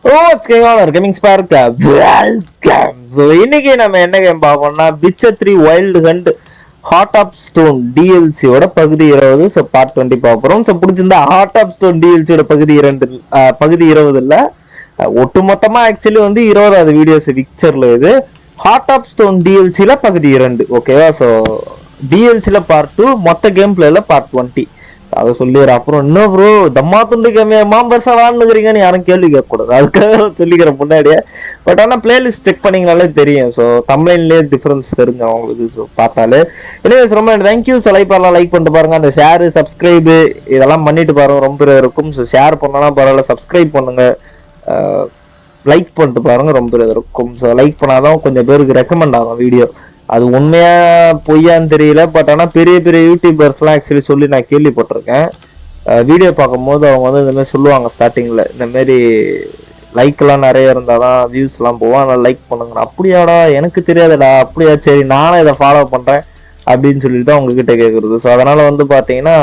Gaming Spark, welcome. So இன்னைக்கு நம்ம என்ன game பார்ப்போம்னா Witcher 3 Wild Hunt Heart of Stone DLC ஓட பகுதி 20 so part 20 பார்ப்போம். So புடிச்சிருந்தா Heart of Stone DLC ஓட பகுதி 2 பகுதி 20 இல்ல ஒட்டுமொத்தமா ஆக்சுவலி வந்து 20வது வீடியோஸ் Witcherல இது Heart of Stone DLC ல பகுதி 2 ஓகேவா. so DLC ல part 2 மொத்த கேம் பிளேல part 20 அதை சொல்லிடுற. அப்புறம் இன்னும் ப்ரோ தம்மா துண்டு மாம்பர்ஸா வாழ்ந்துக்கிறீங்கன்னு யாரும் கேள்வி கேட்கக்கூடாது, அதுக்காக சொல்லிக்கிறேன் முன்னாடியே. பட் ஆனால் பிளேலிஸ்ட் செக் பண்ணிங்கனாலே தெரியும். ஸோ தமிழ்லேயே டிஃபரன்ஸ் தெரிஞ்சு அவங்களுக்கு ஸோ பார்த்தாலே. எனவே ரொம்ப தேங்க்யூ. ஸோ லைக் பண்ணலாம், லைக் பண்ணிட்டு பாருங்க. அந்த ஷேரு சப்ஸ்கிரைபு இதெல்லாம் பண்ணிட்டு பாருங்க, ரொம்ப இருக்கும். ஸோ ஷேர் பண்ணலாம் பரவாயில்ல, சப்ஸ்கிரைப் பண்ணுங்க, லைக் பண்ணிட்டு பாருங்க, ரொம்ப இருக்கும். ஸோ லைக் பண்ணாதான் கொஞ்சம் பேருக்கு ரெக்கமெண்ட் ஆகும் வீடியோ. அது உண்மையா பொய்யான்னு தெரியல, பட் ஆனால் பெரிய பெரிய யூடியூபர்ஸ்லாம் ஆக்சுவலி சொல்லி நான் கேள்விப்பட்டிருக்கேன். வீடியோ பார்க்கும்போது அவங்க வந்து இந்த மாதிரி சொல்லுவாங்க ஸ்டார்டிங்கில், இந்த மாதிரி லைக்லாம் நிறைய இருந்தால் தான் வியூஸ்லாம் போவோம், அதனால் லைக் பண்ணுங்க. அப்படியாடா எனக்கு தெரியாதுடா, அப்படியா சரி நானும் இதை ஃபாலோ பண்ணுறேன் அப்படின்னு சொல்லிட்டு தான் உங்ககிட்ட கேட்குறது. ஸோ அதனால் வந்து பார்த்தீங்கன்னா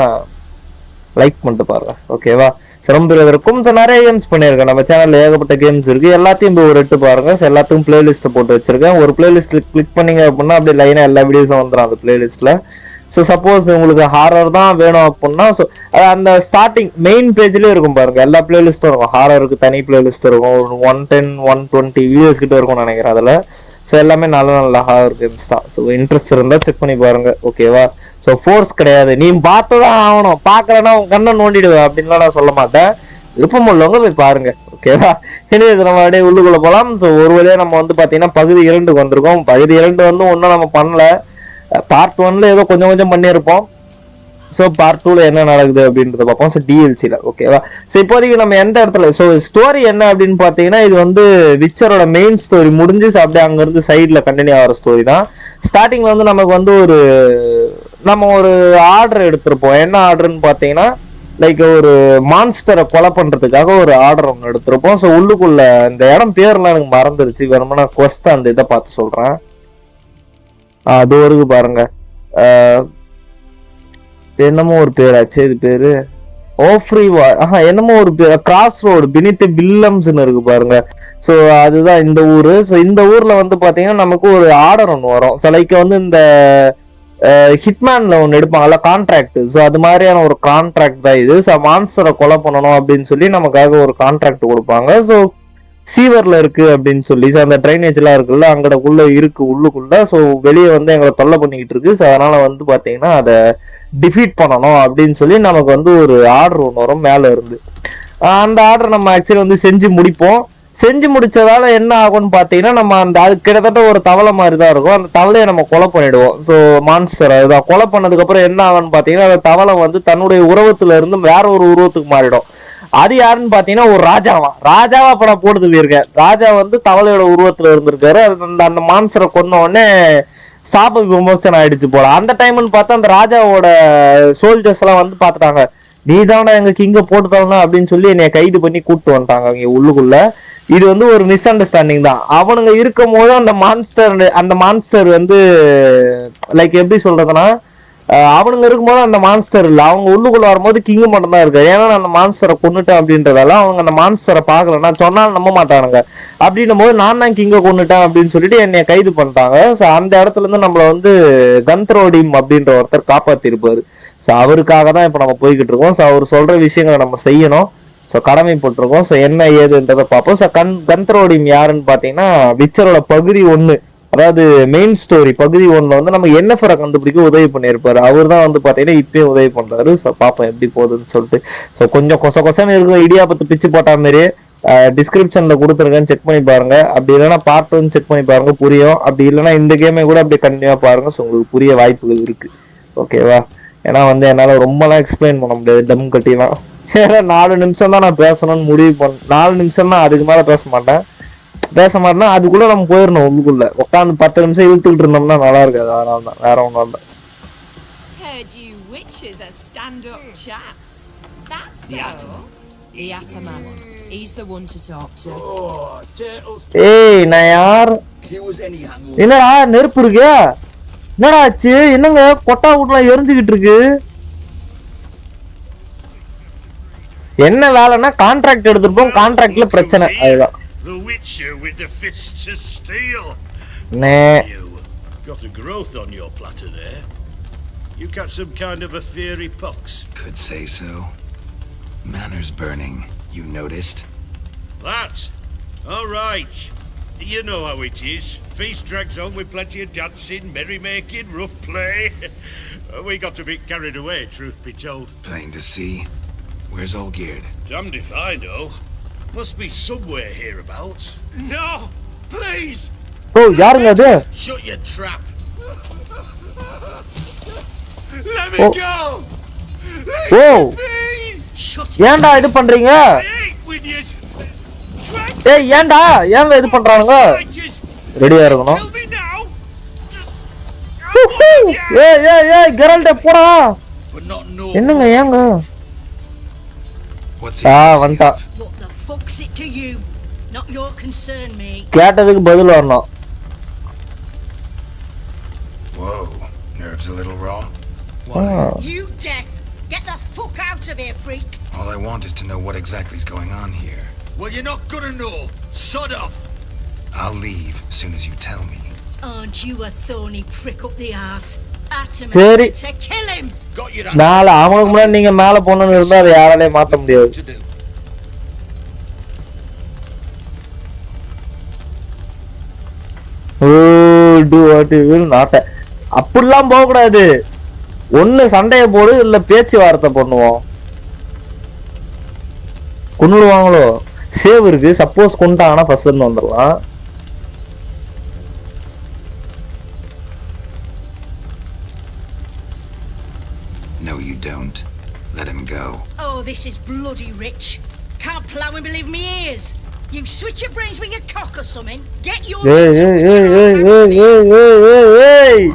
லைக் பண்ணிட்டு பாருங்க ஓகேவா. ரொம்ப இருக்கும். நிறைய கேம்ஸ் பண்ணியிருக்கேன் நம்ம சேனல்ல, ஏகப்பட்ட கேம்ஸ் இருக்கு, எல்லாத்தையும் போய் ஒரு எட்டு பாருங்க. எல்லாத்துக்கும் பிளேலிஸ்ட் போட்டு வச்சிருக்கேன். ஒரு பிளேலிஸ்ட் கிளிக் பண்ணீங்க அப்படின்னா அப்படியே லைனா எல்லா வீடியோஸும் வந்துடும் அந்த பிளேலிஸ்ட்ல. ஸோ சப்போஸ் உங்களுக்கு ஹாரர் தான் வேணும் அப்படின்னா அந்த ஸ்டார்டிங் மெயின் பேஜ்லயே இருக்கும் பாருங்க, எல்லா பிளேலிஸ்டும் இருக்கும். ஹாரருக்கு தனி பிளேலிஸ்ட் இருக்கும், ஒரு 110 120 வீடியோஸ் கிட்ட இருக்கும்னு நினைக்கிறேன் அதுல. ஸோ எல்லாமே நல்ல நல்ல ஹாரர் கேம்ஸ் தான். ஸோ இன்ட்ரெஸ்ட் இருந்தா செக் பண்ணி பாருங்க ஓகேவா. ஸோ ஃபோர்ஸ் கிடையாது, நீ பார்த்துதான் ஆகணும், பார்க்கலன்னா உன் கண்ணை நோண்டிடுவேன் அப்படின்லாம் நான் சொல்ல மாட்டேன். விருப்பம் உள்ளவங்க போய் பாருங்க ஓகேவா. இனி நம்ம அப்படியே உள்ளுக்குள்ள போகலாம். ஸோ ஒரு வழியா நம்ம வந்து பார்த்தீங்கன்னா பகுதி 2க்கு வந்திருக்கோம். பகுதி 2 வந்து ஒன்றும் நம்ம பண்ணல, பார்ட் 1ல ஏதோ கொஞ்சம் கொஞ்சம் பண்ணியிருப்போம். ஸோ பார்ட் 2ல என்ன நடக்குது அப்படின்றத பார்ப்போம். ஸோ டிஎல்சியில் ஓகேவா. ஸோ இப்போதைக்கு நம்ம எந்த இடத்துல ஸோ ஸ்டோரி என்ன அப்படின்னு பார்த்தீங்கன்னா, இது வந்து விச்சரோட மெயின் ஸ்டோரி முடிஞ்சு அப்படியே அங்கேருந்து சைடில் கண்டினியூ ஆகிற ஸ்டோரி தான். ஸ்டார்டிங்ல வந்து நமக்கு வந்து நம்ம ஒரு ஆர்டர் எடுத்திருப்போம். என்ன ஆர்டர்ன்னு பார்த்தீங்கன்னா, லைக் ஒரு மான்ஸ்டரை கொலை பண்றதுக்காக ஒரு ஆர்டர் ஒன்று எடுத்திருப்போம். ஸோ உள்ளுக்குள்ள இந்த இடம் பேர்லாம் எனக்கு மறந்துருச்சு, வேணும்னா கொஸ்ட் அந்த இதை பார்த்து சொல்றேன். அது வரைக்கும் பாருங்க, என்னமோ ஒரு பேராச்சு, இது பேரு ஓஃப்ரிவா என்னமோ ஒரு பேர், கிராஸ் ரோடு பினித் வில்லம்ஸ்ன்னு இருக்கு பாருங்க. ஸோ அதுதான் இந்த ஊரு. ஸோ இந்த ஊர்ல வந்து பாத்தீங்கன்னா நமக்கு ஒரு ஆர்டர் ஒன்று வரும். ஸோ லைக் வந்து இந்த ஹிட்மேன்ல ஒன்று எடுப்பாங்கல்ல கான்ட்ராக்ட், ஸோ அது மாதிரியான ஒரு கான்ட்ராக்ட் தான் இது. ஸோ மான்ஸ்டரை கொலை பண்ணணும் அப்படின்னு சொல்லி நமக்காக ஒரு கான்ட்ராக்ட் கொடுப்பாங்க. ஸோ சீவர்ல இருக்கு அப்படின்னு சொல்லி, ஸோ அந்த ட்ரைனேஜ் எல்லாம் இருக்குல்ல அங்கடக்குள்ள இருக்கு உள்ளுக்குள்ள. ஸோ வெளியே வந்து எங்களை தொல்லை பண்ணிக்கிட்டு இருக்கு. ஸோ அதனால வந்து பாத்தீங்கன்னா அதை டிஃபீட் பண்ணணும் அப்படின்னு சொல்லி நமக்கு வந்து ஒரு ஆர்டர் ஒன்று வரும் மேல இருந்து. அந்த ஆர்டர் நம்ம ஆக்சுவலி வந்து செஞ்சு முடிப்போம். செஞ்சு முடிச்சதால என்ன ஆகும்னு பாத்தீங்கன்னா, நம்ம அந்த அது கிட்டத்தட்ட ஒரு தவளை மாதிரி தான் இருக்கும், அந்த தவளையை நம்ம கொலை பண்ணிடுவோம். ஸோ மான்ஸ்டர் இதான் கொலை பண்ணதுக்கு அப்புறம் என்ன ஆகும்னு பாத்தீங்கன்னா, அந்த தவளை வந்து தன்னுடைய உருவத்துல இருந்து வேற ஒரு உருவத்துக்கு மாறிடும். அது யாருன்னு பாத்தீங்கன்னா ஒரு ராஜாவா படம் போட்டு சொல்லியிருக்கேன். ராஜா வந்து தவளையோட உருவத்துல இருந்திருக்காரு. அந்த மான்ஸ்டரை கொன்ன உடனே சாப விமோச்சனம் ஆயிடுச்சு போல. அந்த டைம்னு பார்த்தா அந்த ராஜாவோட சோல்ஜர்ஸ் எல்லாம் வந்து பாத்துட்டாங்க, நீ தானே எங்க கிங்க போட்டு தரணும் அப்படின்னு சொல்லி என்னைய கைது பண்ணி கூப்பிட்டு வந்துட்டாங்க அவங்க உள்ளுக்குள்ள. இது வந்து ஒரு மிஸ் அண்டர்ஸ்டாண்டிங் தான். அவனுங்க இருக்கும் போது அந்த மான்ஸ்டர் வந்து லைக் எப்படி சொல்றதுன்னா, அவனுங்க இருக்கும்போது அந்த மான்ஸ்டர் இல்லை, அவங்க உள்ளுக்குள்ள வரும்போது கிங்கு மட்டும் தான் இருக்கு. ஏன்னா நான் அந்த மான்ஸ்டரை கொண்டுட்டேன் அப்படின்றதால அவங்க அந்த மான்ஸ்டரை பார்க்கல, நான் சொன்னாலும் நம்ப மாட்டானுங்க. அப்படின்னும் போது நான் தான் கிங்க கொண்டுட்டேன் அப்படின்னு சொல்லிட்டு என்னைய கைது பண்ணிட்டாங்க. ஸோ அந்த இடத்துல இருந்து நம்மள வந்து கந்தர் ஓடிம் அப்படின்ற ஒருத்தர் காப்பாத்திருப்பாரு. ஸோ அவருக்காக தான் இப்ப நம்ம போய்கிட்டு இருக்கோம். ஸோ அவர் சொல்ற விஷயங்களை நம்ம செய்யணும். ஸோ கடமைப்பட்டிருக்கோம். ஸோ என்ன ஏதுன்றதை பார்ப்போம். ஸோ கந்தர் ஓடிம் யாருன்னு பாத்தீங்கன்னா, விச்சரோட பகுதி 1, அதாவது மெயின் ஸ்டோரி பகுதி 1ல வந்து நம்ம என்எஃப்ஐ கண்டுபிடிக்க உதவி பண்ணியிருப்பாரு. அவர் தான் வந்து பாத்தீங்கன்னா இப்பயும் உதவி பண்றாரு. ஸோ பாப்போம் எப்படி போகுதுன்னு சொல்லிட்டு. ஸோ கொஞ்சம் கொசன்னு இருக்கும், இடியாப்பத்து பிச்சு போட்டா மாதிரி டிஸ்கிரிப்ஷன்ல கொடுத்துருக்கேன்னு செக் பண்ணி பாருங்க. அப்படி இல்லைன்னா பார்ட் 1 செக் பண்ணி பாருங்க, புரியும். அப்படி இல்லைன்னா இந்த கேமை கூட அப்படியே கண்டினியூவா பாருங்க. ஸோ உங்களுக்கு புரிய வாய்ப்புகள் இருக்கு ஓகேவா. ஏன்னா வந்து என்னால ரொம்பலாம் எக்ஸ்பிளைன் பண்ண முடியாது, டம் கட்டிலாம். ஏன்னா 4 நிமிஷம் தான் நான் பேசணும்னு முடிவு 4 நிமிஷம் தான், அதுக்கு மேல பேச மாட்டேன்னா அதுக்குள்ள நம்ம போயிடணும். உள்ளுக்குள்ள உட்காந்து 10 நிமிஷம் இழுத்துக்கிட்டு இருந்தோம்னா நல்லா இருக்காது. அதனால தான், வேற ஒண்ணும் இல்லை. ஏய் நான் யார்? என்னடா நெருப்பு இருக்கு? என்னடா ஆச்சு? என்னங்க கொட்டா வீட்டுலாம் எரிஞ்சுக்கிட்டு இருக்கு? என்ன வேலைன்னா கான்ட்ராக்ட் எடுத்துருப்போம், கான்ட்ராக்ட்ல பிரச்சனை, அதுதான். The Witcher with the fists of steel. Nah. You got a growth on your platter there. You catch some kind of a fiery pox. Could say so. Manners burning, you noticed? That? All right. You know how it is. Feast drags on with plenty of dancing, merrymaking, rough play. We got a bit carried away, truth be told. Plain to see. Where's Olgierd? Damned if I know. Must be somewhere hereabouts. No! Please! Oh, யாருங்க அது? Shut your trap! Let me Oh. go! Oh. Let me be! Shut ஏன்டா இது பண்றீங்க? I ain't with you! ஏய் ஏன்டா? ஏன் இது பண்றானுங்க? ரெடியா இருக்கணும். Kill me now! ஏய் ஏய் ஏய் கெரல்ட் போடா. But not no. என்னங்க ஏங்க? What's வந்துட்டா. What the fuck's it to you? Not your concern, mate. கேட்டதுக்கு பதில் வரணும். Whoa, nerves a little raw. You deaf! Get the fuck out of here, freak! All I want is to know what exactly is going on here. Well, you're not gonna know. Sod off. I'll leave as soon as you tell me. Aren't you a thorny prick up the arse? Atom Very- to kill him! Got your மேல அவங்களுக்கு முன்னாடி நீங்க மேல போனன்னு இருந்தா அதை யாராலையும் மாத்த முடியாது. to do. Oh do what you will not. அப்படிலாம் போக கூடாது. ஒண்ணு சண்டைய போடு இல்ல பேச்சுவார்த்தை பண்ணுவோம். கொன்னுடுவாங்களோ? சேவ் இருக்கு. சப்போஸ் கொண்டாங்கன்னா ஃபர்ஸ்ட் இருந்து வந்துடலாம். No, you don't. Let him go. Oh, this is bloody rich. Can't plough and believe me ears. You switch your brains with your cock or something. Get your ஏய் ஏய் ஏய் ஏய் ஏய் ஏய் ஏய் ஏய்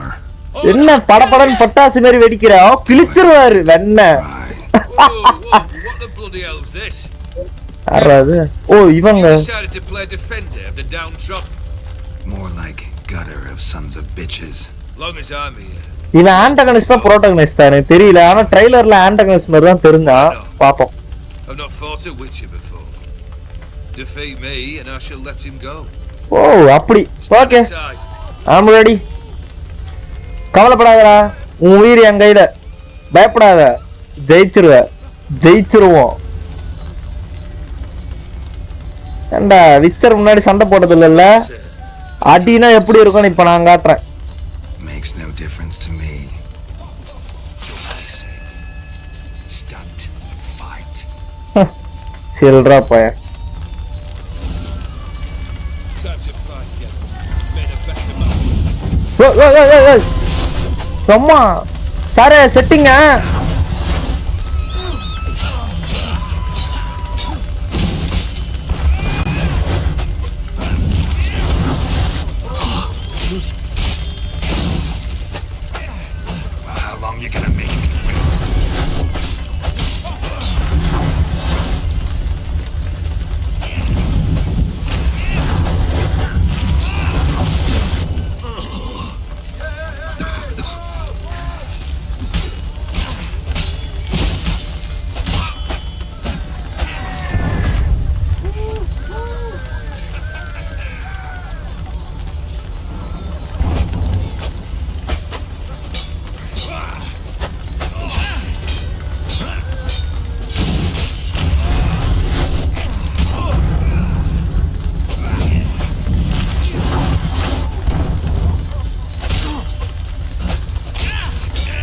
Or என்ன படபடன்னு பட்டாசு மாதிரி வெடிக்கிறா? கிழிச்சிருவாரு வெண்ண. try. Whoa, what the bloody hell's this? யாராது? ஓ You இவங்க. decided to play defender of the downtrodden. More like gutter of sons of bitches. Long as I'm here. இவன் ஆன்டகனிஸ்ட் தான் புரோட்டகனிஸ்ட் தான் எனக்கு தெரியல. ஆனா ட்ரைலர்ல ஆன்டகனிஸ்ட் மாதிரி தான் தெரிஞ்சான். பாப்போம். I've not fought a Witcher before. Defeat me and I shall let him go. ஓ அப்படி. Stand okay. aside. ஆம் ரெடி. கவலைப்படாதடா. உன் உயிர் என் கையில. பயப்படாத. ஜெயிச்சிருவோம். ஏண்டா விச்சர் முன்னாடி சண்டை போட்டது இல்லல்ல? Sir, அடினா எப்படி இருக்கும்னு இப்ப நான் காட்டுறேன். Makes no difference to me. Just face it. Stunt and fight. சில்றா பய. time to fight, Geralt. Made a better man. ஏய் சும்மா சாரே செட்டிங்க. How long you gonna make me wait?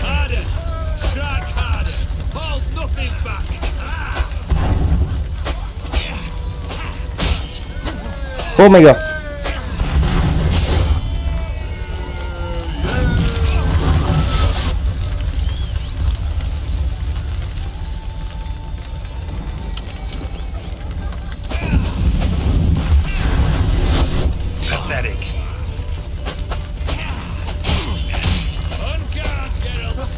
Harder! Strike harder! Hold nothing back! Oh my god. Pathetic. On guard, Geralt!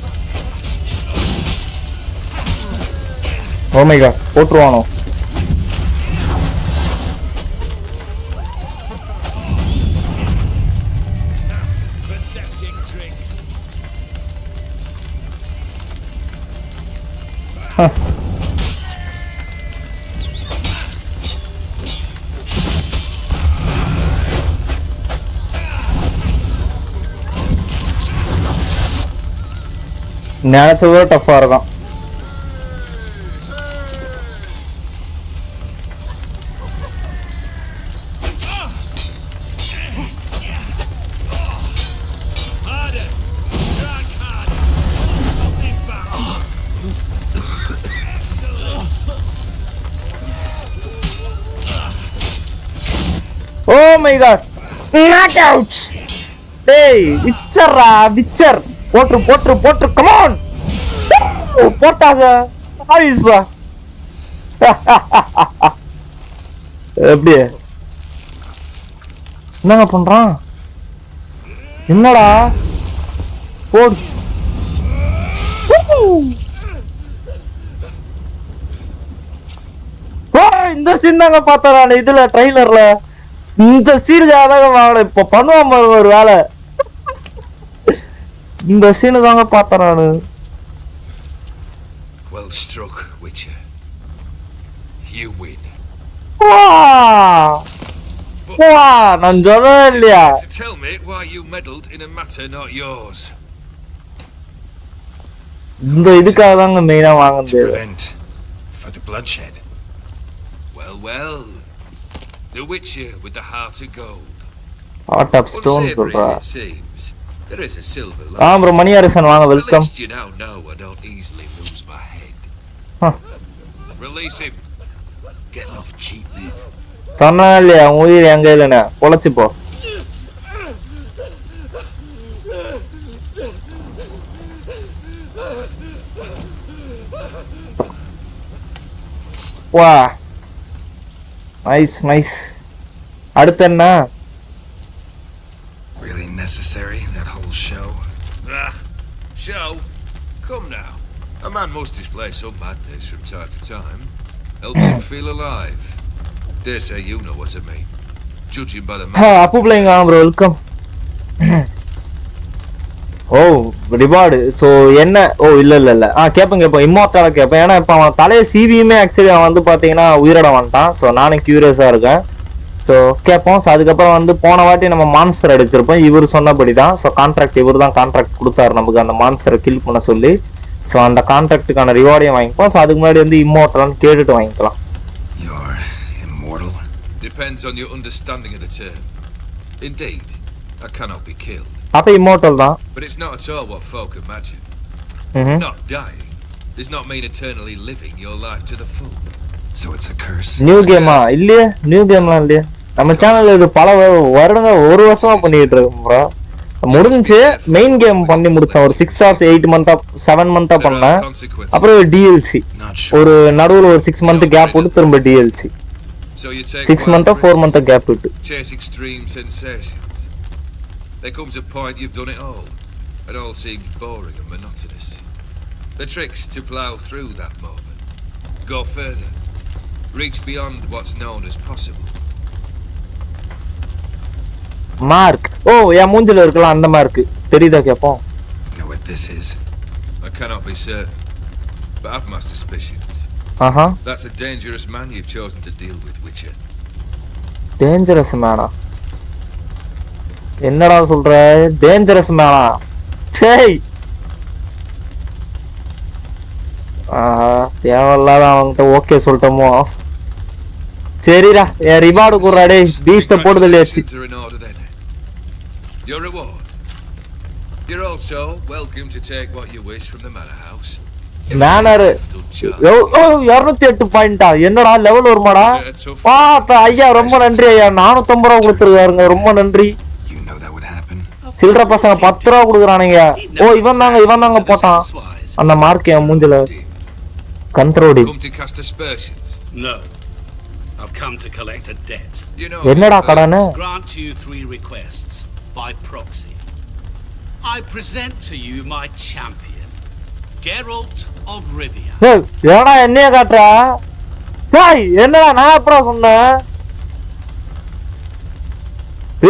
Oh my god. போட்டுருவானோ? Pathetic tricks! Huh. நினைச்சதோ டஃபா இருக்கும். Oh my god, knockout. Hey, விச்சர்ரா witcher. போட்ரு come on. போட்டாங்க. ஐசா. எப்படி என்னங்க பண்றான்? என்னடா போடு. இந்த சீன் தாங்க பார்த்தேன் நான் இதுல ட்ரைலர்ல. இந்த சீனுக்காக தாங்க இப்ப பண்ணுவான் ஒரு வேலை. இந்த சீனு தாங்க பார்த்தேன் நானு. Well struck, Witcher. You win. நான் சொல்லவே இல்லையா? To tell me why you meddled in a matter not yours. இந்த இதுக்காக தாங்க மெயினா வாங்குது. Prevent for the bloodshed. Well. The Witcher with the heart of gold. Heart of stone சொல்றா. Seems there is a silver lining. bro Maniarasan வாங்க welcome. You now know I don't easily lose my head. Release him. Getting off cheap, mate. சொன்னா இல்லையா உயிர் எங்க இல்லைன்னு பொழைச்சு போ. வா நைஸ். அடுத்து என்ன? Really necessary, that whole show? Show? Come now. A man must display some madness from time to time. Helps him feel alive. Dare say you know what I mean. Judging by the அப்பு playing bro welcome. Oh reward so என்ன? Oh இல்ல கேட்பேன் இம்மோர்டலாக கேட்பேன். ஏன்னா இப்போ அவன் தலையை சிவியுமே actually அவன் வந்து பார்த்தீங்கன்னா உயிரோட வந்துட்டான். ஸோ நானும் கியூரியஸாக இருக்கேன். ஸோ கேட்போம். ஸோ அதுக்கப்புறம் வந்து போன வாட்டி நம்ம மான்ஸ்டர் அடிச்சிருப்போம். இவர் சொன்னபடி தான். ஸோ கான்ட்ராக்ட் இவர் தான் கான்ட்ராக்ட் கொடுத்தாரு நமக்கு அந்த மான்ஸ்டரை கில் பண்ண சொல்லி. ஸோ அந்த கான்ட்ராக்டுக்கான ரிவார்டையும் வாங்கிப்போம். ஸோ அதுக்கு முன்னாடி வந்து இம்மோர்டலான்னு கேட்டுட்டு வாங்கிக்கலாம். You're immortal? Depends on your understanding of the term. Indeed, I cannot be killed. அப்ப இம்மோர்டல் தான். But it's not at all what folk imagine. Not dying does not mean eternally living your life to the full. So it's a curse. New கேமா? இல்லையே, new கேம்லாம் இல்லையே. நம்ம சேனல்ல இது பல வருடங்க ஒரு வருஷமா பண்ணிட்டு இருக்கோம் ப்ரோ. முடிஞ்சு மெயின் கேம் பண்ணி முடிச்சேன். ஒரு 6 hours 8 month 7 month பண்ணேன். அப்புறம் DLC ஒரு நடுவுல ஒரு 6 month கேப் விட்டு திரும்ப DLC. So you take 6 month 4 month gap விட்டு. Chase extreme sensations. There comes a point you've done it all. It all seems boring and monotonous. The trick's to plow through that moment. Go further. Reach beyond what's known as possible. Mark. ஓ என் மூஞ்சில இருக்கலாம் அந்த mark. தெரியுதா கேப்போம்? Know what this is? I cannot be certain, but I've my suspicions. That's a dangerous man you've chosen to deal with, Witcher. Dangerous man? என்னடா சொல்ற? Dangerous மேனா? டேய் தேவையில்லாத அவன்கிட்ட ஓகே சொல்லிட்டோமோ. சரிடா என் ரிவார்டு குடுறா டேய். பீஸ்ட போடுது இல்லையா? Your reward. You're also welcome to take what you wish from the manor house. Manor 208 பாயிண்டா? என்னடா லெவல் வருமாடா? ஐயா ரொம்ப நன்றி ஐயா. 450 ரூபா கொடுத்துருக்காருங்க. ரொம்ப நன்றி. சில்லற பசங்க 10 ரூபா கொடுக்குறானுங்க. ஓ இவன் தாங்க போட்டான் அந்த மார்க் என் மூஞ்சில. கண்ட்ரோடி No, I've come to collect a debt. என்னடா கடனு? Grant you 3 requests by proxy. I present to you my champion, Geralt of Rivia. ஏய் ஏடா என்னைய காட்றா? டேய் என்னடா நான் அப்புறம் சொன்னேன்.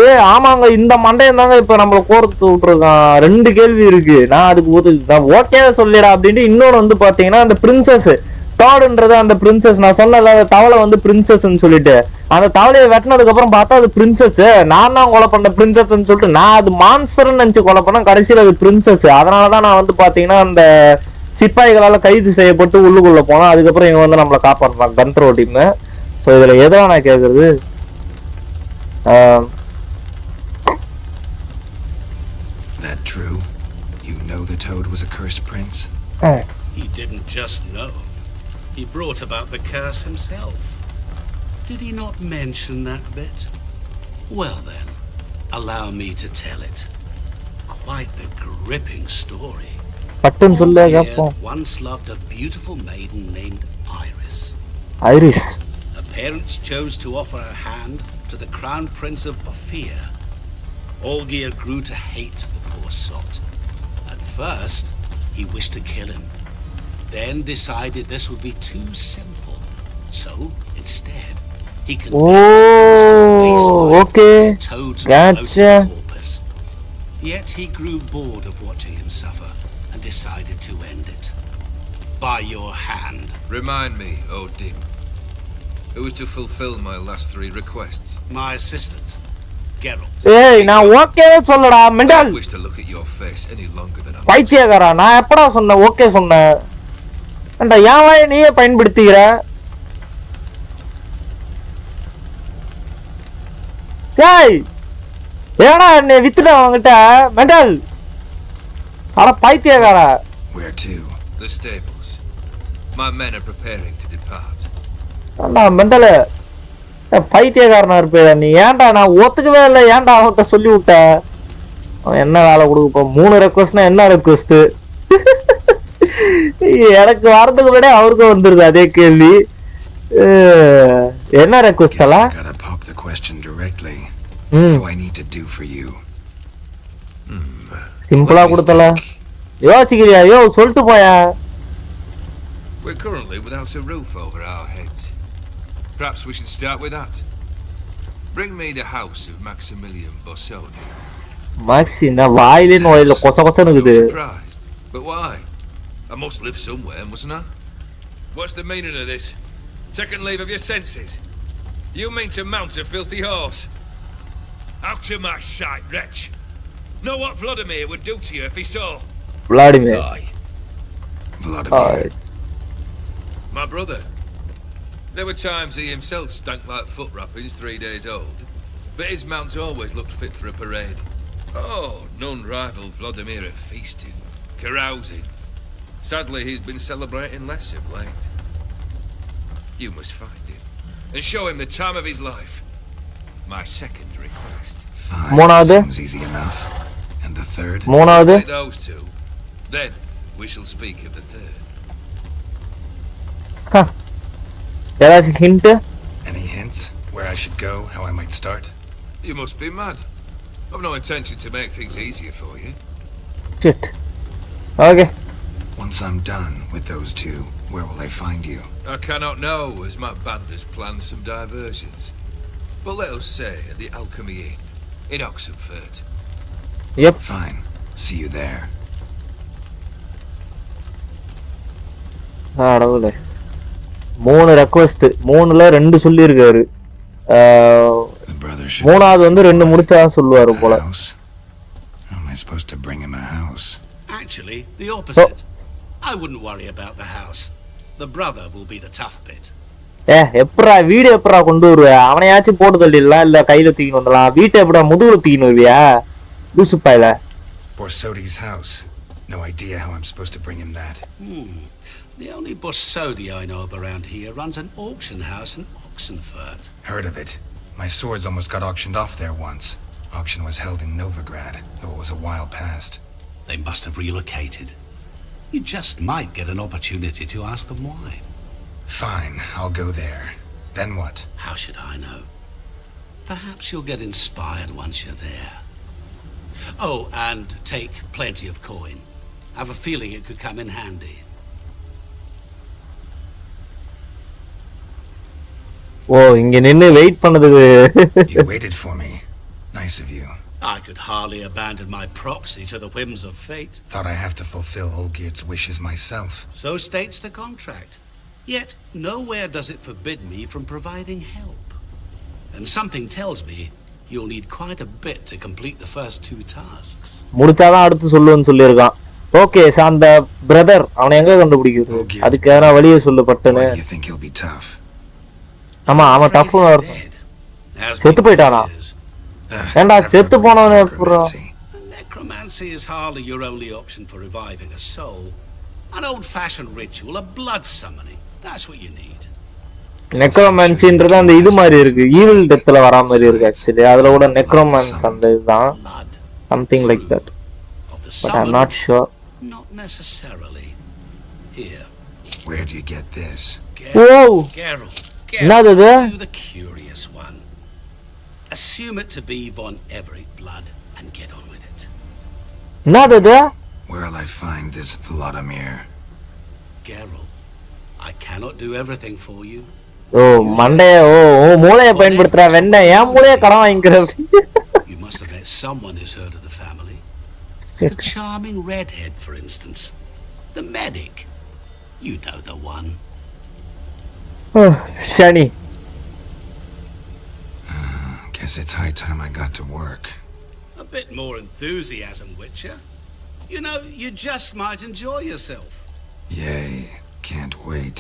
ஏய் ஆமாங்க இந்த மண்டையன் தாங்க இப்ப நம்மள கோர்த்து விட்டுருக்கான். 2 கேள்வி இருக்கு. நான் அதுக்கு நான் ஓகேவே சொல்லிடா அப்படின்ட்டு. இன்னொன்னு வந்து பாத்தீங்கன்னா அந்த பிரின்சஸ் டாடுன்றது அந்த பிரின்சஸ் நான் சொன்னல தவளை வந்து பிரின்சஸ்ன்னு சொல்லிட்டு அந்த தவளையை வெட்டினதுக்கு அப்புறம் பார்த்தா அது பிரின்சஸ். நான் தான் கொலை பண்ண பிரின்சஸ்ன்னு சொல்லிட்டு நான் அது மான்ஸ்டர்னு நினைச்சு கொலை பண்ண, கடைசியில் அது பிரின்சஸ். அதனாலதான் நான் வந்து பாத்தீங்கன்னா அந்த சிப்பாய்களால கைது செய்யப்பட்டு உள்ளுக்குள்ள போனோம். அதுக்கப்புறம் இவங்க வந்து நம்மளை காப்பாற்றுறான் கண்டர் ஓடிம். ஸோ இதுல எதெல்லாம் நான் கேக்குறது, That true? You know the toad was a cursed prince? He didn't just know. He brought about the curse himself. Did he not mention that bit? Well then, allow me to tell it. Quite a gripping story. Olgierd once loved a beautiful maiden named Iris. Iris. Her parents chose to offer her hand to the crown prince of Rivia. Olgierd grew to hate the poor sot. At first, he wished to kill him. Then decided this would be too simple. So, instead, he Toad's corpus. Yet he grew bored of watching him suffer and decided to end it. By your hand. Remind me, O'Dimm. Who was to fulfill my last 3 requests? My assistant, Geralt. Hey, now okay சொல்லடா mental. I wish to look at your face any longer than I பைத்தியக்காரா, நான் எப்படா சொன்னேன் okay சொன்னேன்? அண்டா ஏன் வாயை நீயே பயன்படுத்திக்கிற? ஏய் ஏடா என்னை வித்துடா அவங்கிட்ட மெண்டல். அட பைத்தியக்காரா. Where to? The stables. My men are preparing to depart. அண்டா மெண்டல் பைத்தியக்காரனா இருப்பேடா நீ. ஏன்டா நான் ஒத்துக்கவே இல்லை, ஏன்டா அவன்கிட்ட சொல்லி விட்ட? அவன் என்ன வேலை கொடுப்ப? 3 ரெக்வஸ்ட்னா என்ன ரெக்வஸ்ட்? எனக்கு வரதுக்கு முன்னாடி அவருக்கும் வந்துருது அதே கேள்வி. என்ன ரெக்வஸ்ட் எல்லாம்? சிம்பிளா கொடுத்தல. யோசிக்கிறியா? யோ சொல்லிட்டு போயா. We're currently without a roof over our heads. Perhaps we should start with that. Bring me the house of Maximilian Bossoni. Maxi, na vaile noile kosa kosa nukudu. Surprised. But why? I must live somewhere, mustn't I? What's the meaning of this? Second leave of your senses? You mean to mount a filthy horse? Out of my sight, wretch! Know what Vladimir would do to you if he saw? Vladimir. Vladimir. My brother. There were times he himself stank like foot wrappings 3 days old, but his mount always looked fit for a parade. Oh, none rival Vladimir at feasting, carousing. Sadly, he's been celebrating less of late. You must find him and show him the time of his life. My second request. Fine, seems easy enough. And the third? Only those 2. Then we shall speak of the third. Huh. Hint? Any hints? Where I should go? How I might start? You must be mad. I've no intention to make things easier for you. Shit. Okay. Once I'm done with those 2, where will I find you? I cannot know, as my band has planned some diversions. But let us say at the Alchemy Inn, in Oxenfurt. Yep. Fine. See you there. அடவுல 3 request, 3ல 2 சொல்லியிருக்காரு. 3வது வந்து 2 முடிச்சா சொல்லுவாரு போல. How am I supposed to bring him a house? Actually, the opposite. I wouldn't worry about the house. The brother will be the tough bit. எப்பரா வீடு எப்பரா கொண்டு வருவ? அவனையாச்சும் போட்டு தள்ளிடலாம், இல்ல கையில தூக்கிட்டு வந்துடலாம். வீட்டை எப்படா முதுகுல தூக்கின்னு வருவியா லூசுப்பாயில? Borsodi's house. No idea how I'm supposed to bring him that. The only Borsodi I know of around here runs an auction house in Oxenfurt. Heard of it. My swords almost got auctioned off there once. Auction was held in Novigrad, though it was a while past. They must have relocated. You just might get an opportunity to ask them why. Fine, I'll go there. Then what? How should I know? Perhaps you'll get inspired once you're there. Oh, and take plenty of coin. I have a feeling it could come in handy. Oh, inge ninnu wait பண்ணதுக்கு. You waited for me. Nice of you. I could hardly abandon my proxy to the whims of fate. Thought I have to fulfill Olgierd's wishes myself. So states the contract. Yet nowhere does it forbid me from providing help. And something tells me you'll need quite a bit to complete the first 2 tasks. முடிச்சாதான் அடுத்து சொல்லுன்னு சொல்லியிருக்கான். Okay, அந்த brother அவனை எங்க கண்டுபிடிக்கிறது? அதுக்கு எதனா வழியை சொல்லு பட்டுன்னு. Why do you think he'll be tough? ஆமா, அவன் டஃப்னு இருக்கும். செத்து போயிட்டானா? ஏண்டா செத்து போனவனே எப்பறா? Necromancy is hardly your only option for reviving a soul. An old-fashioned ritual, a blood summoning. That's what you need. நெக்ரோமான்சின்றது அந்த இது மாதிரி இருக்கு, ஈவில் டெத்ல வரா மாதிரி இருக்கு ஆக்சுவலி. அதுல கூட நெக்ரோமான்ஸ் அந்த இதுதான், something like that, but I'm not sure. Not necessarily. Here. Where do you get this? Whoa! Geralt. Another there? The curious one. Assume it to be von Everec blood and get on with it. Another there? Where'll I find this Vladimir? Geralt, I cannot do everything for you. மண்டைய மூளையை பயன்படுத்துறா வெண்ண, ஏன் மூளையை கடன் வாங்கிக்கிறது? You must have met someone who's heard of the family. The charming redhead, for instance. The medic. You know the one. Shani. Guess it's high time I got to work. A bit more enthusiasm, Witcher. You know, you just might enjoy yourself. Yay, can't wait.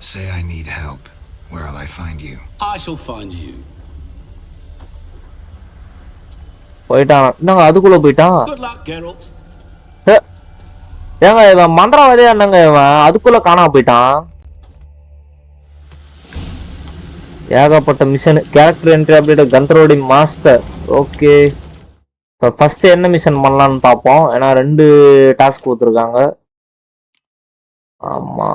Say I need help. Where'll I find you? I shall find you. போயிட்டான். என்னங்க அதுக்குள்ள போயிட்டான்? Good luck, Geralt. ஏங்க இவன் மந்திரவாதியா என்னங்க இவன் அதுக்குள்ள காணாம போயிட்டான்? ஏகப்பட்ட மிஷன். கேரக்டர் என்ட்ரி அப்டேட் கந்தர் ஓடிம் மாஸ்டர். ஓகே, ஃபர்ஸ்ட் என்ன மிஷன் பண்ணலாம்னு பார்ப்போம். ஏன்னா 2 டாஸ்க் கொடுத்துருக்காங்க. ஆமா,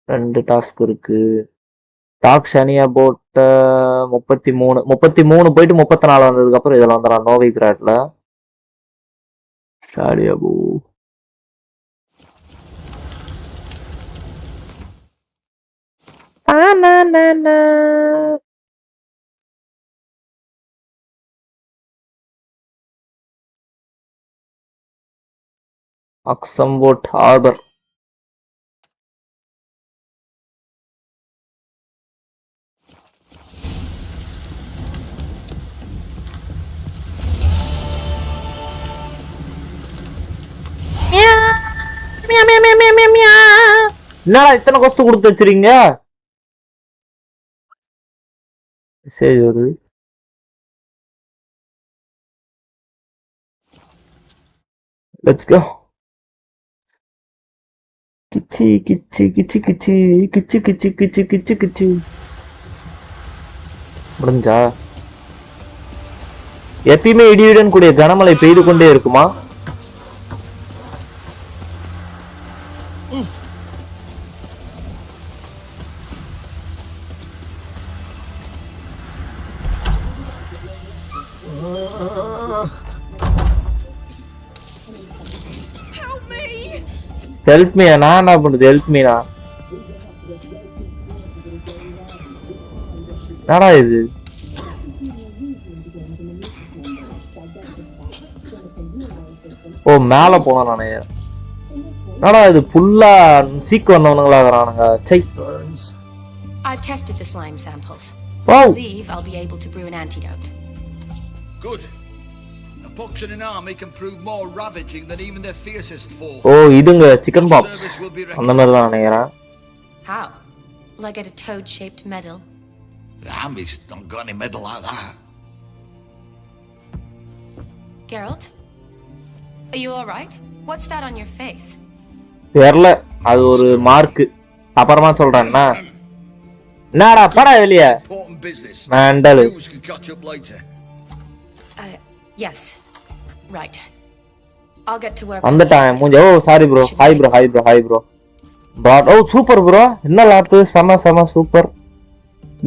2 டாஸ்க் இருக்கு. டாக் ஷனியா போட்ட 33 போயிட்டு 34 வந்ததுக்கு அப்புறம் இதெல்லாம் வந்துடலாம் நோவி கிராட்ல. ஷாடியா போ Oxenford Harbor. என்னடா இத்தனை கொஸ்ட் கொடுத்து வச்சிருக்கீங்க? சரி, ஒரு let's go. கிச்சி கிச்சி கிச்சி கிச்சி கிச்சி கிச்சி கிச்சி கிச்சி கிச்சி முடிஞ்சா? எப்பயுமே இடியுடன் கூடிய கனமழை பெய்து கொண்டே இருக்குமா? Help me. நான் என்ன பண்றது? ஹெல்ப் மீனா? என்னடா இது? ஓ, மேல போனா நானே. என்னடா இது ஃபுல்லா சீக்கு வந்தவனுங்களா வரானுங்க. சை. I've tested the slime samples. Wow. I believe I'll be able to brew an antidote. Good. A pox in an army can prove more ravaging than even their fiercest foe. ஓ, இதுங்க சிக்கன் பாக்ஸ் அந்த மாதிரி தான் நினைக்கிறேன். How? Will I get a toad-shaped medal? The army's not got any medal like that. Geralt? Are you alright? What's that on your face? தெரியல, அது ஒரு mark. அப்புறமா சொல்றேன்னா என்னடா படா வெளிய Important business. Mantle. News can catch up later. Yes. Right. I'll get to work. அந்த time மூஞ்ச. ஓ sorry bro. Hi bro, hi bro, hi bro. பாட். ஓ சூப்பர் ப்ரோ. என்ன லாப் செம சூப்பர்.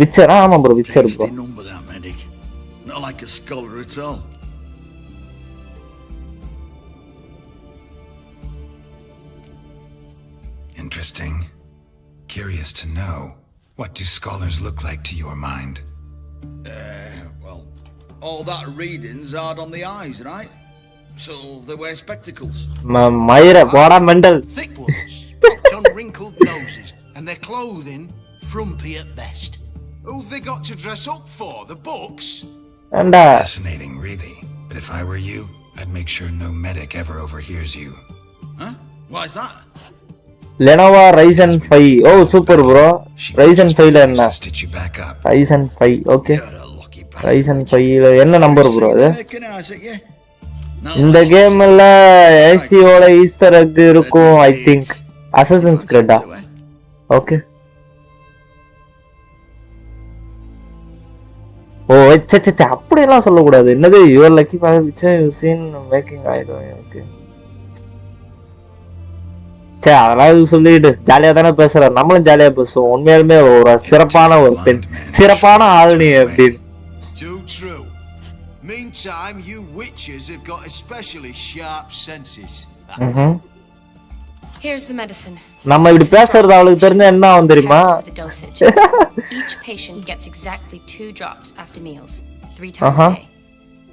விச்சர். ஆமா bro, witcher bro. Number that medic. Not like a scholar at all. Interesting. Curious to know, what do scholars look like to your mind? Well, all that reading's hard on the eyes, right? So they wear spectacles. மயிர போடா mental. Thick ones, popped on wrinkled noses, and their clothing frumpy at best. Who've they got to dress up for? The books? And Fascinating, really. But if I were you, I'd make sure no medic ever overhears you. Huh? Why is that? Lenovo Ryzen 5. Oh, super bro. Ryzen 5 la enna? Stitch you back up. Ryzen 5. Okay. You're a lucky bastard. Ryzen 5 la enna number bro அது? Recognize it, yeah? இந்த கேம்ல ஏசியோட Easter egg இருக்கும் I think. Assassin's Creed. Okay. ஓ சே அப்படியெல்லாம் சொல்லக்கூடாது. என்னது your lucky picture you seen making ஆயிடும். Okay சே அதெல்லாம் சொல்லிட்டு ஜாலியா தானே பேசுற. நம்மளும் ஜாலியா பேசுவோம். உண்மையாலுமே ஒரு சிறப்பான ஒரு பெண், சிறப்பான ஆள் நீ அப்படின்னு. Too true. Meantime, you witches have got especially sharp senses. Here's the medicine. நம்ம இப்படி பேசுறது அவளுக்கு தெரிஞ்சா என்ன ஆகும் தெரியுமா? Each patient gets exactly 2 drops after meals, 3 times a day.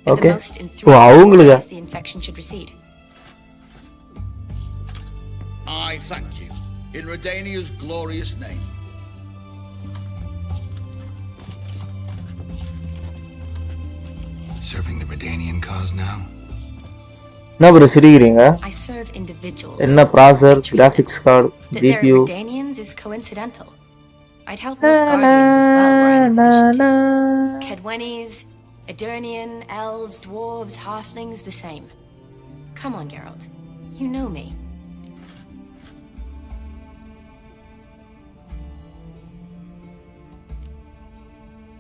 At the most in 3 hours, the infection should recede. I thank you, in Redania's glorious name. Serving the Redanian cause now? என்ன bro சிரிக்கிறீங்க? I serve individuals. என்ன ப்ராசர், graphics card, GPU. Redanians is coincidental. I'd help with guardians as well were I in a position to. Kedwenis, Edirnian, elves, dwarves, halflings, the same. Come on, Geralt. You know me.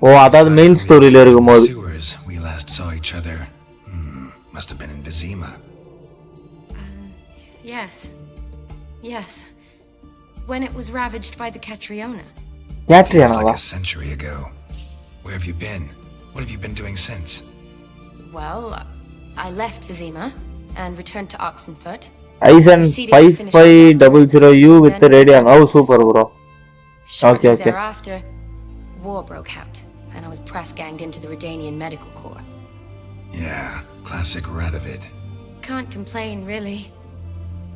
ஓ அதாவது main ஸ்டோரியில இருக்கும்போது. We last saw each other. Must have been in Vizima. Yes. When it was ravaged by the Catriona. Feels like a century ago. Where have you been? What have you been doing since? Well, I left Vizima and returned to Oxenfurt. Aizen 5500U with the Radiant. Oh, super bro. Shortly thereafter, war broke out, and I was press ganged into the Redanian medical corps. Yeah, classic Radovid. Can't complain, really.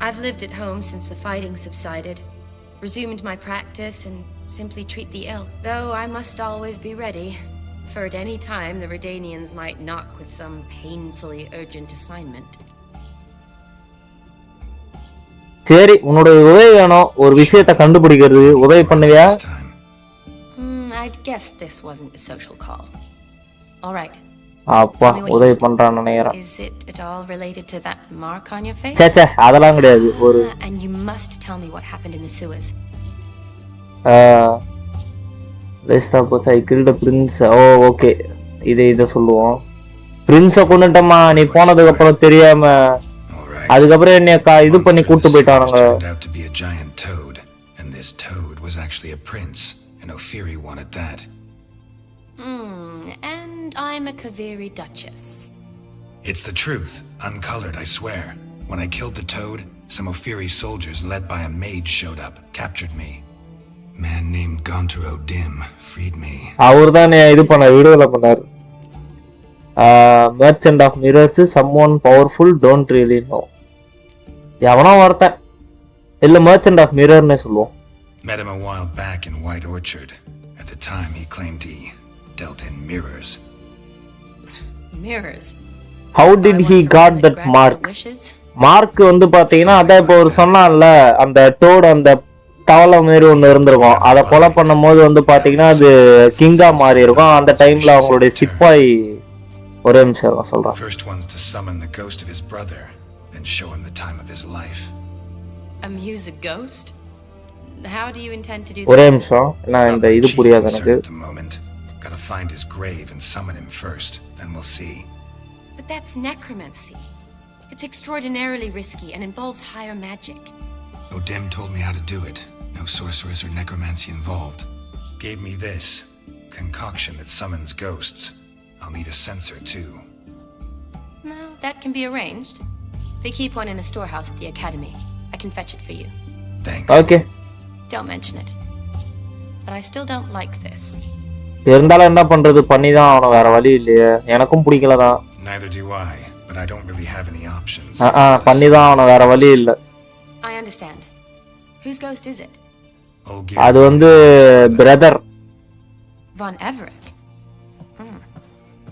I've lived at home since the fighting subsided, resumed my practice, and simply treat the ill. Though I must always be ready, for at any time the Redanians might knock with some painfully urgent assignment. சரி உன்னோட உதவி வேணும் ஒரு விஷயத்தை கண்டுபிடிக்கிறது. உதவி பண்ணுவியா? I'd guess this wasn't a social call. All right. அப்பா உதவி பண்றான்னு நினைக்கிறேன். Is it at all related to that mark on your face? சே அதெல்லாம் கிடையாது. ஒரு And you must tell me what happened in the sewers. List of I killed a prince. Oh okay இத சொல்லுவோம். பிரின்ஸ கொன்னுட்டமா நீ போனதுக்கு அப்புறம் தெரியாம அதுக்கப்புறம் என்ன இது பண்ணி கூட்டி போயிட்டானுங்க. To be a giant toad, and this toad was actually a prince, and Ophiri wanted that. And I'm a Kaviri duchess. It's the truth, uncolored, I swear. When I killed the toad, some Ophiri soldiers led by a mage showed up, captured me. Man named Gaunter O'Dimm freed me. அவர்தான் இது பண்ண வீடியோல பண்ணாரு. Merchant of Mirrors, someone powerful, don't really know. எவனோ ஒருத்தன் இல்ல Merchant of Mirror னே சொல்லுவோம். Met him a while back in White Orchard. At the time he claimed he dealt in mirrors. Mirrors. How did he got that mark? Mark வந்து பாத்தீங்கன்னா அதான் இப்போ ஒரு சொன்னான்ல அந்த டோட் அந்த தவளை மாதிரி ஒண்ணு இருந்திருக்கும். அதை கொலை பண்ணும் போது வந்து பாத்தீங்கன்னா அது கிங்கா மாறி இருக்கும். அந்த டைம்ல அவங்களுடைய சிப்பாய் ஒரே நிமிஷம் சொல்றான். First one's to summon the ghost of his brother and show him the time of his life. Amuse a ghost? How do you intend to do that? ஒரே நிமிஷம் நான் இந்த இது புரியாது எனக்கு. Gotta find his grave and summon him first, then we'll see. But that's necromancy. It's extraordinarily risky and involves higher magic. O'Dimm told me how to do it. No sorceress or necromancy involved. Gave me this concoction that summons ghosts. I'll need a censer too. Well, that can be arranged. They keep one in a storehouse at the academy. I can fetch it for you. Thanks. Okay. Don't mention it. But I still don't like this. இருந்தாலும் என்ன பண்றது பண்ணிதான் அவன வேற வழி இல்லையே. எனக்கும் பிடிக்கல தான். Neither do I, but I don't really have any options. பண்ணிதான் அவன வேற வழி இல்ல. I understand. Whose ghost is it? அது வந்து brother. von Everec?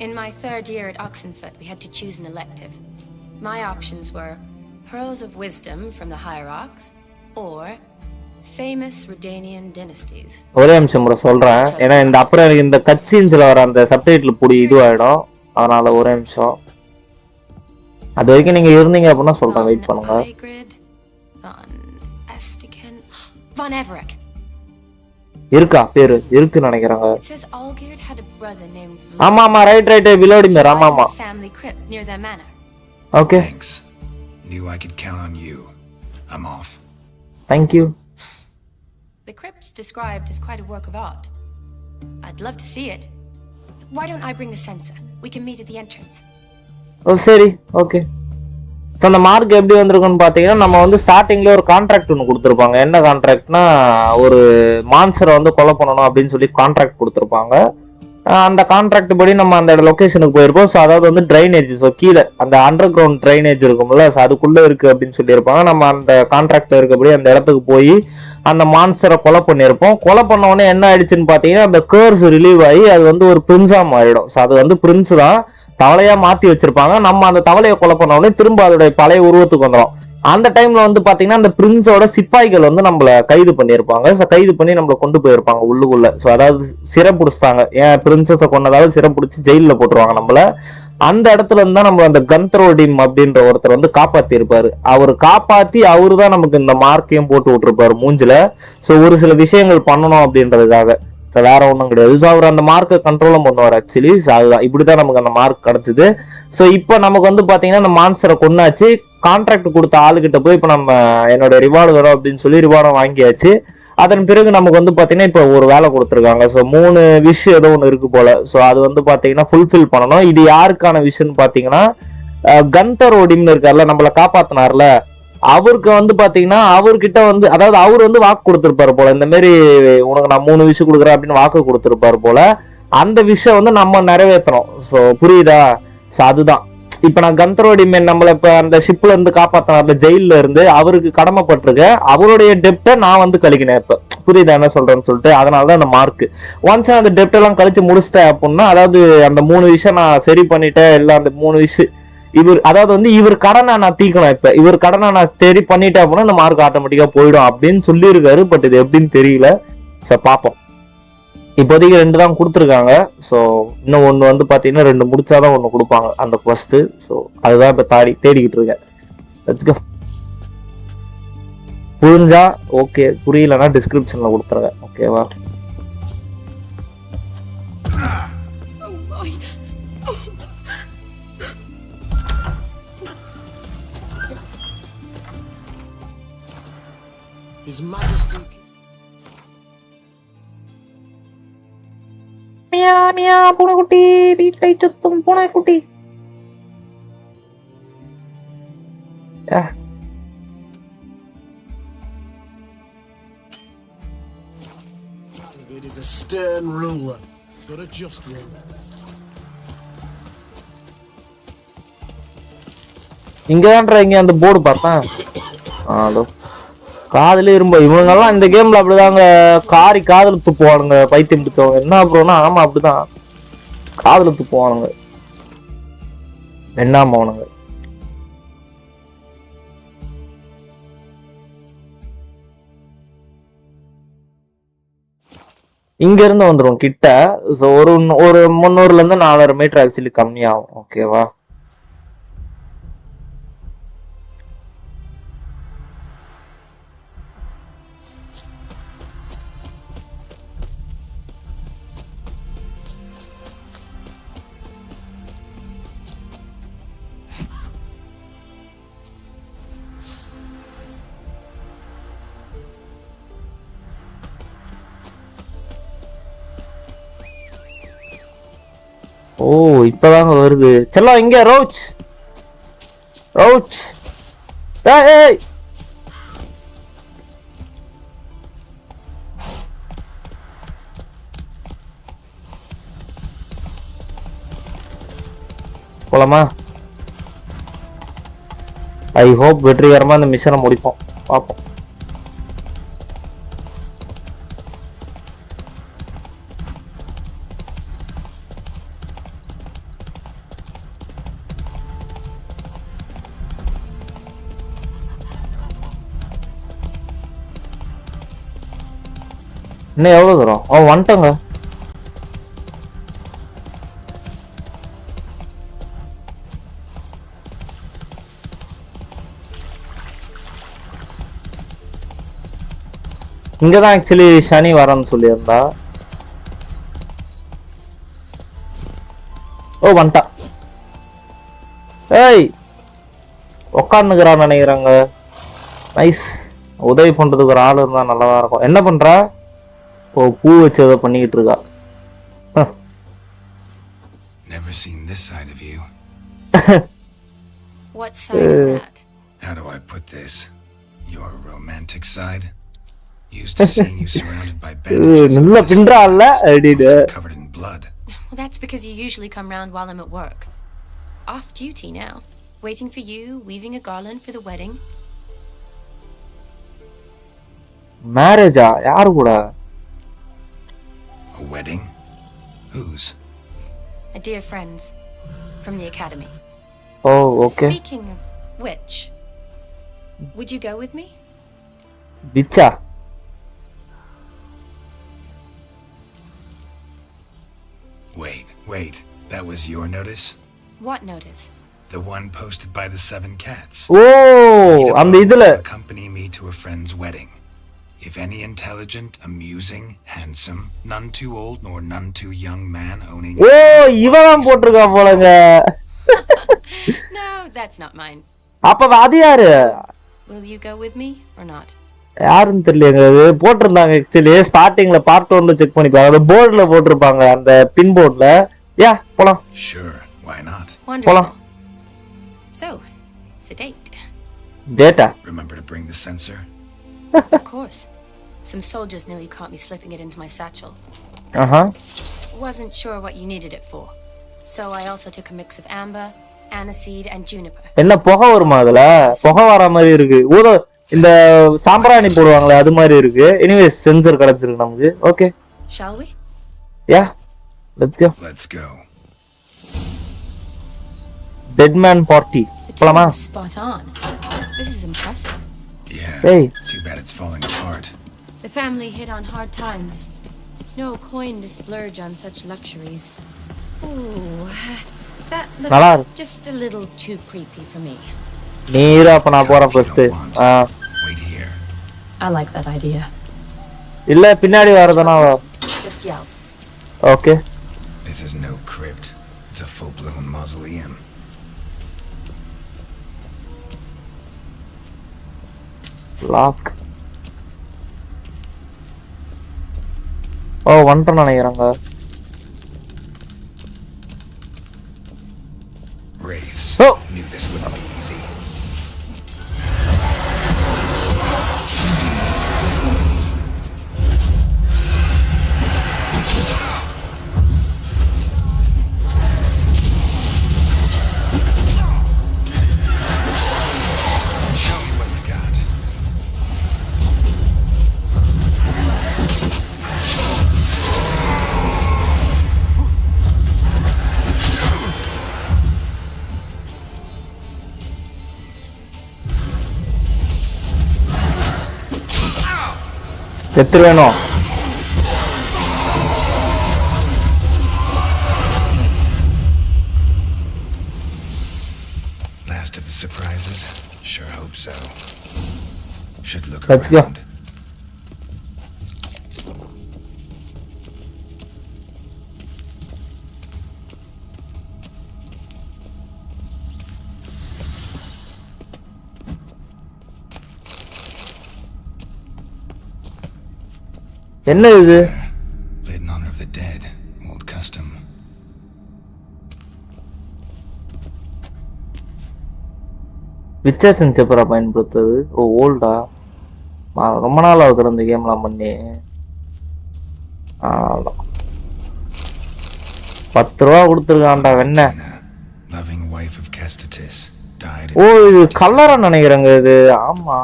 In my 3rd year at Oxenfoot, we had to choose an elective. My options were Pearls of Wisdom from the Hierarchs or famous Redanian dynasties. ஒரே நிமிஷம் bro சொல்றேன். ஏன்னா இந்த அப்புறம் இந்த cut சீன்ஸ்ல வர அந்த சப்டைட்டில் புடி இதுவாயிடும். அதனால ஒரே நிமிஷம். அது வரைக்கும் நீங்க இருந்தீங்க அப்படின்னா சொல்றேன், வெயிட் பண்ணுங்க. Von Everec. இருக்கா பேரு இருக்குன்னு நினைக்கிறாங்க. It says Olgierd had a brother named ஆமா ஆமா ரைட் விலோடிமர் ஆமா ஆமா. family crypt near their manor. Okay. Thanks. Knew I could count on you. I'm off. Thank you. The crypt's described as quite a work of art. I'd love to see it. Why don't I bring the sensor? We can meet at the entrance. ஓ சரி okay. So அந்த mark எப்படி வந்திருக்குன்னு பார்த்தீங்கன்னா நம்ம வந்து ஸ்டார்டிங்ல ஒரு contract ஒன்று கொடுத்துருப்பாங்க. என்ன கான்ட்ராக்ட்னா ஒரு மான்ஸ்டரை வந்து கொலை பண்ணணும் அப்படின்னு சொல்லி கான்ட்ராக்ட் கொடுத்துருப்பாங்க. அந்த கான்ட்ராக்ட் படி நம்ம அந்த லொக்கேஷனுக்கு போயிருப்போம். ஸோ அதாவது வந்து ட்ரைனேஜ், ஸோ கீழே அந்த அண்டர் கிரவுண்ட் ட்ரைனேஜ் இருக்கும்ல, ஸோ அதுக்குள்ளே இருக்கு அப்படின்னு சொல்லியிருப்பாங்க. நம்ம அந்த கான்ட்ராக்ட்ல இருக்கபடி அந்த இடத்துக்கு போய் அந்த மான்ஸ்டரை கொலை பண்ணியிருப்போம். கொலை பண்ண உடனே என்ன ஆயிடுச்சுன்னு பார்த்தீங்கன்னா அந்த கேர்ஸ் ரிலீவ் ஆகி அது வந்து ஒரு பிரின்ஸா மாறிடும். ஸோ அது வந்து பிரின்ஸ் தான் தவளையா மாத்தி வச்சிருப்பாங்க. நம்ம அந்த தவளையை கொலை பண்ண உடனே திரும்ப அதோட பழைய உருவத்துக்கு வந்துடும். அந்த டைம்ல வந்து பாத்தீங்கன்னா அந்த பிரின்ஸோட சிப்பாய்கள் வந்து நம்மள கைது பண்ணியிருப்பாங்க. ஸோ கைது பண்ணி நம்மள கொண்டு போயிருப்பாங்க உள்ளுக்குள்ள. ஸோ அதாவது சிறை பிடிச்சிட்டாங்க. ஏன் பிரின்சஸை கொண்டதாவது சிறை பிடிச்சி ஜெயில போட்டுருவாங்க நம்மள. அந்த இடத்துல இருந்தா நம்ம அந்த கந்தர் ஓடிம் அப்படின்ற ஒருத்தர் வந்து காப்பாத்தி இருப்பாரு. அவர் காப்பாத்தி அவரு தான் நமக்கு இந்த மார்க்கையும் போட்டு விட்டுருப்பாரு மூஞ்சில. ஸோ ஒரு சில விஷயங்கள் பண்ணணும் அப்படின்றதுக்காக, வேற ஒன்றும் கிடையாது. ஸோ அவர் அந்த மார்க்கை கண்ட்ரோலும் பண்ணுவார் ஆக்சுவலி. ஸோ அதுதான் இப்படிதான் நமக்கு அந்த மார்க் கிடைச்சது. ஸோ இப்போ நமக்கு வந்து பாத்தீங்கன்னா அந்த மான்ஸ்டரை கொண்டாச்சு. கான்ட்ராக்ட் கொடுத்த ஆளுகிட்ட போய் இப்போ நம்ம என்னோட ரிவார்டு வரும் அப்படின்னு சொல்லி ரிவார்டை வாங்கியாச்சு. அதன் பிறகு நமக்கு வந்து பாத்தீங்கன்னா இப்போ ஒரு வேலை கொடுத்துருக்காங்க. ஸோ 3 விஷ் ஏதோ ஒன்று இருக்கு போல. ஸோ அது வந்து பாத்தீங்கன்னா ஃபுல்ஃபில் பண்ணணும். இது யாருக்கான விஷயம்னு பாத்தீங்கன்னா கந்தர் ஓடிம்னு இருக்கார்ல, நம்மளை காப்பாத்தினார்ல, அவருக்கு வந்து பாத்தீங்கன்னா அவர்கிட்ட வந்து அதாவது அவர் வந்து வாக்கு கொடுத்திருப்பாரு போல. இந்த மாதிரி உனக்கு நான் 3 விஷயம் கொடுக்குறேன் அப்படின்னு வாக்கு கொடுத்திருப்பாரு போல. அந்த விஷயம் வந்து நம்ம நிறைவேற்றணும். ஸோ புரியுதா? ஸோ அதுதான் இப்ப நான் கந்தரோடிமேன் நம்மள இப்ப அந்த ஷிப்ல இருந்து காப்பாத்தினார்ல, ஜெயில இருந்து அவருக்கு கடமைப்பட்டிருக்கேன். அவருடைய டெப்டை நான் வந்து கழிக்கினேன். இப்ப புரியுதா என்ன சொல்றேன்னு சொல்லிட்டு. அதனாலதான் அந்த மார்க். ஒன்ஸ் அந்த டெப்ட் எல்லாம் கழிச்சு முடிச்சிட்டேன் அப்படின்னா, அதாவது அந்த 3 விஷயம் நான் சரி பண்ணிட்டேன். இல்ல அந்த 3 விஷயம் இவர் அதாவது வந்து இவர் கடனை நான் தீக்கணும். இப்ப இவர் கடனை நான் சரி பண்ணிட்டேன் அப்படின்னா இந்த மார்க் ஆட்டோமேட்டிக்கா போயிடும் அப்படின்னு சொல்லியிருக்காரு. பட் இது எப்படின்னு தெரியல. ஸோ பார்ப்போம். இப்போதைக்கு 2 தான் கொடுத்துருக்காங்க. ஸோ இன்னும் ஒன்று வந்து பார்த்தீங்கன்னா 2 முடிச்சாதான் ஒன்று கொடுப்பாங்க அந்த ஃபர்ஸ்ட். ஸோ அதுதான் இப்போ தேடிக்கிட்டு இருக்கேன். Let's go. புரிஞ்சா ஓகே, புரியலன்னா டிஸ்கிரிப்ஷன்ல கொடுத்துருங்க. ஓகேவா? His Majesty. மியா மியா பூனைக்குட்டி, வீட்டை சுத்தும் பூனைக்குட்டி. It is a stern ruler, but a just one. இங்கதான்ற இங்க அந்த போர்டு பார்த்தேன். அதோ காதலே இரும்ப. இவங்கெல்லாம் இந்த கேம்ல அப்படிதாங்க காதல துப்புவானுங்க. பைத்தியம் பிடிச்சவங்க என்ன அப்புறம்னா, ஆமா அப்படிதான் காதல துப்புவானுங்க. என்ன அவனுங்க. இங்க இருந்து வந்துரும் கிட்ட. ஒரு 300ல இருந்து 400 மீட்டர் ஆக்சுவலி கம்மியாகும். ஓகேவா? ஓ இப்பதாங்க வருது. செல்லம் இங்க ரோச் ரோச். ஏய் போலாமா? ஐ ஹோப் வெற்றிகரமா இந்த மிஷனை முடிப்போம். பார்ப்போம். இன்னும் எவ்வளவு தூரம்? ஓ வந்துட்டங்க. இங்கதான் ஆக்சுவலி சனி வரன்னு சொல்லியிருந்தா. ஓ வந்துட்டா. ஏய் உக்காந்துக்கிறான்னு நினைக்கிறாங்க. நைஸ். உதவி பண்றதுக்கு ஒரு ஆள் இருந்தா நல்லாதான் இருக்கும். என்ன பண்றா? ஓ பூ வச்சு ஏதோ பண்ணிக்கிட்டு இருக்கா. Never seen this side of you. What side is that? How do I put this? Your romantic side? Used to seeing you surrounded by bandages covered in blood. Well, that's because you usually come round while I'm at work. Off duty now. Waiting for you, weaving a garland for the wedding. Marriage? Yaar kuda? A wedding? Whose? My dear friends from the academy. Oh, okay. Speaking of which, would you go with me? Bicha. Wait. That was your notice? What notice? The one posted by the 7 cats. Oh, and idla accompany me to a friend's wedding. If any intelligent, amusing, handsome, none too old nor none too young man owning. Oh, ivan potrukka polanga. No, that's not mine. அப்ப அது யாரு? Will you go with me or not? யாருன்னு தெரியலங்க. அது போட்டிருந்தாங்க actually ஸ்டார்டிங்ல part 1ல check பண்ணி பாருங்க. அந்த போர்டுல போட்டிருப்பாங்க அந்த பின் போர்டுல. யா போலாம். Sure, why not? Wonderful. So, it's a date. Data. Remember to bring the sensor? Of course. Some soldiers nearly caught me slipping it into my satchel. Wasn't sure what you needed it for. So I also took a mix of amber, aniseed and juniper. என்ன புகை வருமா அதுல? புகை வர மாதிரி இருக்கு. ஊத இந்த சாம்பிராணி போடுவாங்களே அது மாதிரி இருக்கு. எனிவேஸ் சென்சர் கிடைச்சிருக்கு நமக்கு. Okay. Shall we? Yeah. Let's go. Dead man party. போலாமா? Spot on. This is impressive. Yeah. Hey. Too bad it's falling apart. The family hit on hard times. No coin to splurge on such luxuries. Ooh, that looks just a little too creepy for me. நீரா அப்ப நான் போறேன் first. Wait here. I like that idea. இல்ல பின்னாடி வரதுனா Just yell. Okay. This is no crypt. It's a full-blown mausoleum. Lock. ஓ வந்துட்டேன்னு நினைக்கிறாங்க. Wraiths. Oh. Knew this wouldn't be easy. Show me what you got. எத்து வேணும். Last of the surprises? Sure hope so. Should look Let's around. go. என்ன இது? Lit in honor of the dead. Old custom. Witcher sensor பயன்படுத்துறது. ஓ ஓல்டா. ரொம்ப நாள் ஆகுது இந்த கேம்லாம் பண்ணி. 10 ரூபா கொடுத்துருக்கான்டா வெண்ண. Loving wife of Kestatis died. ஓ இது கலரா நினைக்கிறேங்க இது. ஆமா.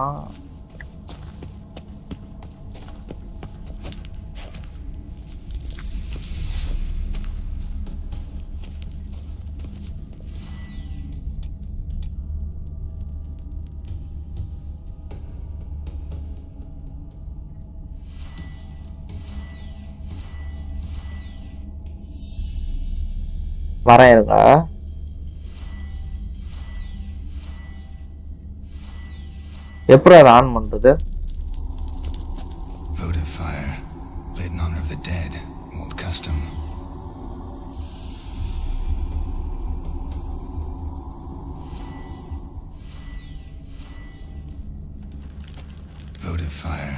வரேன் இருங்க. எப்படி அதை ஆன் பண்றது? Votive fire, lit in honor of the dead, old custom. Votive fire,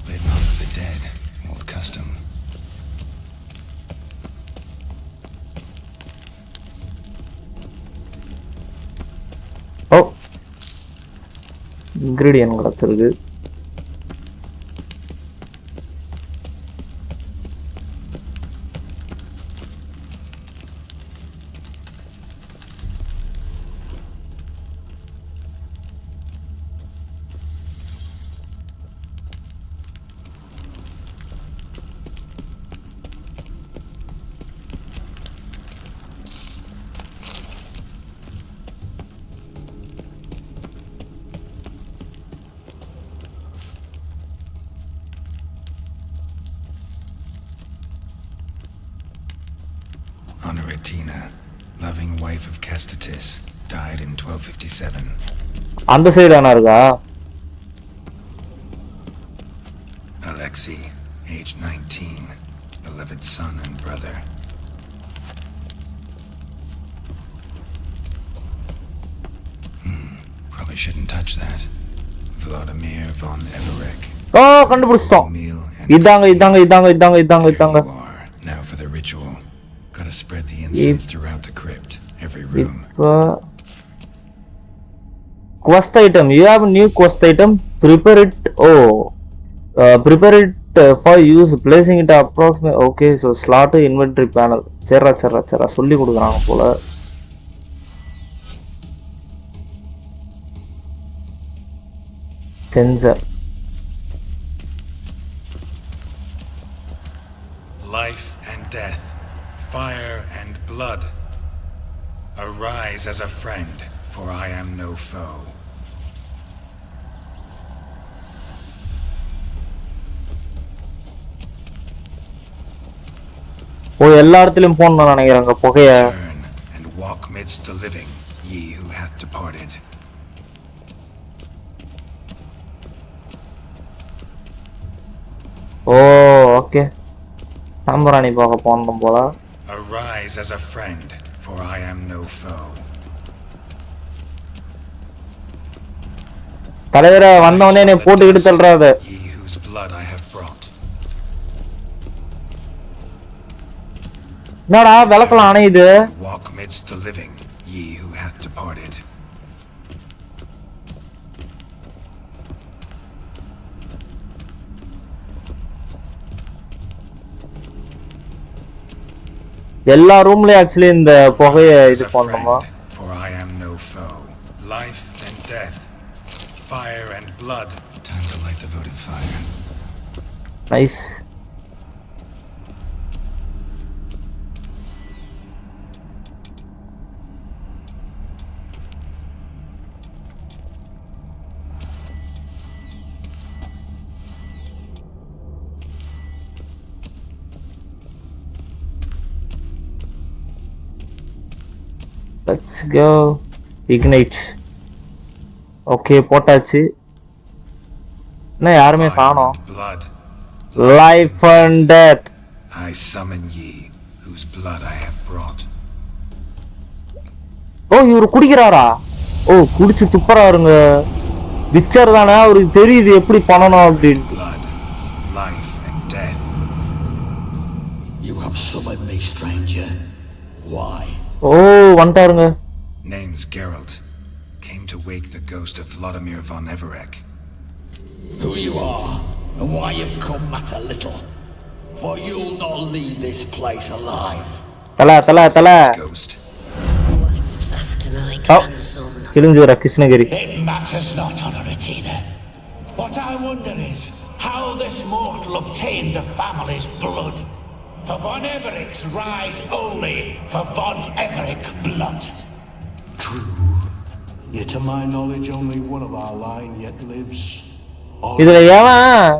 lit in honor of the dead, old custom. Oh, ingredient கிடைச்சிருக்கு. Honoratina, loving wife of Castatis, died in 1257. அந்த சைடு ஆனா இருக்கா? Alexei, age 19, beloved son and brother. Probably shouldn't touch that. Vladimir von Everec. ஓ, கண்டுபிடிச்சிட்டோம். இதாங்க இதாங்க இதாங்க இதாங்க இதாங்க இதாங்க. Now for the ritual. Gotta spread the incense throughout the crypt, every room. Quest item. You have a new quest item. Prepare it. Prepare it for use. Placing it approximate. Okay, so slot inventory panel. சரா சொல்லி கொடுக்குறாங்க போல. Sensor. Life and death, fire and blood. Arise as a friend, for I am no foe. ஓ, எல்லா இடத்துலயும் போகணும்னு நினைக்கிறாங்க புகைய. Turn and walk midst the living, ye who hath departed. Oh, okay. சாம்பிராணி பார்க்க போனோம் போல. Arise as a friend, for I am no foe. தலைவர வந்தவனே என்னை போட்டுக்கிட்டு தள்ளுறாத. Ye whose blood I have brought. என்னடா விளக்கலாம் அணையுது? Walk midst the living, ye who hath departed. எல்லா ரூம்லயும் ஆக்சுவலி இந்த புகைய இது பண்ணணுமா? For I am no foe. Life and death, fire and blood. Time to light the votive fire. Nice. Let's go. Ignite. Okay, போட்டாச்சு. என்ன யாருமே காணோம். Blood. Life and death. I summon ye, whose blood I have brought. ஓ, இவரு குடிக்கிறாரா? ஓ, குடிச்சு துப்புறாருங்க. Witcher தானே, அவருக்கு தெரியுது எப்படி பண்ணணும் அப்படின்னு. Blood, life and death. You have summoned me, stranger. Why? O, வந்துட்டாருங்க. Name's Geralt. Came to wake the ghost of Vladimir von Everec. Who you are, and why you've come matter little. For you'll not leave this place alive. தல. Ghost. Asks after my grandson. கிழிஞ்சுரா Krishnagiri. It matters not, Honoratina. What I wonder is how this mortal obtained the family's blood. For von Everec's rise only for von Everec blood. True. Yet to my knowledge, only one of our line yet lives. இதுல ஏன்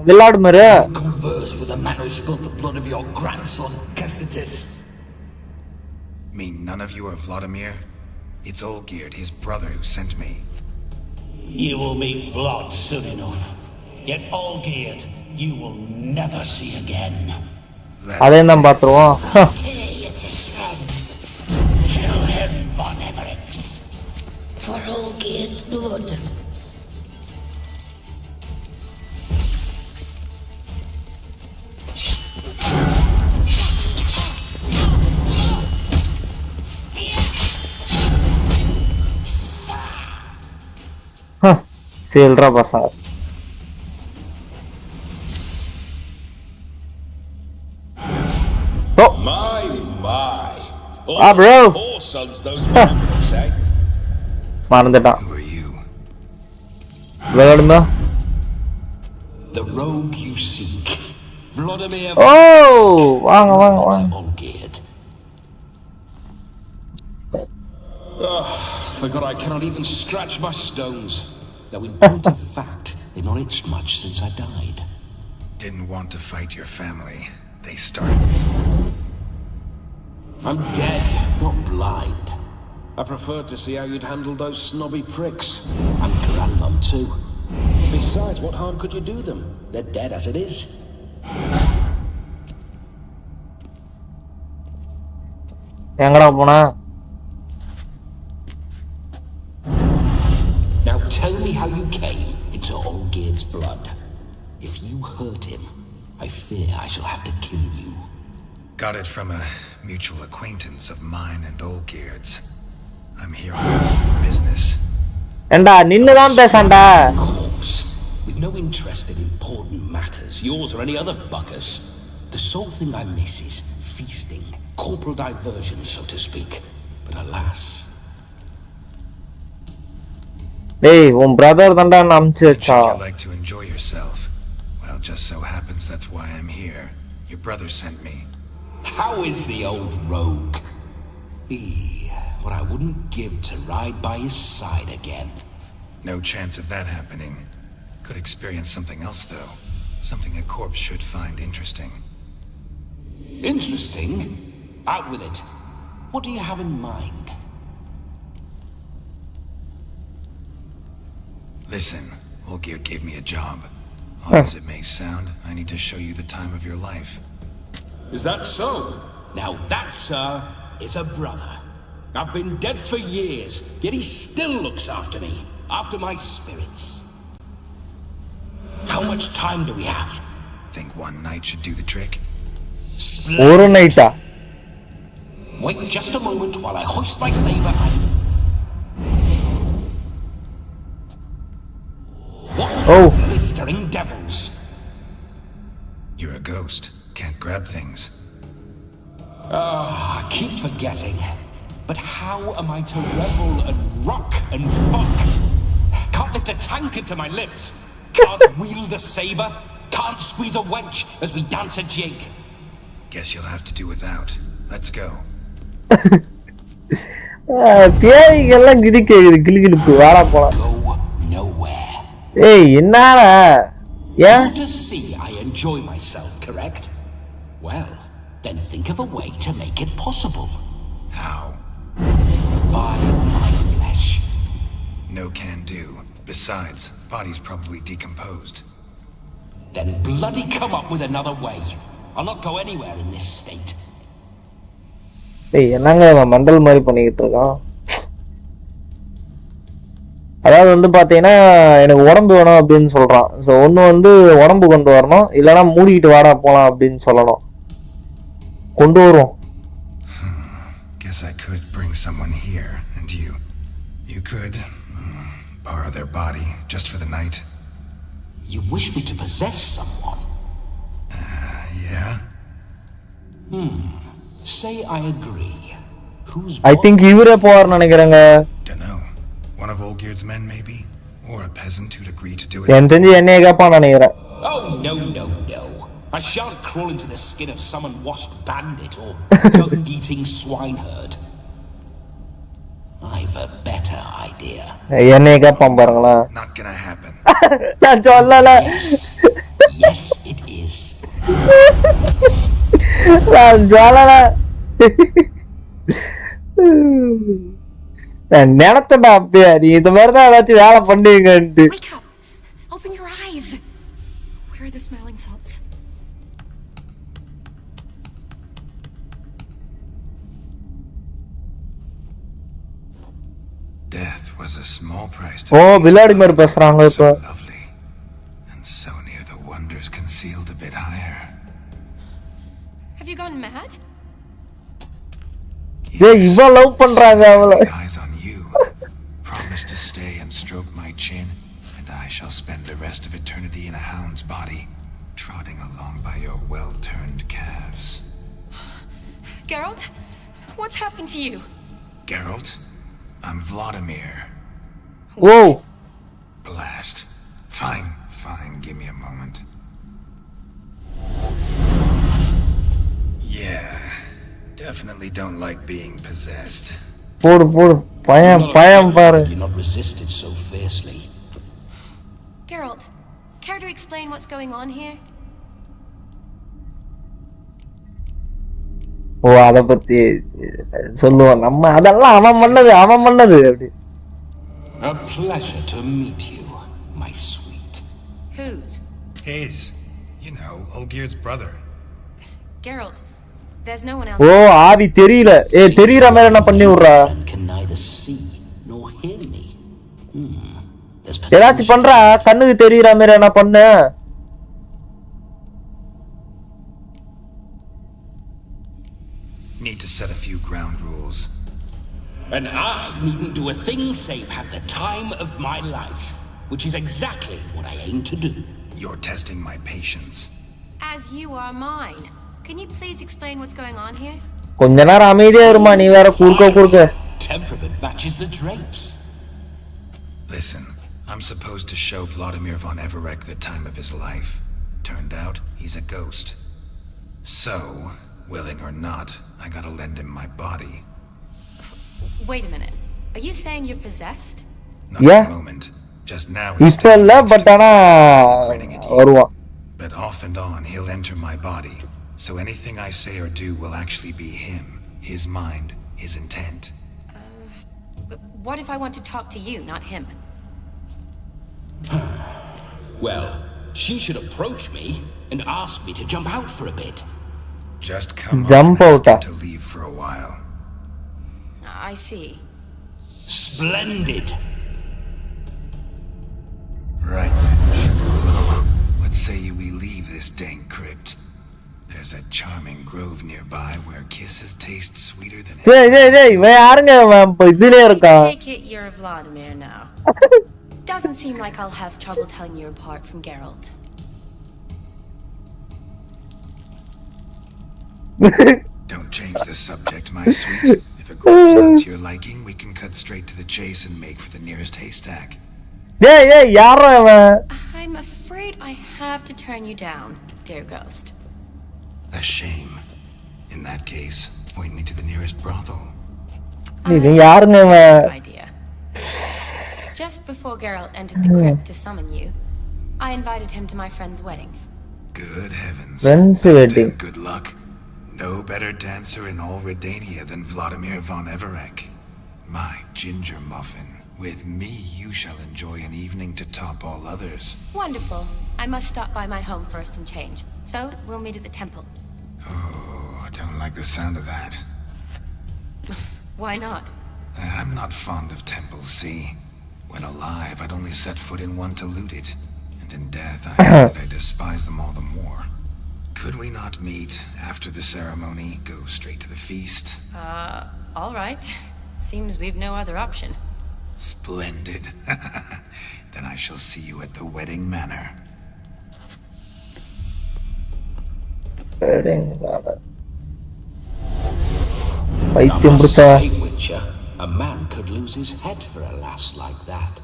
விளையாடுமாரு? Converse with the man who spilled the blood of your grandson, Castatis. Mean none of you are Vladimir? It's Olgierd, his brother, who sent me. You will meet Vlad soon enough. Yet Olgierd, you will never see again. அதே தான் பாத்துருவோம். Tear you to shreds. Kill him, von Everec. For Olgierd's blood. Silra pasar. Oh, My. bro. Four sons those Everecs, eh? மறந்துட்டான். Who are you? விளையாடுமா? The rogue you seek. Vladimir. Oh, வாங்க. Olgierd. Forgot I cannot even scratch my stones. Though in point of fact, they've not itched much since I died. Didn't want to fight your family. They started. I'm dead, not blind. I preferred to see how you'd handle those snobby pricks. And Grandmum too. Besides, what harm could you do them? They're dead as it is. எங்கடா போனா? Now tell me how you came into Olgierd's blood. If you hurt him, I fear I shall have to kill you. Got it from a mutual acquaintance of mine and Olgierd's. I'm here on business. ஏண்டா நின்னுதான் பேசாண்டா. Of course, with no interest in important matters, yours or any other buggers. The sole thing I miss is feasting, corporal diversion, so to speak. But alas. டேய் உன் brother தான்டா நம்ச்சு வச்சா. You like to enjoy yourself. Well, just so happens that's why I'm here. Your brother sent me. How is the old rogue? What I wouldn't give to ride by his side again. No chance of that happening. Could experience something else, though. Something a corpse should find interesting. Interesting? Out with it. What do you have in mind? Listen, Olgierd gave me a job. Odd as it may sound, I need to show you the time of your life. Is that so? Now that, sir, is a brother. I've been dead for years, yet he still looks after me, after my spirits. How much time do we have? Think one night should do the trick? ஒரு நைட்டா? Wait just a moment while I hoist my saber and... What blistering devils! You're a ghost. Can't grab things. I keep forgetting. But how am I to revel and rock and fuck? Can't lift a tankard to my lips. Can't wield a saber. Can't squeeze a wench as we dance a jig. Guess you'll have to do without. Let's go. பேய்கெல்லாம் கிதி கேக்குது கிளுகிளுப்பு வாடா போலாம். Go nowhere. ஏய் என்னடா? You to see I enjoy myself, correct? Well, then think of a way to make it possible. How? Revive my flesh. No can do. Besides, body's probably decomposed. Then bloody come up with another way. I'll not go anywhere in this state. ஏய் என்னங்க இவன் மண்டல் மாதிரி பண்ணிக்கிட்டு இருக்கான். அதாவது வந்து பாத்தீங்கன்னா எனக்கு உடம்பு வேணும் அப்படின்னு சொல்றான். ஸோ ஒன்று வந்து உடம்பு கொண்டு வரணும், இல்லைன்னா மூடிக்கிட்டு வாடா போலாம் அப்படின்னு சொல்லணும். கொண்டு வருவோம். Guess I could bring someone here, and you could borrow their body just for the night. You wish me to possess someone? Yeah? Say I agree. Who's I think இவரே போவார்னு நினைக்கிறேங்க. Dunno. One of Olgierd's men, maybe? Or a peasant who'd agree to do it? எனக்கு தெரிஞ்சு என்னைய கேட்பான்னு நினைக்கிறேன். Oh, no. I shan't crawl into the skin of some unwashed bandit or dung-eating swineherd. I've a better idea. என்னைய கேட்பான் பாருங்களா. Not gonna happen. நான் சொல்லல. Yes, it is. நான் சொல்லல. நான் நினைச்சேன்டா அப்படியே நீ இந்த மாதிரிதான் ஏதாச்சும் வேலை பண்ணுவீங்கன்ட்டு. Wake up! Open your eyes! Where are the smelling salts? Death was a small price to O pay. விளையாடி மாதிரி பேசுறாங்க So இப்ப. lovely, and so near the wonders concealed a bit higher. Have you gone mad? ஏய் இவ love பண்றாங்க அவள. Eyes on you. Promise to stay and stroke my chin, and I shall spend the rest of eternity in a hound's body, trotting along by your well-turned calves. Geralt? What's happened to you? Geralt, I'm Vladimir. Whoa. Blast. Fine, give me a moment. Yeah, definitely don't like being possessed. போடு பயம் பாரு. You're not resisted so fiercely. Geralt, care to explain what's going on here? ஓ அத பத்தி சொல்லுவோம் நம்ம. அதெல்லாம் அவன் பண்ணது அப்படி. A pleasure to meet you, my sweet. Whose? His. You know, Olgierd's brother. Geralt, there's no one else. ஓ ஆவி தெரியல. தெரியற மாதிரி என்ன பண்ணி விடுறா? Can neither see nor hear me. ஏதாச்சும் பண்றா கண்ணுக்கு தெரியற மாதிரி என்ன பண்ண? Need to set a few ground rules. And I needn't do a thing save have the time of my life, which is exactly what I aim to do. You're testing my patience. As you are mine. Can you please explain what's going on here? கொஞ்ச நேரம் அமைதியா இருமா நீ வேற குறுக்க. Temperament matches the drapes. Listen, I'm supposed to show Vladimir von Everec the time of his life. Turned out, he's a ghost. So, willing or not, I gotta lend him my body. Wait a minute. Are you saying you're possessed? Not at the moment. Just now he's இப்ப இல்ல but ஆனா வருவான். But off and on, he'll enter my body. So anything I say or do will actually be him, his mind, his intent. But what if I want to talk to you, not him? Well, she should approach me and ask me to jump out for a bit. Just come Jump on and ask out. him to leave for a while. I see. Splendid. Right then, sugar. What say you we leave this dank crypt? There's a charming grove nearby where kisses taste sweeter than டேய் இவன் யாருங்க இப்ப இதுல இருக்கா? Take it you're Vladimir now. Doesn't seem like I'll have trouble telling you apart from Geralt. Don't change the subject, my sweet. If a grove's not to your liking, we can cut straight to the chase and make for the nearest haystack. டேய் யாரா இவன்? I'm afraid I have to turn you down, dear ghost. A shame. In that case, point me to the nearest brothel. நீ யாருங்க இவன்? Idea. Just before Geralt entered the crypt to summon you, I invited him to my friend's wedding. Good heavens. Friend's That's wedding. damn good luck. No better dancer in all Redania than Vladimir von Everec. My ginger muffin. With me, you shall enjoy an evening to top all others. Wonderful. I must stop by my home first and change. So, we'll meet at the temple. Oh, I don't like the sound of that. Why not? I'm not fond of temples, see? When alive, I'd only set foot in one to loot it. And in death, I despise them all the more. Could we not meet after the ceremony, go straight to the feast? All right. Seems we've no other option. Splendid. Then I shall see you at the wedding manor. பைத்தியம் பிடிச்சா. Witcher, a man could lose his head for a lass like that.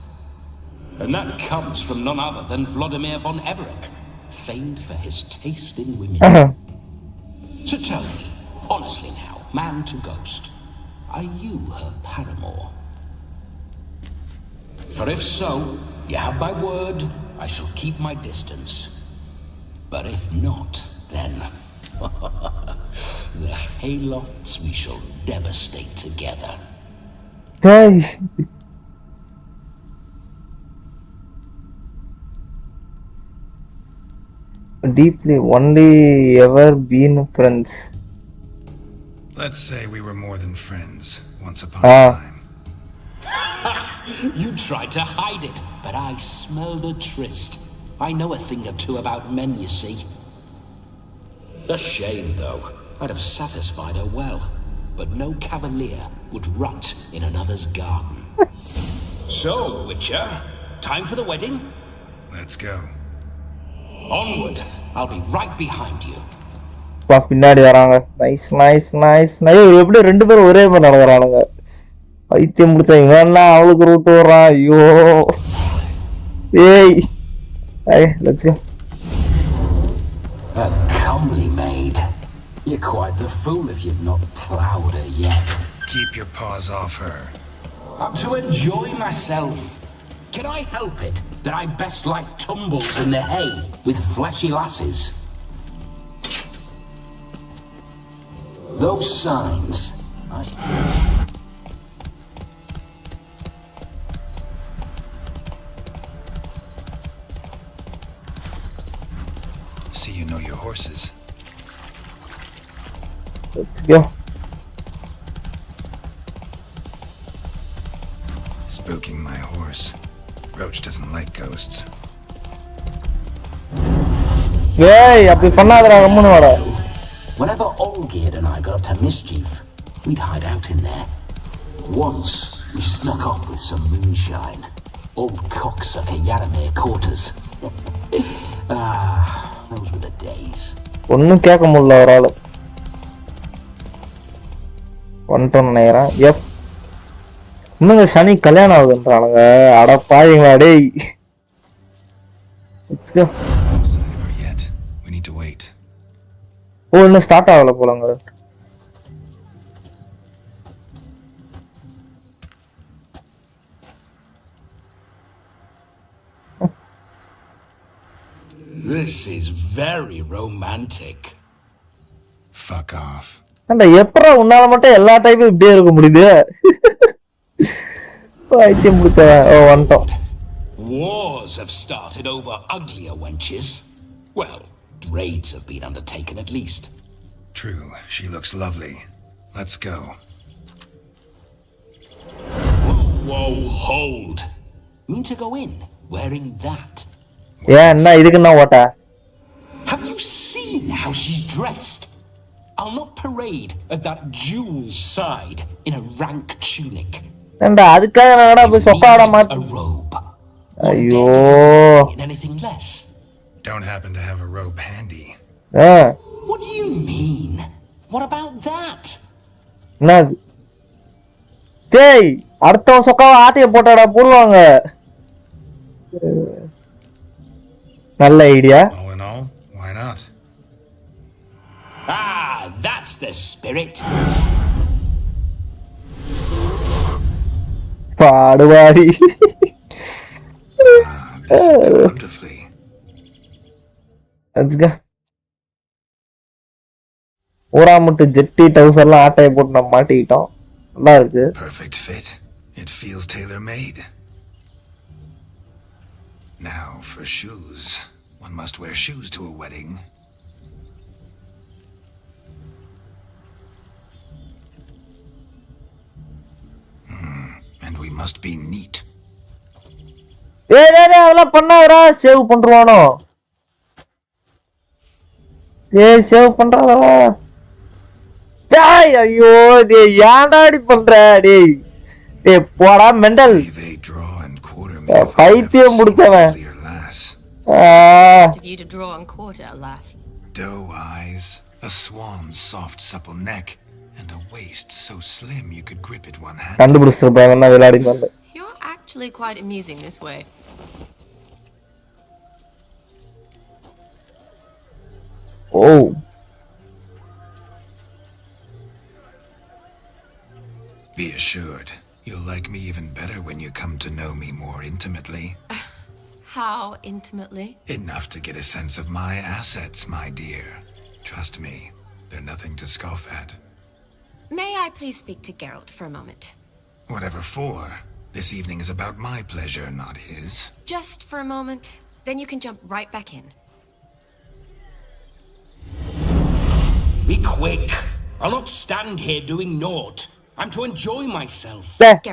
And that comes from none other than Vladimir von Everec, famed for his taste in women. So tell me, honestly now, man to ghost, are you her paramour? For if so, you have my word, I shall keep my distance. But if not, then the haylofts we shall devastate together. Hey. Deeply only ever been friends. Let's say we were more than friends once upon a time. You tried to hide it, but I smelled a tryst. I know a thing or two about men, you see. A shame, though. I'd have satisfied her well, but no cavalier would rot in another's garden. So, Witcher, time for the wedding? Let's go. Onward. I'll be right behind you. பா பின்னாடி வராங்க. Nice nice nice nice. எப்படி ரெண்டு பேரும் ஒரே மாதிரி நடக்கறானுங்க. பைத்தியம் முடிச்சவங்க என்ன அவளுக்கு ரூட் வர்றான். ஐயோ. ஏய். Hey, let's go. A comely maid. You're quite the fool if you've not ploughed her yet. Keep your paws off her. I'm to enjoy myself. Can I help it that I best like tumbles in the hay with fleshy lasses? Those signs, See you know your horses. Let's go. Spooking my horse. Roach doesn't like ghosts. Hey, அப்படி பண்ணாதடா கம்முனு வாடா. Whenever Olgierd and I got up to mischief, we'd hide out in there. Once, we snuck off with some moonshine. Old cocksucker Yaramir caught us. Those were the days. ஒன்னும் கேட்க முடியல ஒரு ஆளு. வந்துட்டோம் நினைக்கிறேன். எப் இன்னுங்க சனி கல்யாணம் ஆகுதுன்றானுங்க. அட பாருங்களா டேய். Let's go. Yet. We need to wait. ஓ இன்னும் ஸ்டார்ட் ஆகல போலங்க. This is very romantic. Fuck off. அந்த எப்பறா உன்னால மட்டும் எல்லா டைப்பும் இப்படியே இருக்க முடியுது? பைத்தியம் முடிச்சவன். ஓ வந்துட்டோம். Wars have started over uglier wenches. Well, raids have been undertaken at least. True, she looks lovely. Let's go. Whoa, hold. Mean to go in wearing that? Yeah, nah, இதுக்கு என்ன ஓட்ட? Have you seen how she's dressed? I'll not parade at that jewel's side in a rank tunic. ஏண்டா அதுக்காக நான்டா போய் சொக்காட மாட்ட. A robe. ஐயோ. In anything less? Don't happen to have a robe handy. What do you mean? What about that? என்னது? டேய், அடுத்த சொக்காவை ஆட்டிய போட்டாடா போடுவாங்க. நல்ல idea. All in all, why not? Ah, that's the spirit. பாடுவாடி. This will do wonderfully. Let's go. ஊரா மட்டும் ஜெட்டி டவுசர்லாம் ஆட்டைய போட்டு நம்ம மாட்டிக்கிட்டோம். நல்லா இருக்கு. Perfect fit. It feels tailor-made. Now for shoes. One must wear shoes to a wedding. And we must be neat. ஏய் அதெல்லாம் பண்ணாதடா, save பண்றவானோ. ஏய் சேவ் பண்றடா. டேய் ஐயோ டேய் ஏன்டா இப்படி பண்ற டேய். டேய் போடா மெண்டல். பைத்தியம் முடிச்சவன். You to draw and quarter, lass. Doe eyes, a swan's soft supple neck, and a waist so slim you could grip it one hand. கண்டுபிடிச்சிருப்பாங்கன்னா விளையாடி வந்து. You're actually quite amusing this way. Oh. Be assured, you'll like me even better when you come to know me more intimately. How intimately? Enough to get a sense of my assets, my dear. Trust me. They're nothing to scoff at. May I please speak to Geralt for a moment? Whatever for. This evening is about my pleasure, not his. Just for a moment, then you can jump right back in. Be quick. I'll not stand here doing naught. I'm to enjoy myself.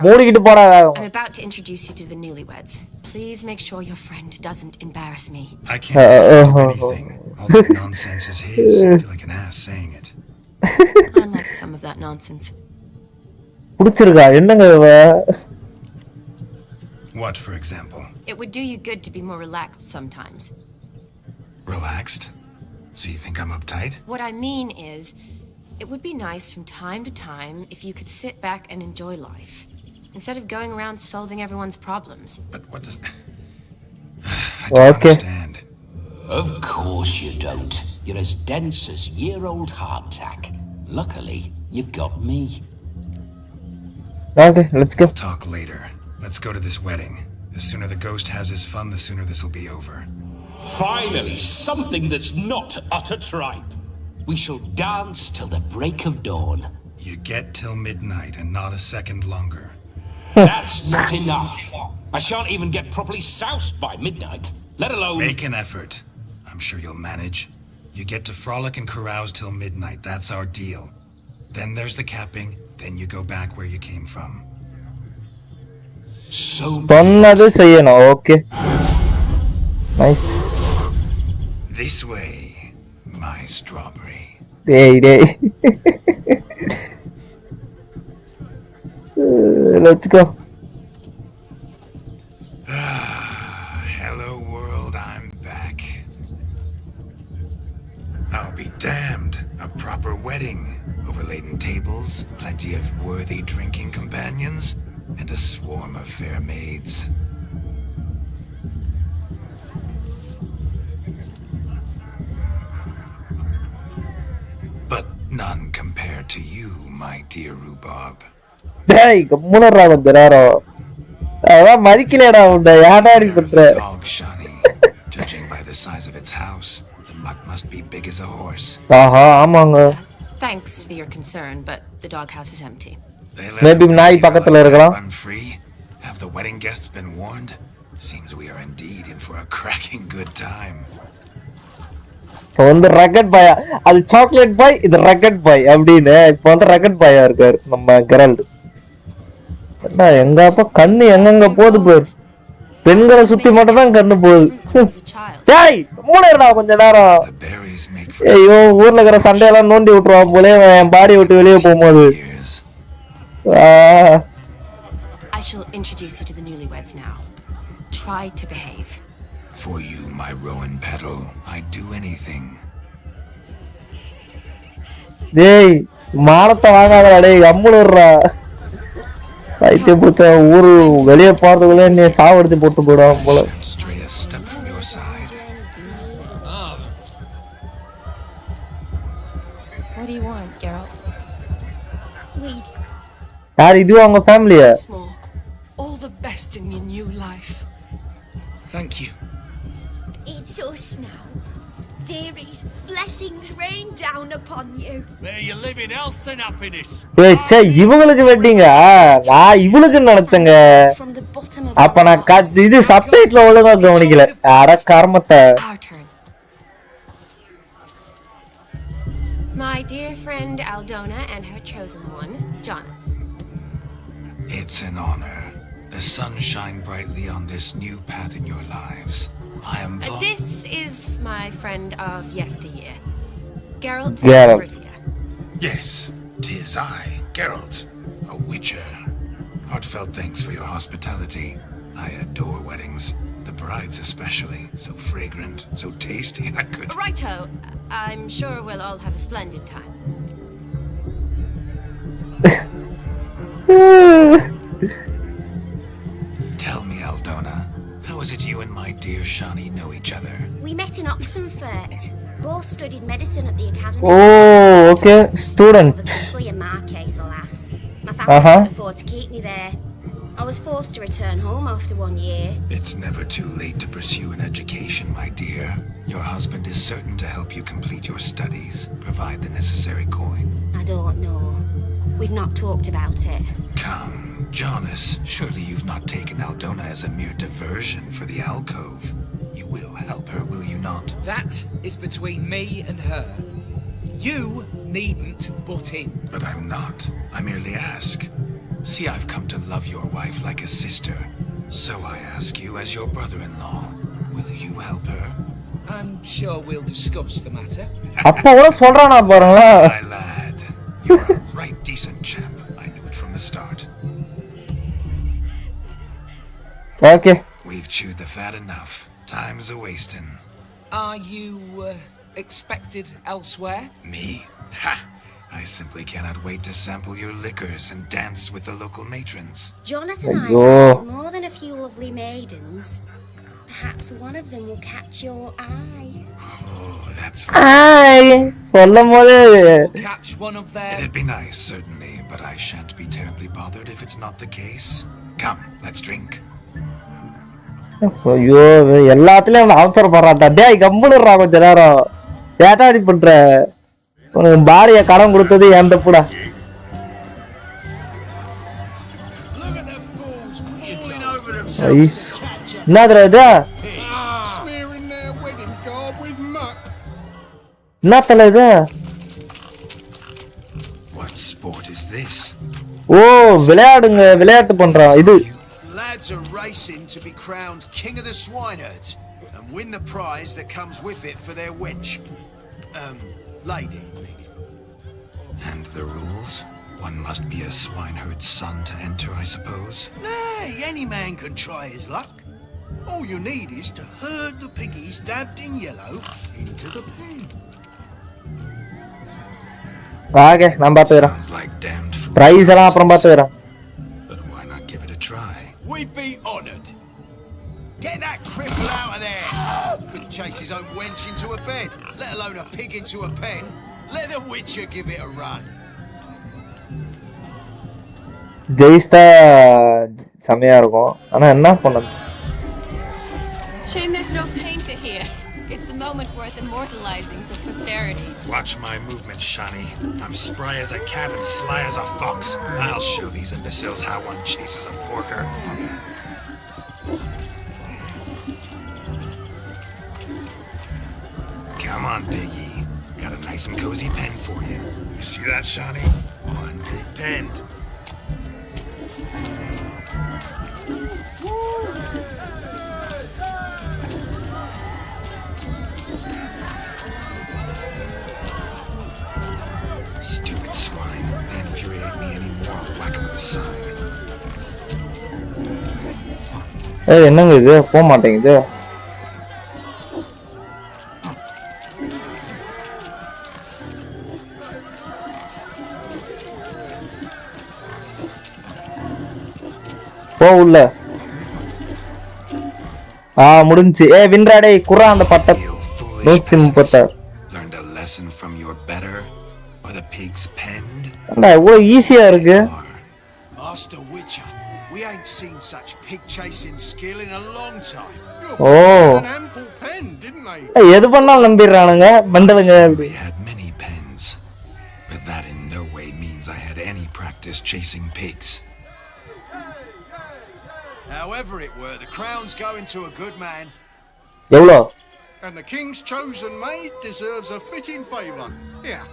மூடிக்கிட்டு போடா. I'm about to introduce you to the newlyweds. Please make sure your friend doesn't embarrass me. I can't do anything. All that nonsense is his. I feel like an ass saying it. Unlike some of that nonsense. புடிச்சிருக்கா என்னங்க இவ? What, for example? It would do you good to be more relaxed sometimes. Relaxed? So you think I'm uptight? What I mean is, it would be nice from time to time if you could sit back and enjoy life, instead of going around solving everyone's problems. But what does... I don't understand. Of course you don't. You're as dense as year-old hardtack. Luckily, you've got me. Okay, let's go. We'll talk later. Let's go to this wedding. The sooner the ghost has his fun, the sooner this'll be over. Finally, something that's not utter tripe. We shall dance till the break of dawn. You get till midnight and not a second longer. That's not enough. I shan't even get properly soused by midnight, let alone... Make an effort. I'm sure you'll manage. You get to frolic and carouse till midnight. That's our deal. Then there's the capping. Then you go back where you came from. So சொன்னது செய்யணும். Okay. Nice. This way, my strawberry. Day. Let's go. Hello world, I'm back. I'll be damned. A proper wedding. Overladen tables, plenty of worthy drinking companions, and a swarm of fair maids. But none compared to you, my dear rhubarb. டேய் கம்முனறா கொஞ்ச நேரம். அதான் மதிக்கலடா உன்னை யாடாடி பண்ற. Dog shiny. Judging by the size of its house, the mutt must be big as a horse. ஆஹா ஆமாங்க. Thanks for your concern, but the doghouse is empty. Maybe நாய் பக்கத்துல இருக்கலாம். Free? Have the wedding guests been warned? Seems we are indeed in for a cracking good time. இப்போ வந்து rugged பாயா, அது chocolate boy, இது rugged பாய் அப்படின்னு இப்போ வந்து ரகட் பாயா இருக்காரு நம்ம கெரல்ட். என்ன எங்க அப்பா கண்ணு எங்கெங்க போகுது பாரு. பெண்களை சுத்தி மட்டும் தான் கண்ணு போகுது. டேய் மூணேடா கொஞ்ச நேரம். ஐயோ ஊர்ல இருக்கிற சண்டையெல்லாம் நோண்டி விட்டுருவான் போலே என் பாடி விட்டு வெளியே போகும்போது. I shall introduce you to the newlyweds now. Try to behave. For you, my rowan petal, I'd do anything. டேய் மானத்தை வாங்காதடா டேய் கம்முனுறா. ஐட்டே புச்ச ஊரு வெளிய போறதுக்குள்ள நீ சாவடிச்சு போட்டு போடுவான் போல. Stray a step from your side. What do you want, Geralt? Weed. யார் இது அவங்க ஃபேமிலியா? All the best in your new life. Thank you. It's us now. Dearies, blessings rain down upon you. May you live in health and happiness. ஏய் சே இவங்களுக்கு வெட்டிங்க. நான் இவளுக்கு நடத்துங்க. அப்ப நான் இது சப்டைட்டில் ஒழுங்கா கவனிக்கல. அட கர்மத்தை. My dear friend Aldona and her chosen one, Jonas. It's an honor. The sun shine brightly on this new path in your lives. I am This is my friend of yesteryear, Geralt of Rivia. Yes, 'tis I, Geralt, a witcher. Heartfelt thanks for your hospitality. I adore weddings. The brides especially. So fragrant, so tasty, I could... Righto. I'm sure we'll all have a splendid time. Tell me, Aldona, how is it you and my dear Shani know each other? We met in Oxenfurt. Both studied medicine at the academy. Oh, okay. Student. Clear Marquess, alas. My family couldn't afford to keep me there. I was forced to return home after 1 year. It's never too late to pursue an education, my dear. Your husband is certain to help you complete your studies, provide the necessary coin. I don't know. We've not talked about it. Come, Jonas, surely you've not taken Aldona as a mere diversion for the alcove. You will help her, will you not? That is between me and her. You needn't butt in. But I'm not. I merely ask. See, I've come to love your wife like a sister. So I ask you as your brother-in-law, will you help her? I'm sure we'll discuss the matter. அப்ப கூட சொல்றானா பாருங்களா. My lad, you're a right decent chap. I knew it from the start. Okay. We've chewed the fat enough. Time's a-wasting. Are you expected elsewhere? Me? Ha! I simply cannot wait to sample your liquors and dance with the local matrons. Jonas and I Ayyo. wanted more than a few lovely maidens. Perhaps one of them will catch your eye. Oh, that's Ay, சொல்லும்போது Catch one of their... It'd be nice, certainly, but I shan't be terribly bothered if it's not the case. Come, let's drink. ஐயோ எல்லாத்துலயும் அவசரப்படுறான்டா. டேய் கம்முனுறா கொஞ்ச நேரம். ஏட்டா அடி பண்ற? உனக்கு பாரிய கடன் கொடுத்தது என் தப்புடா. என்னதுடா இது? என்ன தல இது? What sport is this? ஓ விளையாடுங்க விளையாட்டு பண்றான் இது. Lads are racing to be crowned king of the swineherds and win the prize that comes with it for their wench. Lady. And the rules? One must be a swineherd's son to enter, I suppose? Nay, any man can try his luck. All you need is to herd the piggies dabbed in yellow into the pen. Okay நான் பாத்துக்கறேன். Sounds like damned fool. Price எல்லாம் அப்புறம் பாத்துக்கறேன். But why not give it a try? We'd be honoured. Get that cripple out of there! Couldn't chase his own wench into a bed, let alone a pig into a pen. Let the Witcher give it a run. ஜெயிஸ்டா செமையா இருக்கும். ஆனா என்ன பண்ணது? Shame there's no painter here. It's a moment worth immortalizing for posterity. Watch my movement, Shani. I'm spry as a cat and sly as a fox. I'll show these imbeciles how one chases a porker. Come on, Biggie. Got a nice and cozy pen for you. You see that, Shani? One big pen. Stupid swine. They infuriate me anymore. I'll whack him with a sign. ஏய் என்னங்க இது போக மாட்டேங்குது. போ உள்ள. முடிஞ்சு. வின்றாடே குறா அந்த பட்ட 136. Learned a lesson from your better or the pig's penned? அண்ணா இவ்வளவு ஈஸியா இருக்கு. Master Witcher, we ain't seen such pig chasing skill in a long time. ஓ எது பண்ணாலும் நம்பிடுறானுங்க பண்டலுங்க. We had many pens, but that in no way means I had any practice chasing pigs. However it were, the crown's going to a good man. எவ்வளோ? And the king's chosen maid deserves a fitting favor. Here.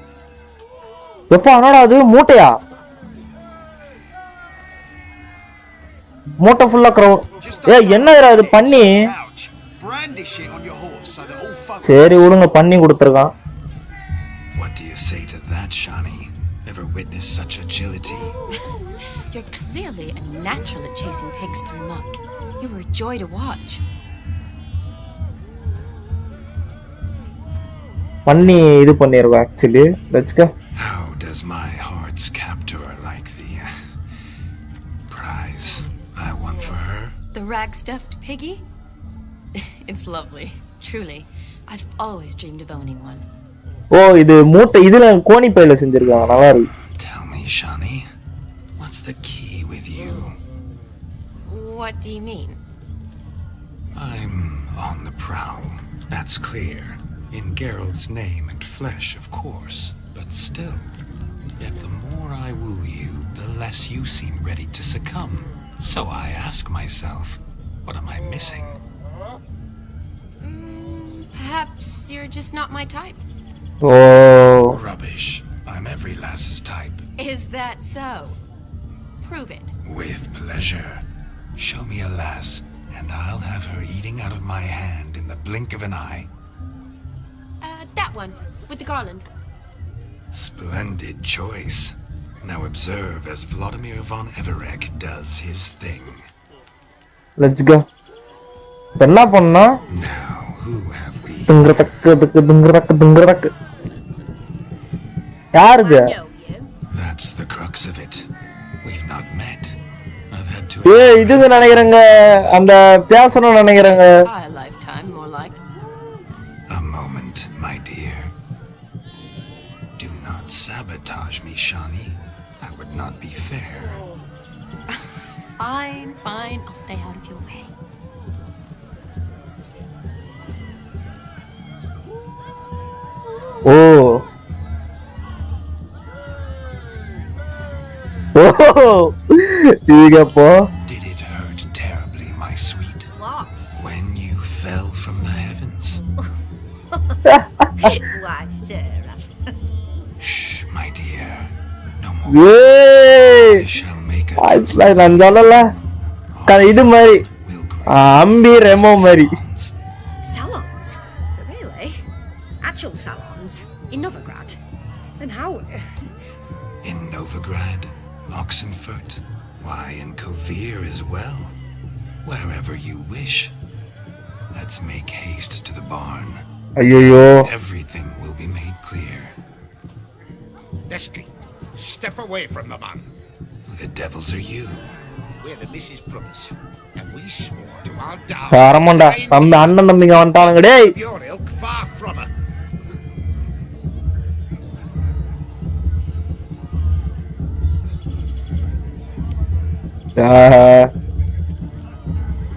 எப்பா என்னடா அது மூட்டையா? மூட்டை ஃபுல்லா ground. என்னடா இது பண்ணி? Brandish it on your horse so that all folk. சரி விடுங்க பண்ணி கொடுத்துருக்கான். What do you say to that, Shani? Ever witnessed such agility? You're clearly a natural at chasing pigs through muck. You were a joy to watch. பண்ணி இது பண்ணிருக்கோம் actually. Let's go. How does my heart's captor like the prize I won for her? The rag-stuffed piggy? It's lovely, truly. I've always dreamed of owning one. ஓ இது மூட்டை இதுல கோணி பையில செஞ்சிருக்காங்க. நல்லா இருக்கு. Tell me, Shani, what's the key with you? What do you mean? I'm on the prowl. That's clear. In Geralt's name and flesh, of course. But still. Yet the more I woo you, the less you seem ready to succumb. So I ask myself, what am I missing? Perhaps you're just not my type. Oh. Rubbish. I'm every lass's type. Is that so? Prove it. With pleasure. Show me a lass, and I'll have her eating out of my hand in the blink of an eye. That one, with the garland. Splendid choice. Now observe as Vladimir von Everec does his thing. Let's go. என்ன பண்ணா? Now, who have we? Dungrak. யாருது? That's the crux of it. We've not met. I've had to. ஏய் இதுங்க நினைக்கிறேங்க அந்த பேசணும் நினைக்கிறேங்க. A lifetime more like. A moment, my dear. Do not sabotage me, Shani. That would not be fair. Fine. I'll stay out of your way. Oh. இதுக்கப்போ Did it hurt terribly, my sweet? What? When you fell from the heavens? Why, Sarah? Shh, my dear. No more. ஏய் I shall make a நான் சொல்லல இது மாதிரி அம்பி ரெமோ மாதிரி Salons? Really? Actual salons? In Novigrad? And how? In Novigrad, Oxenfurt, why, in Kovir as well. Wherever you wish. Let's make haste to the barn. ஐயோ Everything will be made clear. Lesky, step away from the man. Who the devils are you? We're the Mrs. Brothers, and we swore to our down. ஆரம்பண்டா தம்பி அண்ணன் தம்பிங்க வந்துட்டானுங்க டேய். Your ilk far from her.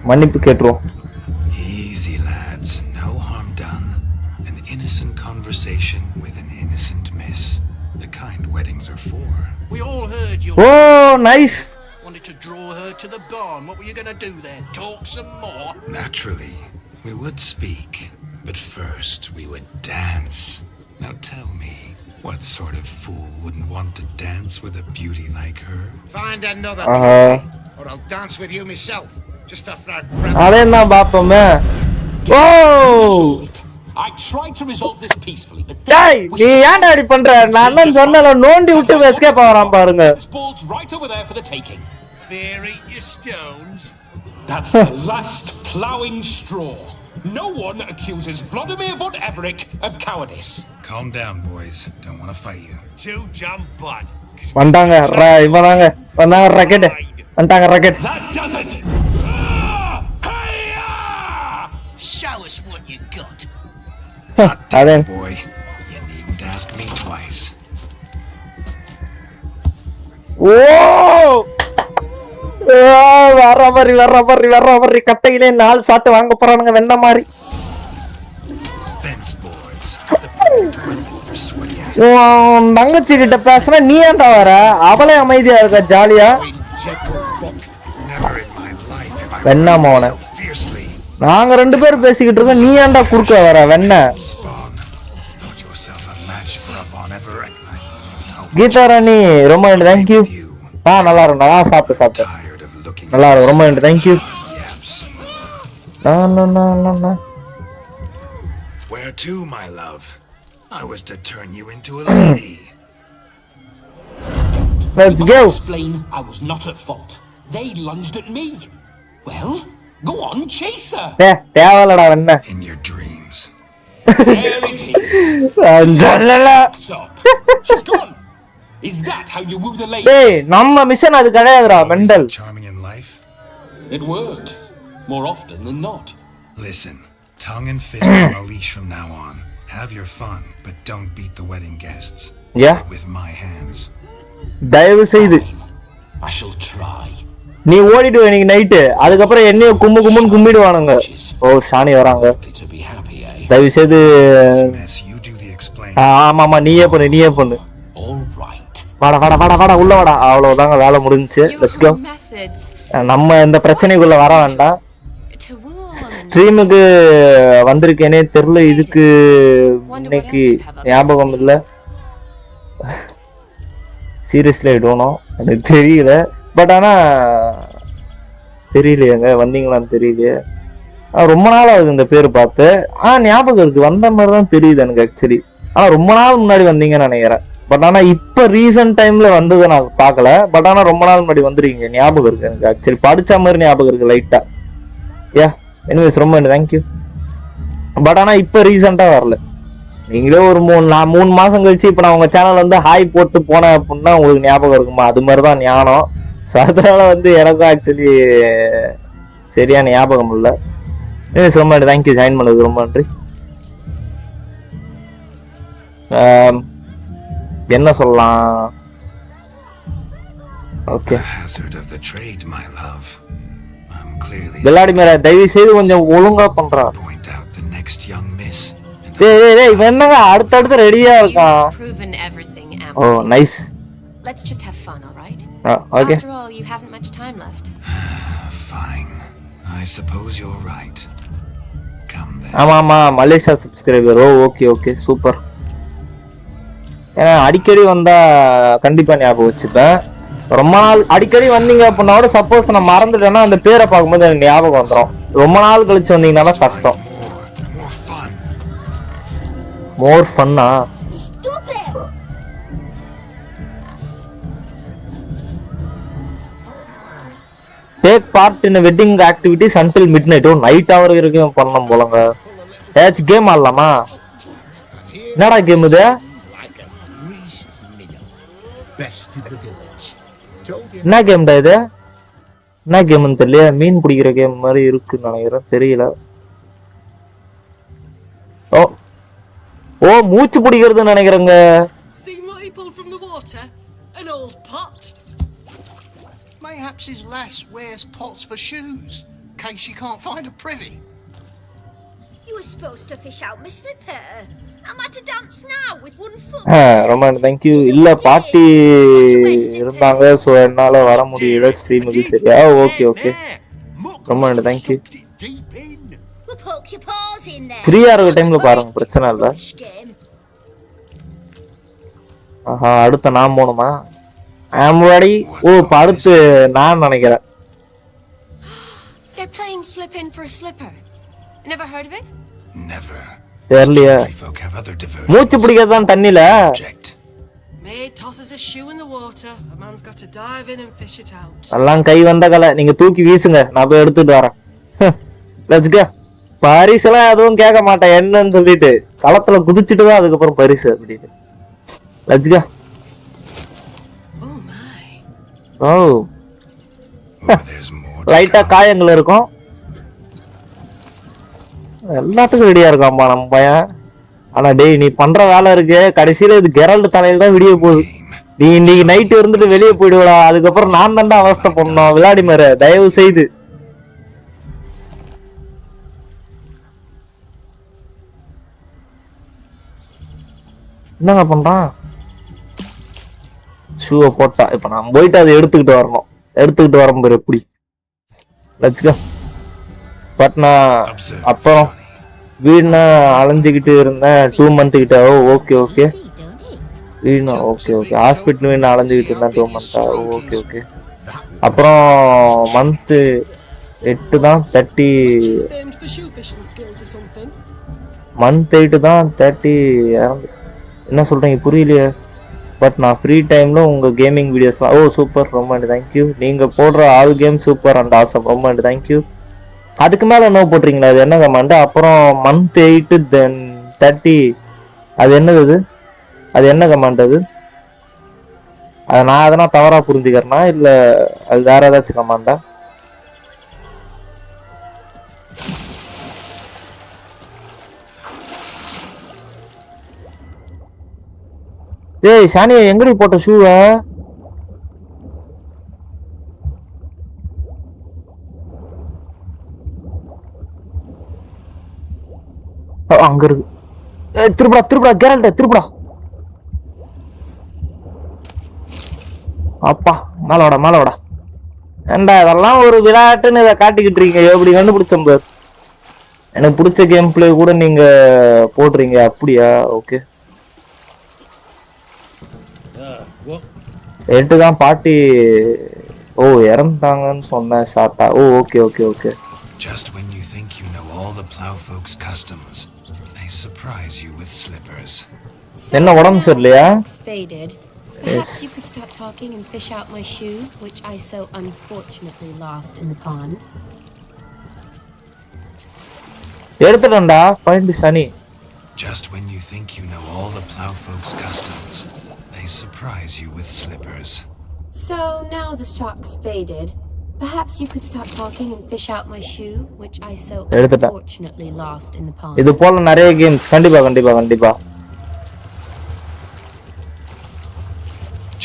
மன்னிப்பு கேட்டுருவோம். Easy, lads. No harm done. An innocent conversation with an innocent miss. The kind weddings are for. We all heard you. Oh, nice. Wanted to draw her to the barn. What were you going to do then? Talk some more? Naturally, we would speak. But first, we would dance. Now tell me, what sort of fool wouldn't want to dance with a beauty like her? Find another or I'll dance with you myself. Just after I grab. அதேதான் பாப்போமே. ஓ! I tried to resolve this peacefully, but டேய் நீ ஏன்டா இப்படி பண்ற? நான் தான் சொன்னல நோண்டி விட்டு எஸ்கேப் ஆவறான் பாருங்க. Balls right over there for the taking. Fear eat your stones. That's the last ploughing straw. No one accuses Vladimir von Everec of cowardice. Calm down, boys. Don't want to fight you. Too jam bad. வந்தாங்க வந்தாங்க rocket வந்தாங்க rocket. That does it. Show us what you got. அதே Boy, you needn't ask me twice. ஓ! வர மாதிரி கட்டையிலே 4 சாட்டு வாங்க போறானுங்க வெண்ண மாதிரி. Fence boards. The perfect weapon for sweaty ass. தங்கச்சி கிட்ட பேசுற நீ ஏன்டா வர? அவளே அமைதியா இருக்க ஜாலியா. Never in my life have I வெண்ண மோன. so fiercely. நாங்க ரெண்டு பேரும் பேசிக்கிட்டு இருக்கோம் நீ ஏன்டா குறுக்க வர வெண்ண? Spawn. Thought yourself a match for a Von Everec. Geetha ராணி ரொம்ப நன்றி thank you. நல்லா இருக்கும் நல்லா சாப்பிட்டு நல்லா இருக்கும் ரொம்ப நன்றி thank you. Where to, my love? I was to turn you into a lady. Let's go. Explain I was not at fault. They lunged at me. Well, go on, chase her. தேவலடா வெண்ண. In your dreams. There it is. She's gone. Is that how you woo the ladies? டேய் நம்ம mission அது கிடையாதுடா mental. Charming in life. It worked. More often than not. Listen, tongue and fist on a leash from now on. Have your fun, but don't beat the wedding guests. Yeah. With my hands. தயவு செய்து. I shall try. நீ ஓடிடுவ இன்னைக்கு night, அதுக்கப்புறம் என்னைய கும்முன்னு கும்பிடுவானுங்க. ஓ ஷானி வராங்க, தயவு செய்து. ஆமா நீயே பண்ணு. வாடா உள்ள வாடா. அவ்வளவுதாங்க, வேலை முடிஞ்சுச்சு. Let's go. நம்ம இந்த பிரச்சனைக்குள்ள வர வேண்டாம். ஸ்ட்ரீமுக்கு வந்திருக்கேனே தெரியல, இதுக்கு இன்னைக்கு ஞாபகம் இல்ல. சீரியஸ்லி ஐ டோன்ட் நோ, எனக்கு தெரியல. பட் ஆனா தெரியலையேங்க, வந்தீங்களான்னு தெரியலையே. ரொம்ப நாள் ஆகுது இந்த பேர் பார்த்து. ஞாபகம் இருக்கு, வந்த மாதிரி தான் தெரியுது எனக்கு ஆக்சுவலி. ரொம்ப நாள் முன்னாடி வந்தீங்கன்னு நினைக்கிறேன். பட் ஆனா இப்ப ரீசன்ட் டைம்ல வந்ததை நான் பார்க்கல. பட் ஆனா ரொம்ப நாள் முன்னாடி வந்துருக்கீங்க, ஞாபகம் இருக்கு எனக்கு ஆக்சுவலி. படிச்ச மாதிரி ஞாபகம் இருக்கு லைட்டா. யா எனிவேஸ் ரொம்ப தேங்க்யூ. பட் ஆனா இப்ப ரீசெண்டா வரல. நீங்களே ஒரு 3 மாசம் கழிச்சு இப்ப நான் உங்க சேனல் வந்து ஹாய் போட்டு போனேன் அப்படின்னா உங்களுக்கு ஞாபகம் இருக்குமா? அது மாதிரிதான் ஞானம். ஸோ அதனால வந்து எனக்கும் ஆக்சுவலி சரியான ஞாபகம் இல்லை. ரொம்ப தேங்க்யூ, ஜாயின் பண்ணது ரொம்ப நன்றி. என்ன சொல்லலாம்? ஓகே, விளையாடிமேர தயவு செய்து கொஞ்சம் ஒழுங்கா பண்றான். இவன் என்னங்க அடுத்தடுத்து ரெடியா இருக்கான். ஓ nice. Let's just have fun, all right? Okay. After all, you haven't much time left. Fine. I suppose you're right. Come then. ஆமா மலேசியா சப்ஸ்கிரைபர். Okay super. ஏன்னா அடிக்கடி வந்தா கண்டிப்பா ஞாபகம் வச்சுப்பேன். ரொம்ப நாள் அடிக்கடி வந்தீங்க அப்படின்னா கூட சப்போஸ் நான் மறந்துட்டேன்னா அந்த பேரை பார்க்கும்போது எனக்கு ஞாபகம் வந்துடும். ரொம்ப நாள் கழிச்சு வந்தீங்கன்னா கஷ்டம். மோர் ஃபன்னா? Take part in wedding activities until mid night. Night hour வரைக்கும் பண்ணலாம் போலங்க. ஏதாச்சும் கேம் ஆடலாமா? என்னடா கேம் இது? என்ன கேம்டா இது? என்ன கேம்னு தெரியல. மீன் பிடிக்கிற கேம் மாதிரி இருக்குன்னு நினைக்கிறேன், தெரியல. ஓ மூச்சு பிடிக்கிறதுன்னு நினைக்கிறேங்க. Mayhaps his lass wears pots for shoes, in case she can't find a privy. You were supposed to fish out my slipper. I'm at a dance now with one foot. ரொம்ப thank you. இல்ல பாட்டி இருந்தாங்க, so என்னால வர முடியல ஸ்ட்ரீமுக்கு. சரியா? Okay ரொம்ப thank you. ஃப்ரீயா இருக்க டைம்ல பாருங்க, பிரச்சனை இல்ல. அடுத்த நான் போணுமா? I'm ready. ஓ அடுத்து நான் நினைக்கிறேன். They're playing slip in for a slipper. Never heard of it? Never. தெரியலையா? மூச்சு பிடிக்கிறதுதான் தண்ணில. Maid tosses a shoe in the water. A man's got to dive in and fish it out. எல்லாம் கை வந்த கலை. நீங்க தூக்கி வீசுங்க, நான் போய் எடுத்துட்டு வரேன். Let's go. பரிசெல்லாம் எதுவும் கேட்க மாட்டேன் என்னன்னு சொல்லிட்டு களத்துல குதிச்சுட்டு தான் அதுக்கப்புறம் பரிசு அப்படின்னு. Let's go. ஓ லைட்டா காயங்கள் இருக்கும். எல்லாத்துக்கும் ரெடியா இருக்காம்பா நம்ம பையன். ஆனா டேய் நீ பண்ற வேலை இருக்கு, கடைசியில இது கெரல்ட் தலையில தான் விடிய போகுது. நீ இன்னைக்கு நைட்டு இருந்துட்டு வெளியே போயிடுவா, அதுக்கப்புறம் நான் தாண்டா அவஸ்தை பண்ணோம். விளையாடிமாரு தயவு செய்து. என்னங்க பண்றான்? ஷூவை போட்டா இப்ப நான் போயிட்டு அதை எடுத்துக்கிட்டு வரணும். எடுத்துக்கிட்டு வரும்போது எப்படி? Let's go. பட் நான் அப்புறம் வீடுனா அலைஞ்சுக்கிட்டு இருந்தேன் 2 மந்த் கிட்ட. ஓகே வீடுனா ஓகே ஹாஸ்பிட்டல் வீடு அலைஞ்சுக்கிட்டு இருந்தேன் 2 மந்த்தா. ஓகே அப்புறம் மந்த் 8 தான் 30. மந்த் 8 தான் 30. என்ன சொல்றீங்க புரியலையே. பட் நான் ஃப்ரீ டைம்ல உங்க கேமிங் வீடியோஸ்லாம் சூப்பர் ரொம்ப தேங்க்யூ. நீங்க போடுற all came super and awesome ரொம்ப தேங்க்யூ. அதுக்கு மேல என்ன போட்டுறீங்களா? அது என்ன கமாண்ட்? அப்புறம் மந்த் 8 தென் 30 அது என்னது? அது என்ன கமாண்ட் அது? அது நான் அதனா தவறா புரிஞ்சுக்கிறேனா இல்ல அது வேற ஏதாச்சும் கமாண்டா? ஏய் ஷானியா எங்கடி போட்ட ஷூவை? அங்க இருக்கு. திருப்படா கேரல்ட திருப்படா. அப்பா மேலோட ஏண்டா இதெல்லாம் ஒரு விளையாட்டுன்னு இதை காட்டிக்கிட்டு இருக்கீங்க. எப்படி கண்டுபிடிச்ச எனக்கு பிடிச்ச கேம் பிளே கூட நீங்க போடுறீங்க அப்படியா? ஓகே தான் பாட்டி இறந்தாங்கன்னு சொன்ன ஷார்ட்டா. Okay. Just when you think you know all the plow folks' customs, they surprise you with slippers. என்ன உடம்பு சரியில்லையா? Perhaps you could stop talking and fish out my shoe, which I so unfortunately lost in the pond. எடுத்துட்டேன்டா. Find Sunny. Just when you think you know all the plow folks' customs, they surprise you with slippers. So now the shock's faded. Perhaps you could stop talking and fish out my shoe, which I so unfortunately lost in the pond. இது போல நிறைய games கண்டிப்பா.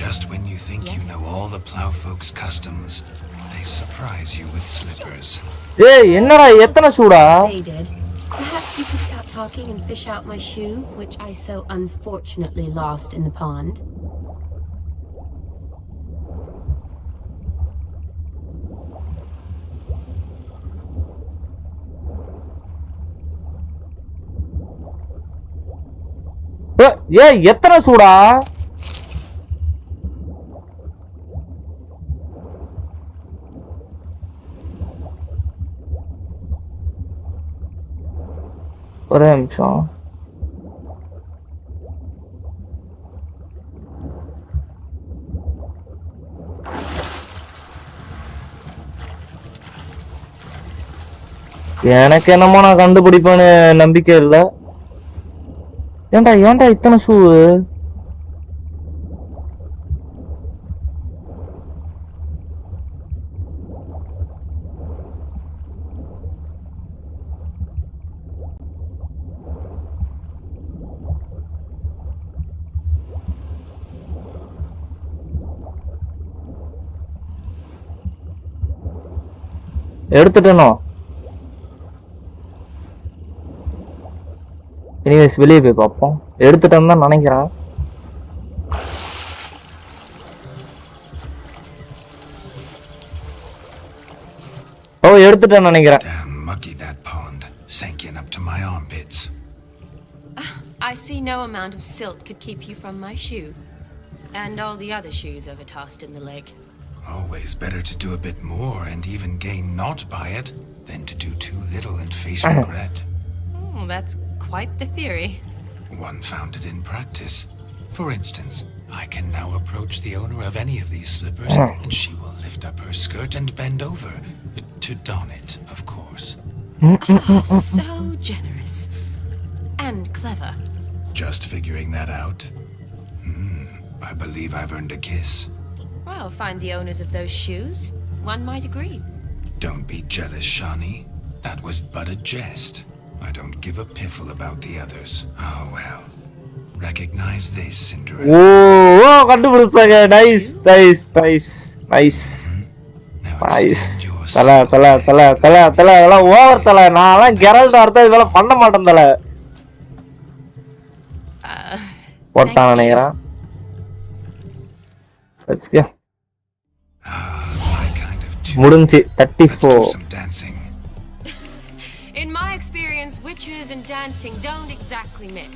Just when you think you know all the plow folks' customs, they surprise you with slippers. என்னடா எத்தனை சூடா? Perhaps you could stop talking and fish out my shoe, which I so unfortunately lost in the pond. எத்தனை சூடா? ஒரே நிமிஷம். எனக்கு என்னமோ நான் கண்டுபிடிப்பேன்னு நம்பிக்கை இல்ல. ஏன்டா இத்தனை ஷூ? எடுத்துட்டேனோ? எனிவேஸ் வெளியே போய் பார்ப்போம். எடுத்துட்டேன்னு தான் நினைக்கிறேன். எடுத்துட்டேன்னு நினைக்கிறேன். Damn mucky that pond, sank in up to my armpits. I see no amount of silt could keep you from my shoe, and all the other shoes overtossed in the lake. Always better to do a bit more and even gain naught by it than to do too little and face regret. That's quite the theory. One founded in practice. For instance, I can now approach the owner of any of these slippers and she will lift up her skirt and bend over to don it, of course. So generous and clever. Just figuring that out? I believe I've earned a kiss. Well, find the owners of those shoes. One might agree. Don't be jealous, Shawnee. That was but a jest. I don't give a piffle about the others. Oh well. Recognize this, Cinderella. Oh, கண்டுபிடிச்சாங்க. Nice. தல எல்லாம் over தல. நான் கெரல்ட் அர்த்தம் இதெல்லாம் பண்ண மாட்டேன் தல. போட்டான் நினைக்கிறேன். Let's go. முடிஞ்சு 34. In my experience, witches and dancing don't exactly mix.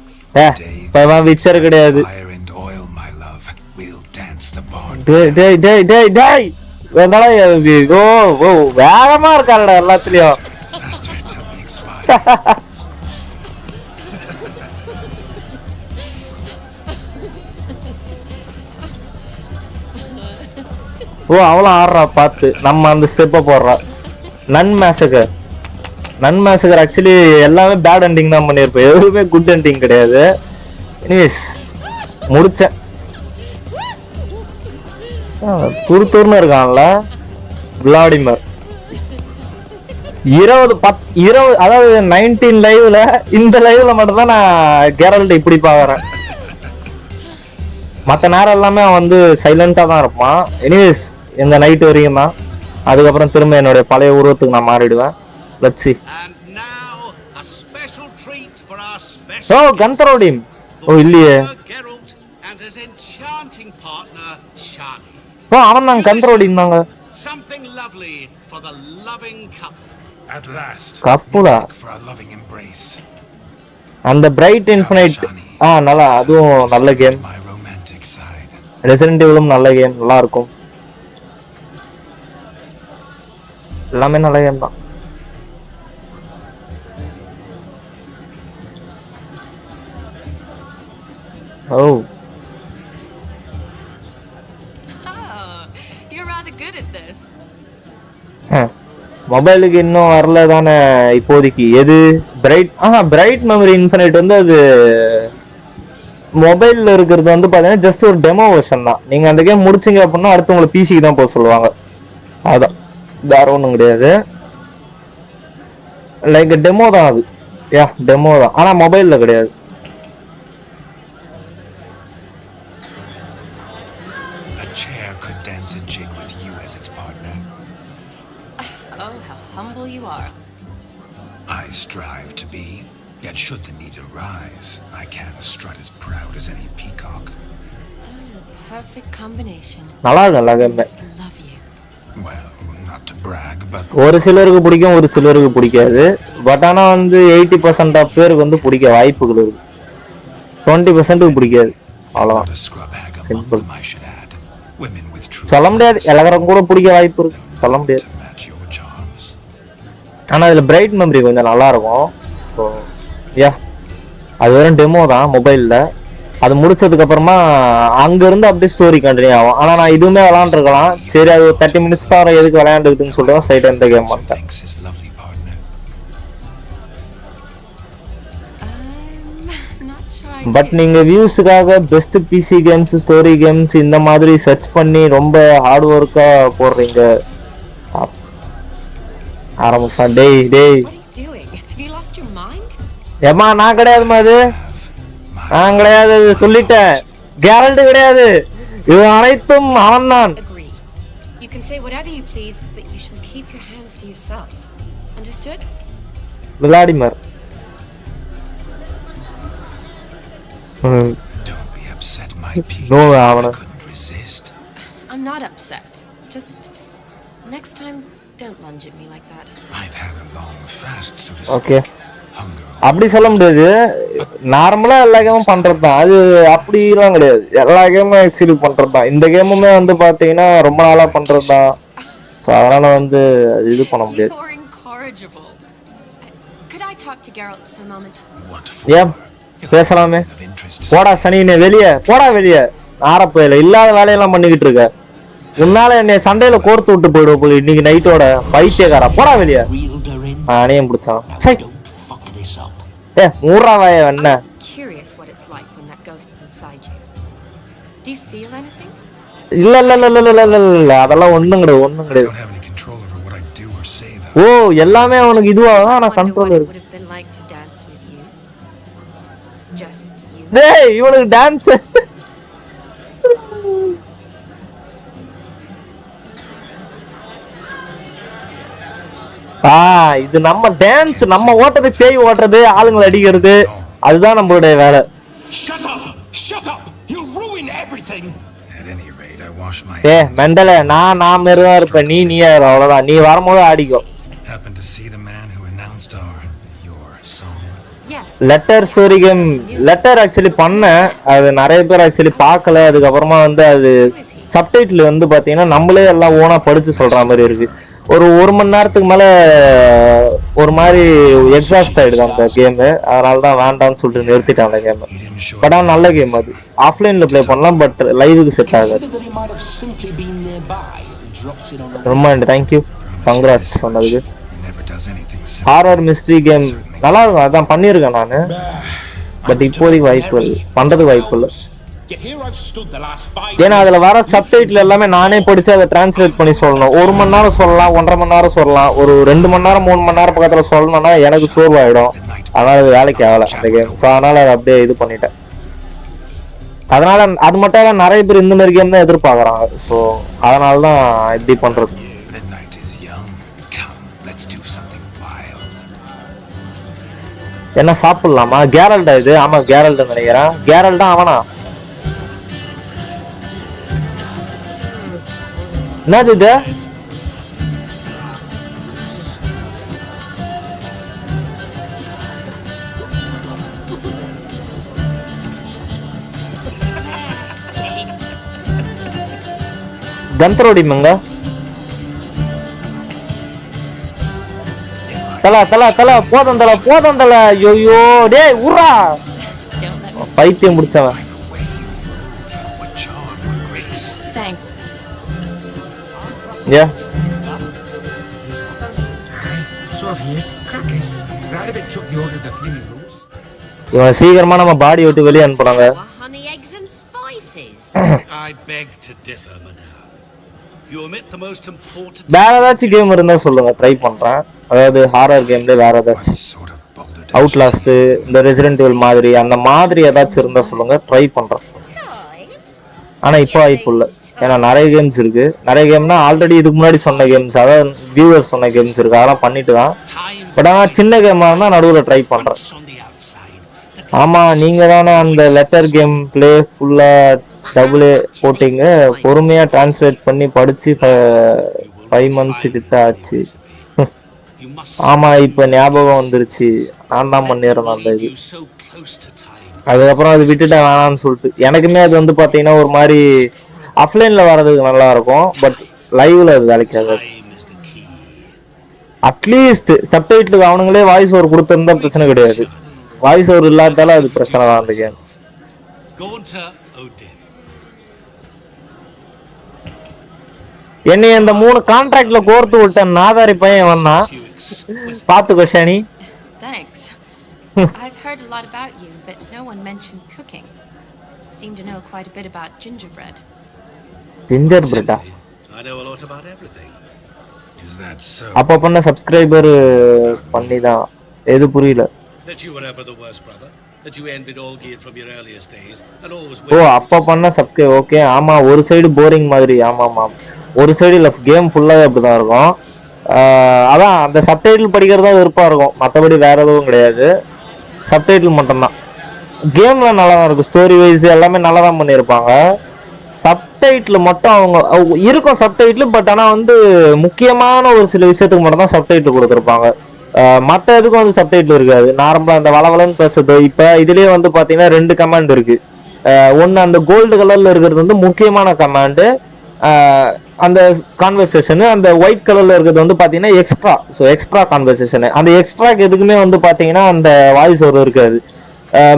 Witcher கிடையாது. Fire and oil, my love. We'll dance the bond. டேய் வேணாடா. வேகமா இருக்காருடா எல்லாத்துலயும். Faster till we expire. அவளும் ஆடுறா பார்த்து. நம்ம அந்த ஸ்டெப்பை போடுறா. நன் மேசகர் ஆக்சுவலி எல்லாமே பேட் எண்டிங் தான் பண்ணியிருப்பேன். எதுவுமே குட் எண்டிங் கிடையாது. எனிவேஸ் முடிச்சேன். துருத்துருன்னு இருக்கான்ல விளாடிமர். 20 அதாவது 19 லைவ்ல இந்த லைவ்ல மட்டும் தான் நான் கெரல்ட் இப்படி பாக்குறேன். மற்ற நேரம் எல்லாமே அவன் வந்து சைலண்டா தான் இருப்பான். எனிவேஸ் இந்த நைட் வரைக்கும் தான். அதுக்கப்புறம் திரும்ப என்னுடைய பழைய உருவத்துக்கு நான் மாறிடுவேன். Let's see. And now a special treat for our ஓ கந்தர் ஓடிம். ஓ இல்லையே. Geralt and his enchanting partner Shani. ஓ அவன் தான் கந்தர் ஓடிம் தாங்க. Something lovely for the loving couple. At last. கப்புலா. For a loving embrace. அந்த பிரைட் இன்ஃபினைட் நல்லா, அதுவும் நல்ல கேம். ரெசிடென்ட் ஈவிலும் நல்ல game, நல்லா இருக்கும். எல்லாமே நல்ல கேம் தான். ஓ you're rather good at this. மொபைலுக்கு இன்னும் வரல தானே இப்போதைக்கு. எது பிரைட் பிரைட் மெமரி இன்ஃபினைட் வந்து அது மொபைல்ல இருக்கிறது வந்து பாத்தீங்கன்னா ஜஸ்ட் ஒரு டெமோ வெர்ஷன் தான். நீங்க அந்த கேம் முடிச்சிங்க அப்படின்னா அடுத்து உங்களுக்கு பிசிக்கு தான் போக சொல்லுவாங்க. அதான் வேற ஒன்றும் கிடையாது. லைக் டெமோ தான் அது. டெமோ தான், ஆனா மொபைல்ல கிடையாது. A chair could dance a jig with you as its partner. Oh, how humble you are. I strive to be, yet should the need arise, I can strut as proud as any peacock. Perfect combination. நல்லா game. Love you. Well, not to brag, but ஒரு சிலருக்கு பிடிக்கும், ஒரு சிலருக்கு பிடிக்காது. But ஆனா வந்து 80% of பேருக்கு வந்து பிடிக்க வாய்ப்புகள் இருக்கு. 20% பிடிக்காது. அவ்வளவுதான். சொல்ல முடியாது, எல்லாரும் கூட பிடிக்க வாய்ப்பு இருக்கு, சொல்ல முடியாது. ஆனா இதுல பிரைட் மெமரி கொஞ்சம் நல்லா இருக்கும். ஸோ அது வெறும் டெமோ தான் மொபைல்ல. அது முடிச்சதுக்கு அப்புறமா அங்க இருந்து அப்படியே ஸ்டோரி கண்டினியூ ஆகும். ஆனா நான் இதுவுமே விளையாண்டுருக்கலாம். சரி அது 30 minutes தான் எதுக்கு விளையாண்டுக்குதுன்னு சொல்லிட்டு சைட் இந்த கேம் பண்ணிட்டேன். பட் நீங்க வியூஸுக்காக best PC games, story games இந்த மாதிரி சர்ச் பண்ணி ரொம்ப ஹார்ட் ஒர்க்கா போடுறீங்க. ஆரம்பிச்சா டேய் ஏமா நான் கிடையாதுமா, அது நான் கிடையாது, சொல்லிட்டேன். கேரல்ட் கிடையாது, இது அனைத்தும் அவன் தான். You can say whatever you please, but you shall keep your hands to yourself. Understood? Vladimir. Don't be upset, my peach. No, I couldn't resist. I'm not upset. Just next time, don't lunge at me like that. I'd had a long fast, so to speak. Okay. அப்படி சொல்ல முடியாது. நார்மலா எல்லா கேமும் பண்றதுதான், அது அப்படிலாம் கிடையாது. எல்லா கேமும் ஆக்சுவலி பண்றதுதான். இந்த கேமுமே வந்து பாத்தீங்கன்னா ரொம்ப நாளா பண்றதுதான். அதனால வந்து இது பண்ண முடியாது. Could I talk to Geralt for a moment? பேசலாமே. போடா சனினே, வெளியே போடா, வெளியே ஆரப்பையில இல்லாத வேலையெல்லாம் பண்ணிக்கிட்டு இருக்க. உன்னால என்னை சண்டையில கோர்த்து விட்டு போயிடுவோம் போல இன்னைக்கு நைட்டோட. பைத்தியக்காரா, போடா வெளியே. அணியம் பிடிச்சான். மூறாவாய என்ன? Curious what it's like when that ghost's inside you. Do you feel anything? இல்ல அதெல்லாம் ஒண்ணும் கிடையாது. ஓ எல்லாமே அவனுக்கு இதுவாக நான் கண்ட்ரோல் இருக்கு. டேய் இவனுக்கு டான்ஸ் இது நம்ம டான்ஸ், நம்ம ஓட்டது, பேய் ஓட்டுறது, ஆளுங்களை அடிக்கிறது, அதுதான் நம்மளுடைய வேலை. மெண்டல நான் மெருவா இருப்பேன், நீயா அவ்வளவுதான். நீ வரும்போது ஆடிக்கோ. Letter story game, letter actually பண்ணேன். அது நிறைய பேர் ஆக்சுவலி பார்க்கல. அதுக்கப்புறமா வந்து அது சப்டைட்டில் வந்து பாத்தீங்கன்னா நம்மளே எல்லாம் ஓனா படிச்சு சொல்ற மாதிரி இருக்கு. ஒரு மணி நேரத்துக்கு மேல ஒரு மாதிரி எக்ஸாஸ்ட் ஆயிடுது அந்த கேம். அதனாலதான் வேண்டாம்னு சொல்லிட்டு நிறுத்திட்டேன் அந்த கேம். பட் ஆனா நல்ல கேம் அது. ஆஃப்லைன்ல பிளே பண்ணலாம், பட் லைவுக்கு செட் ஆகாது. ரொம்ப தேங்க்யூ, கங்க்ராட்ஸ் சொன்னதுக்கு. ஹாரர் மிஸ்ட்ரி கேம் நல்லா இருக்கும், அதான் பண்ணியிருக்கேன் நானு. பட் இப்போதைக்கு வாய்ப்பு இல்லை, பண்றதுக்கு வாய்ப்பு இல்லை. ஏன்னா அதுல வர சப்டைட்டில் எல்லாமே நானே படிச்சு அதை டிரான்ஸ்லேட் பண்ணி சொல்லணும். 1 மணி நேரம் சொல்லலாம், 1.5 மணி நேரம் சொல்லலாம். ஒரு 2 மணி நேரம் 3 மணி நேரம் பக்கத்துல சொல்லணும்னா எனக்கு சோர்வாயிடும். அதனால அது வேலைக்கு ஆகல அந்த கேம். ஸோ அதனால அதை அப்படியே இது பண்ணிட்டேன். அதனால அது மட்டும் நிறைய பேர் இந்த மாதிரி கேம் தான் எதிர்பார்க்கறாங்க. ஸோ அதனாலதான் இப்படி பண்றது. என்ன சாப்பிடலாமா? கேரல்டா இது? ஆமா கேரல்ட் நினைக்கிறேன். கேரல்டா அவனா? என்னது இது? Gaunter O'Dimm எங்க? தல போதும் தல ஐயோ டேய் உர்ரா பைத்தியம் முடிச்சவன். Thanks. Yeah. இவன் சீக்கிரமா நம்ம பாடி விட்டு வெளியே அனுப்புறாங்க. Honey, eggs and spices. I beg to differ, madame. You omit the most important. வேற ஏதாச்சும் கேம் இருந்தா சொல்லுங்க, ட்ரை பண்றேன். அதாவது ஹாரர் கேம்ல வேற ஏதாச்சும் அவுட்லாஸ்ட், இந்த ரெசிடென்ட் ஈவில் மாதிரி அந்த மாதிரி ஏதாச்சும் இருந்தா சொல்லுங்க, ட்ரை பண்றேன். ஆனா இப்போ வாய்ப்பு இல்லை, ஏன்னா நிறைய கேம்ஸ் இருக்கு. நிறைய கேம்னா ஆல்ரெடி இதுக்கு முன்னாடி சொன்ன கேம்ஸ், அதாவது வியூவர்ஸ் சொன்ன கேம்ஸ் இருக்கு, அதெல்லாம் பண்ணிட்டு தான். பட் ஆனா சின்ன கேமா இருந்தா நடுவில் ட்ரை பண்றேன். ஆமா நீங்க தானே அந்த லெட்டர் கேம் பிளே ஃபுல்லா டபுள் போட்டிங்க, பொறுமையா டிரான்ஸ்லேட் பண்ணி படிச்சு 5 months கிட்ட ஆச்சு. ஆமா இப்ப ஞாபகம் வந்துருச்சு, நான் தான் பண்ணிடுறேன் அந்த இது. அதுக்கப்புறம் அது விட்டுட்டேன் வேணான்னு சொல்லிட்டு. எனக்குமே அது வந்து பாத்தீங்கன்னா ஒரு மாதிரி ஆஃப்லைன்ல வர்றதுக்கு நல்லா இருக்கும், பட் லைவ்ல அது வேலைக்கு ஆகாது. அட்லீஸ்ட் சப்டைட்டிலுக்கு அவனுங்களே வாய்ஸ் ஓவர் கொடுத்திருந்தா பிரச்சனை கிடையாது. வாய்ஸ் ஓவர் இல்லாதால அது பிரச்சனை தான் அந்த கேம். Gaunter O'Dimm. என்னை அந்த 3 கான்ட்ராக்ட்ல கோர்த்து விட்ட நாதாரி பையன் வந்தா பாத்துக்கோ Shani. Thanks. I've heard a lot about you, but no one mentioned cooking. Seem to know quite a bit about gingerbread. Gingerbread? I know a lot about everything. Is that so? அப்ப பண்ண subscriber பண்ணி தான் எது புரியல. That you were ever the worst brother, that you envied Olgierd from your earliest days and always. ஓ அப்ப பண்ண subscribe okay. ஆமா ஒரு சைடு போரிங் மாதிரி. ஆமா ஒரு சைடு இல்ல, கேம் ஃபுல்லாவே அப்படிதான் இருக்கும். அதான் அந்த சப்டைட்டில் படிக்கிறதா விருப்பம் இருக்கும், மற்றபடி வேற எதுவும் கிடையாது. சப்டைட்டில் மட்டும்தான். கேம்ல நல்லா தான் இருக்கும், ஸ்டோரி வைஸ் எல்லாமே நல்லா தான் பண்ணியிருப்பாங்க. சப்டைட்டில் மட்டும் அவங்க இருக்கும் சப்டைட்டில், பட் ஆனால் வந்து முக்கியமான ஒரு சில விஷயத்துக்கு மட்டும் தான் சப்டைட்டில் கொடுத்துருப்பாங்க. மற்ற எதுக்கும் வந்து சப்டைட்டில் இருக்காது. நார்மலாக அந்த வளவலன்னு பேசுறது. இப்போ இதுலேயே வந்து பார்த்தீங்கன்னா 2 கமாண்ட் இருக்கு. ஒன்று அந்த கோல்டு கலர்ல இருக்கிறது வந்து முக்கியமான கமாண்டு, அந்த கான்வர்சேஷன். அந்த ஒயிட் கலர்ல இருக்கிறது வந்து பாத்தீங்கன்னா எக்ஸ்ட்ரா. So extra conversation. அந்த எக்ஸ்ட்ராக்கு எதுக்குமே வந்து பாத்தீங்கன்னா அந்த வாய்ஸ் ஓவர் இருக்காது,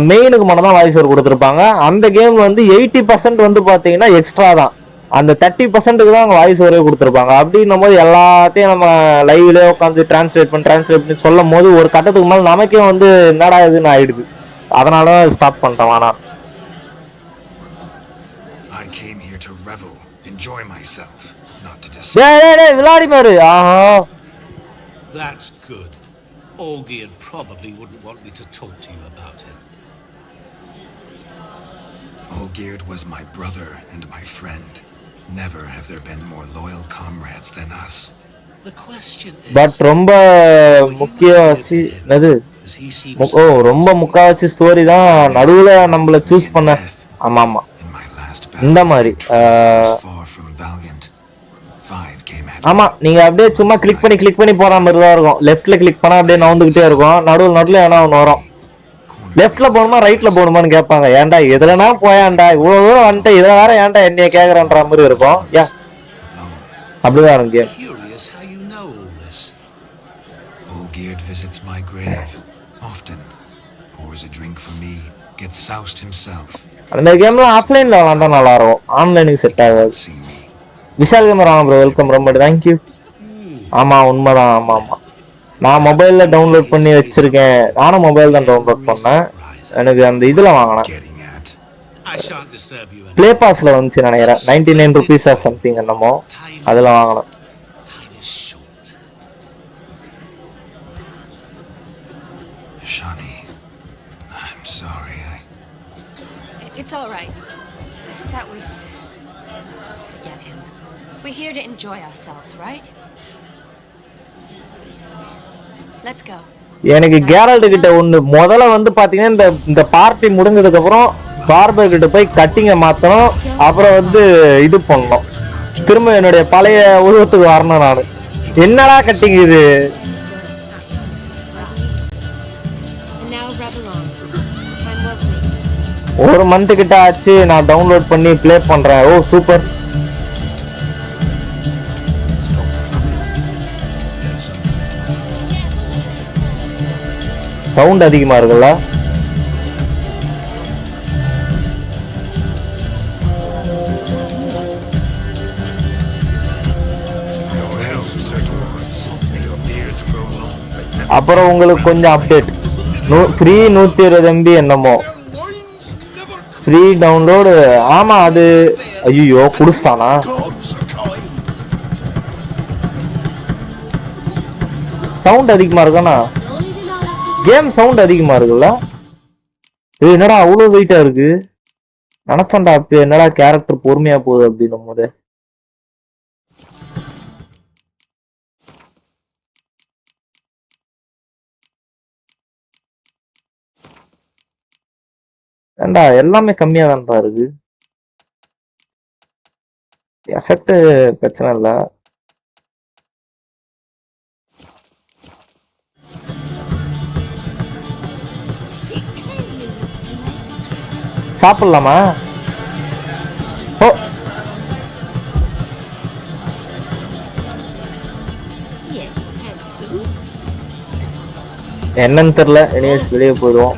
மெயினுக்கு மட்டும் தான் வாய்ஸ் ஓவர் கொடுத்துருப்பாங்க. அந்த கேம் வந்து 80% வந்து பாத்தீங்கன்னா எக்ஸ்ட்ரா தான், அந்த 30%க்கு தான் அவங்க வாய்ஸ் ஓவரே கொடுத்துருப்பாங்க. அப்படின்னும் போது எல்லாத்தையும் நம்ம லைவ்லேயே உட்காந்து டிரான்ஸ்லேட் பண்ணி சொல்லும் போது ஒரு கட்டத்துக்கு மேலே நமக்கே வந்து என்னடா இதுன்னு ஆயிடுது. அதனால ஸ்டாப் பண்ணிட்டேன். ஆனா enjoy myself, not to decide. Hey, Vladimir. That's good. Olgierd probably wouldn't want me to talk to you about him. Olgierd was my brother and my friend. Never have there been more loyal comrades than us. The question is, but ரொம்ப முக்கியவாசி என்னது? ரொம்ப முக்கியவாசி story தான் நடுவுல நம்மள choose பண்ண. ஆமா இந்த மாதிரி. ஆமா நீங்க அப்படியே சும்மா கிளிக் பண்ணி போற மாதிரி தான் இருக்கும். லெஃப்ட்ல கிளிக் பண்ணா அப்படியே நவுந்துகிட்டே இருக்கும். நடுவுல ஏன்னா ஒன்று வரும். லெஃப்ட்ல போகணுமா ரைட்ல போகணுமான்னு கேட்பாங்க. ஏன்டா எதுலனா போயாண்டா இவ்வளவு தூரம் வந்துட்டு இதுல வேற ஏன்டா என்னைய கேக்குறன்ற மாதிரி இருக்கும். அப்படிதான் இருக்கும் game. Olgierd visits my grave often, pours a drink for me, gets soused himself. அந்த கேம்ல ஆஃப்லைன்ல விளாண்டா நல்லா இருக்கும், ஆன்லைனுக்கு செட் ஆகாது. விஷால் கேமரா ப்ரோ வெல்கம், ரொம்ப தேங்க்யூ. ஆமா உண்மைதான். ஆமா நான் மொபைல்ல டவுன்லோட் பண்ணி வச்சிருக்கேன். நானும் மொபைல் தான் டவுன்லோட் பண்ணேன். எனக்கு அந்த இதுல வாங்கினேன், பிளே பாஸ்ல வந்துச்சு நினைக்கிறேன். 99 rupees ஆர் சம்திங் என்னமோ அதுல வாங்கினேன். Shani, I'm sorry. It's all right. That was... Forget him. We're here to enjoy ourselves, right? Let's go. எனக்கு கேரல்ட் கிட்ட ஒண்ணு முதல்ல வந்து பாத்தீங்கன்னா இந்த பார்ட்டி முடிஞ்சதுக்கு அப்புறம் பார்பர் கிட்ட போய் கட்டிங்க மாத்தணும், அப்புறம் வந்து இது பண்ணணும், திரும்ப என்னுடைய பழைய உருவத்துக்கு வரணும். நானு என்னடா கட்டிங் இது? ஒரு மந்த் கிட்ட ஆச்சு நான் டவுன்லோட் பண்ணி ப்ளே பண்றேன். ஓ சூப்பர். சவுண்ட் அதிகமா இருக்குல்ல? அப்புறம் உங்களுக்கு கொஞ்சம் அப்டேட். ஃப்ரீ 120 MB என்னமோ ஃப்ரீ டவுன்லோடு. ஆமா அது ஐயோ குடுஸ்தானா? சவுண்ட் அதிகமா இருக்கானா? கேம் சவுண்ட் அதிகமா இருக்குல்ல? இது என்னடா அவ்வளவு வெயிட்டா இருக்கு? நினைச்சண்டா அப்ப என்னடா கேரக்டர் பொறுமையா போகுது அப்படின்னும் போது. ஏண்டா எல்லாமே கம்மியா தான்டா இருக்கு. எஃபெக்ட் பிரச்சனை இல்ல. சாப்பிடலாமா? ஓ என்னன்னு தெரியல. எனிவேஸ் வெளியே போயிடுவோம்.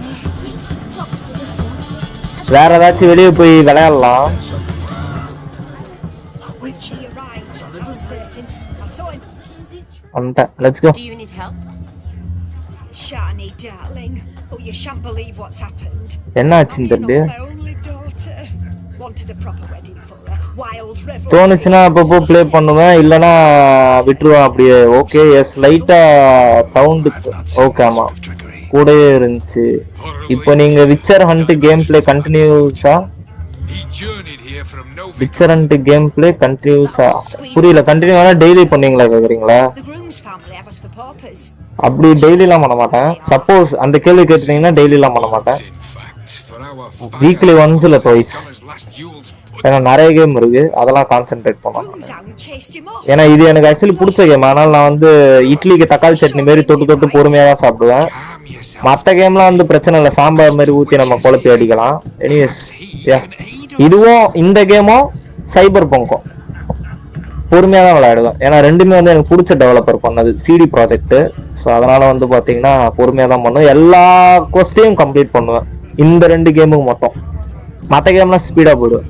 வேற ஏதாச்சும் வெளியே போய் விளையாடலாம். வந்துட்டேன். Let's go. என்ன ஆச்சுன்னு தெரியல. தோணுச்சுன்னா அப்பப்போ ப்ளே பண்ணுவேன், இல்லைன்னா விட்டுருவேன் அப்படியே. ஓகே எஸ் லைட்டா சவுண்டு ஓகே ஆமா கூடவே இருந்துச்சு. இப்போ நீங்க விச்சர் ஹண்ட் கேம் பிளே கண்டினியூஸா? விச்சர் ஹண்ட் கேம் பிளே கண்டினியூஸா புரியல. கண்டினியூவா டெய்லி பண்ணீங்களா கேக்குறீங்களா? அப்படி டெய்லி எல்லாம் பண்ண மாட்டேன். சப்போஸ் அந்த கேள்வி கேட்டீங்கன்னா டெய்லி எல்லாம் பண்ண மாட்டேன். வீக்லி ஒன்ஸ் இல்ல ட்வைஸ். ஏன்னா நிறைய கேம் இருக்கு, அதெல்லாம் கான்சென்ட்ரேட் பண்ணுவேன். ஏன்னா இது எனக்கு ஆக்சுவலி பிடிச்ச கேம். ஆனால் நான் வந்து இட்லிக்கு தக்காளி சட்னி மாரி தொட்டு தொட்டு பொறுமையா தான் சாப்பிடுவேன். மற்ற கேம்லாம் வந்து பிரச்சனை இல்லை, சாம்பார் மாதிரி ஊற்றி நம்ம குழப்பி அடிக்கலாம். எனிவேஸ் இதுவும் இந்த கேமும் சைபர் பங்கும் பொறுமையா தான் விளையாடுவேன். ஏன்னா ரெண்டுமே வந்து எனக்கு பிடிச்ச டெவலப்பர் பண்ணது, சிடி ப்ராஜெக்ட். ஸோ அதனால வந்து பாத்தீங்கன்னா பொறுமையா தான் பண்ணுவேன். எல்லா கொஸ்டையும் கம்ப்ளீட் பண்ணுவேன் இந்த ரெண்டு கேமுக்கு மட்டும். மற்ற கேம்லாம் ஸ்பீடா போயிடுவேன்.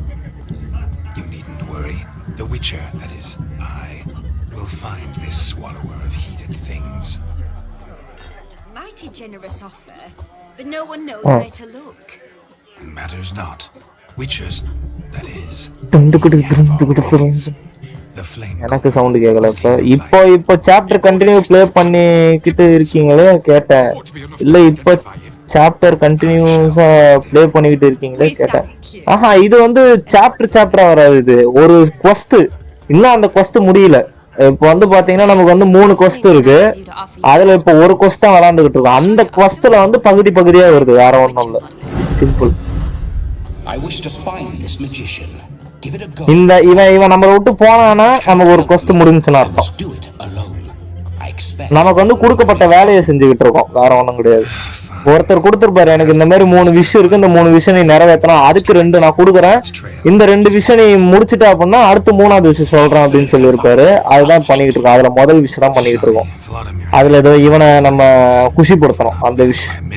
The Witcher, that is, I will find this swallower of heated things. Mighty generous offer, but no one knows where to look. Matters not. Witchers, that is, the flame. எனக்கு sound கேட்கல. இப்போ chapter continue play பண்ணிக்கிட்டு இருக்கீங்களே கேட்டேன். இல்ல இப்போ chapter கண்டினியூஸா play பண்ணிக்கிட்டு இருக்கீங்களே கேட்டேன். ஆஹா இது வந்து சாப்டரா வராது. இது ஒரு quest. இன்னும் அந்த quest முடியல. இப்போ வந்து பாத்தீங்கன்னா நமக்கு வந்து 3 quest இருக்கு. அதுல இப்போ ஒரு quest தான் விளையாண்டுகிட்டு இருக்கோம். அந்த questல வந்து பகுதி பகுதியா வருது, வேற ஒண்ணும் இல்ல. சிம்பிள். இந்த இவன் நம்மளை விட்டு போனானா நமக்கு ஒரு quest முடிஞ்சுன்னு அர்த்தம். நமக்கு வந்து கொடுக்கப்பட்ட வேலையை செஞ்சுக்கிட்டு இருக்கோம், வேற ஒண்ணும் கிடையாது. ஒருத்தர் கொடுத்துருப்பாரு, எனக்கு இந்த மாதிரி 3 விஷயம் இருக்கு, இந்த 3 விஷயம் நீ நிறைவேற்றலாம், அதுக்கு 2 நான் கொடுக்குறேன், இந்த 2 விஷயம் நீ முடிச்சுட்ட அப்படின்னா அடுத்து 3ஆவது விஷயம் சொல்றேன் அப்படின்னு சொல்லியிருப்பாரு. அதுதான் பண்ணிக்கிட்டு இருக்கோம். அதுல முதல் விஷயம் தான் பண்ணிக்கிட்டு இருக்கோம். அதுல ஏதோ இவனை நம்ம குஷிப்படுத்தணும் அந்த விஷயம்.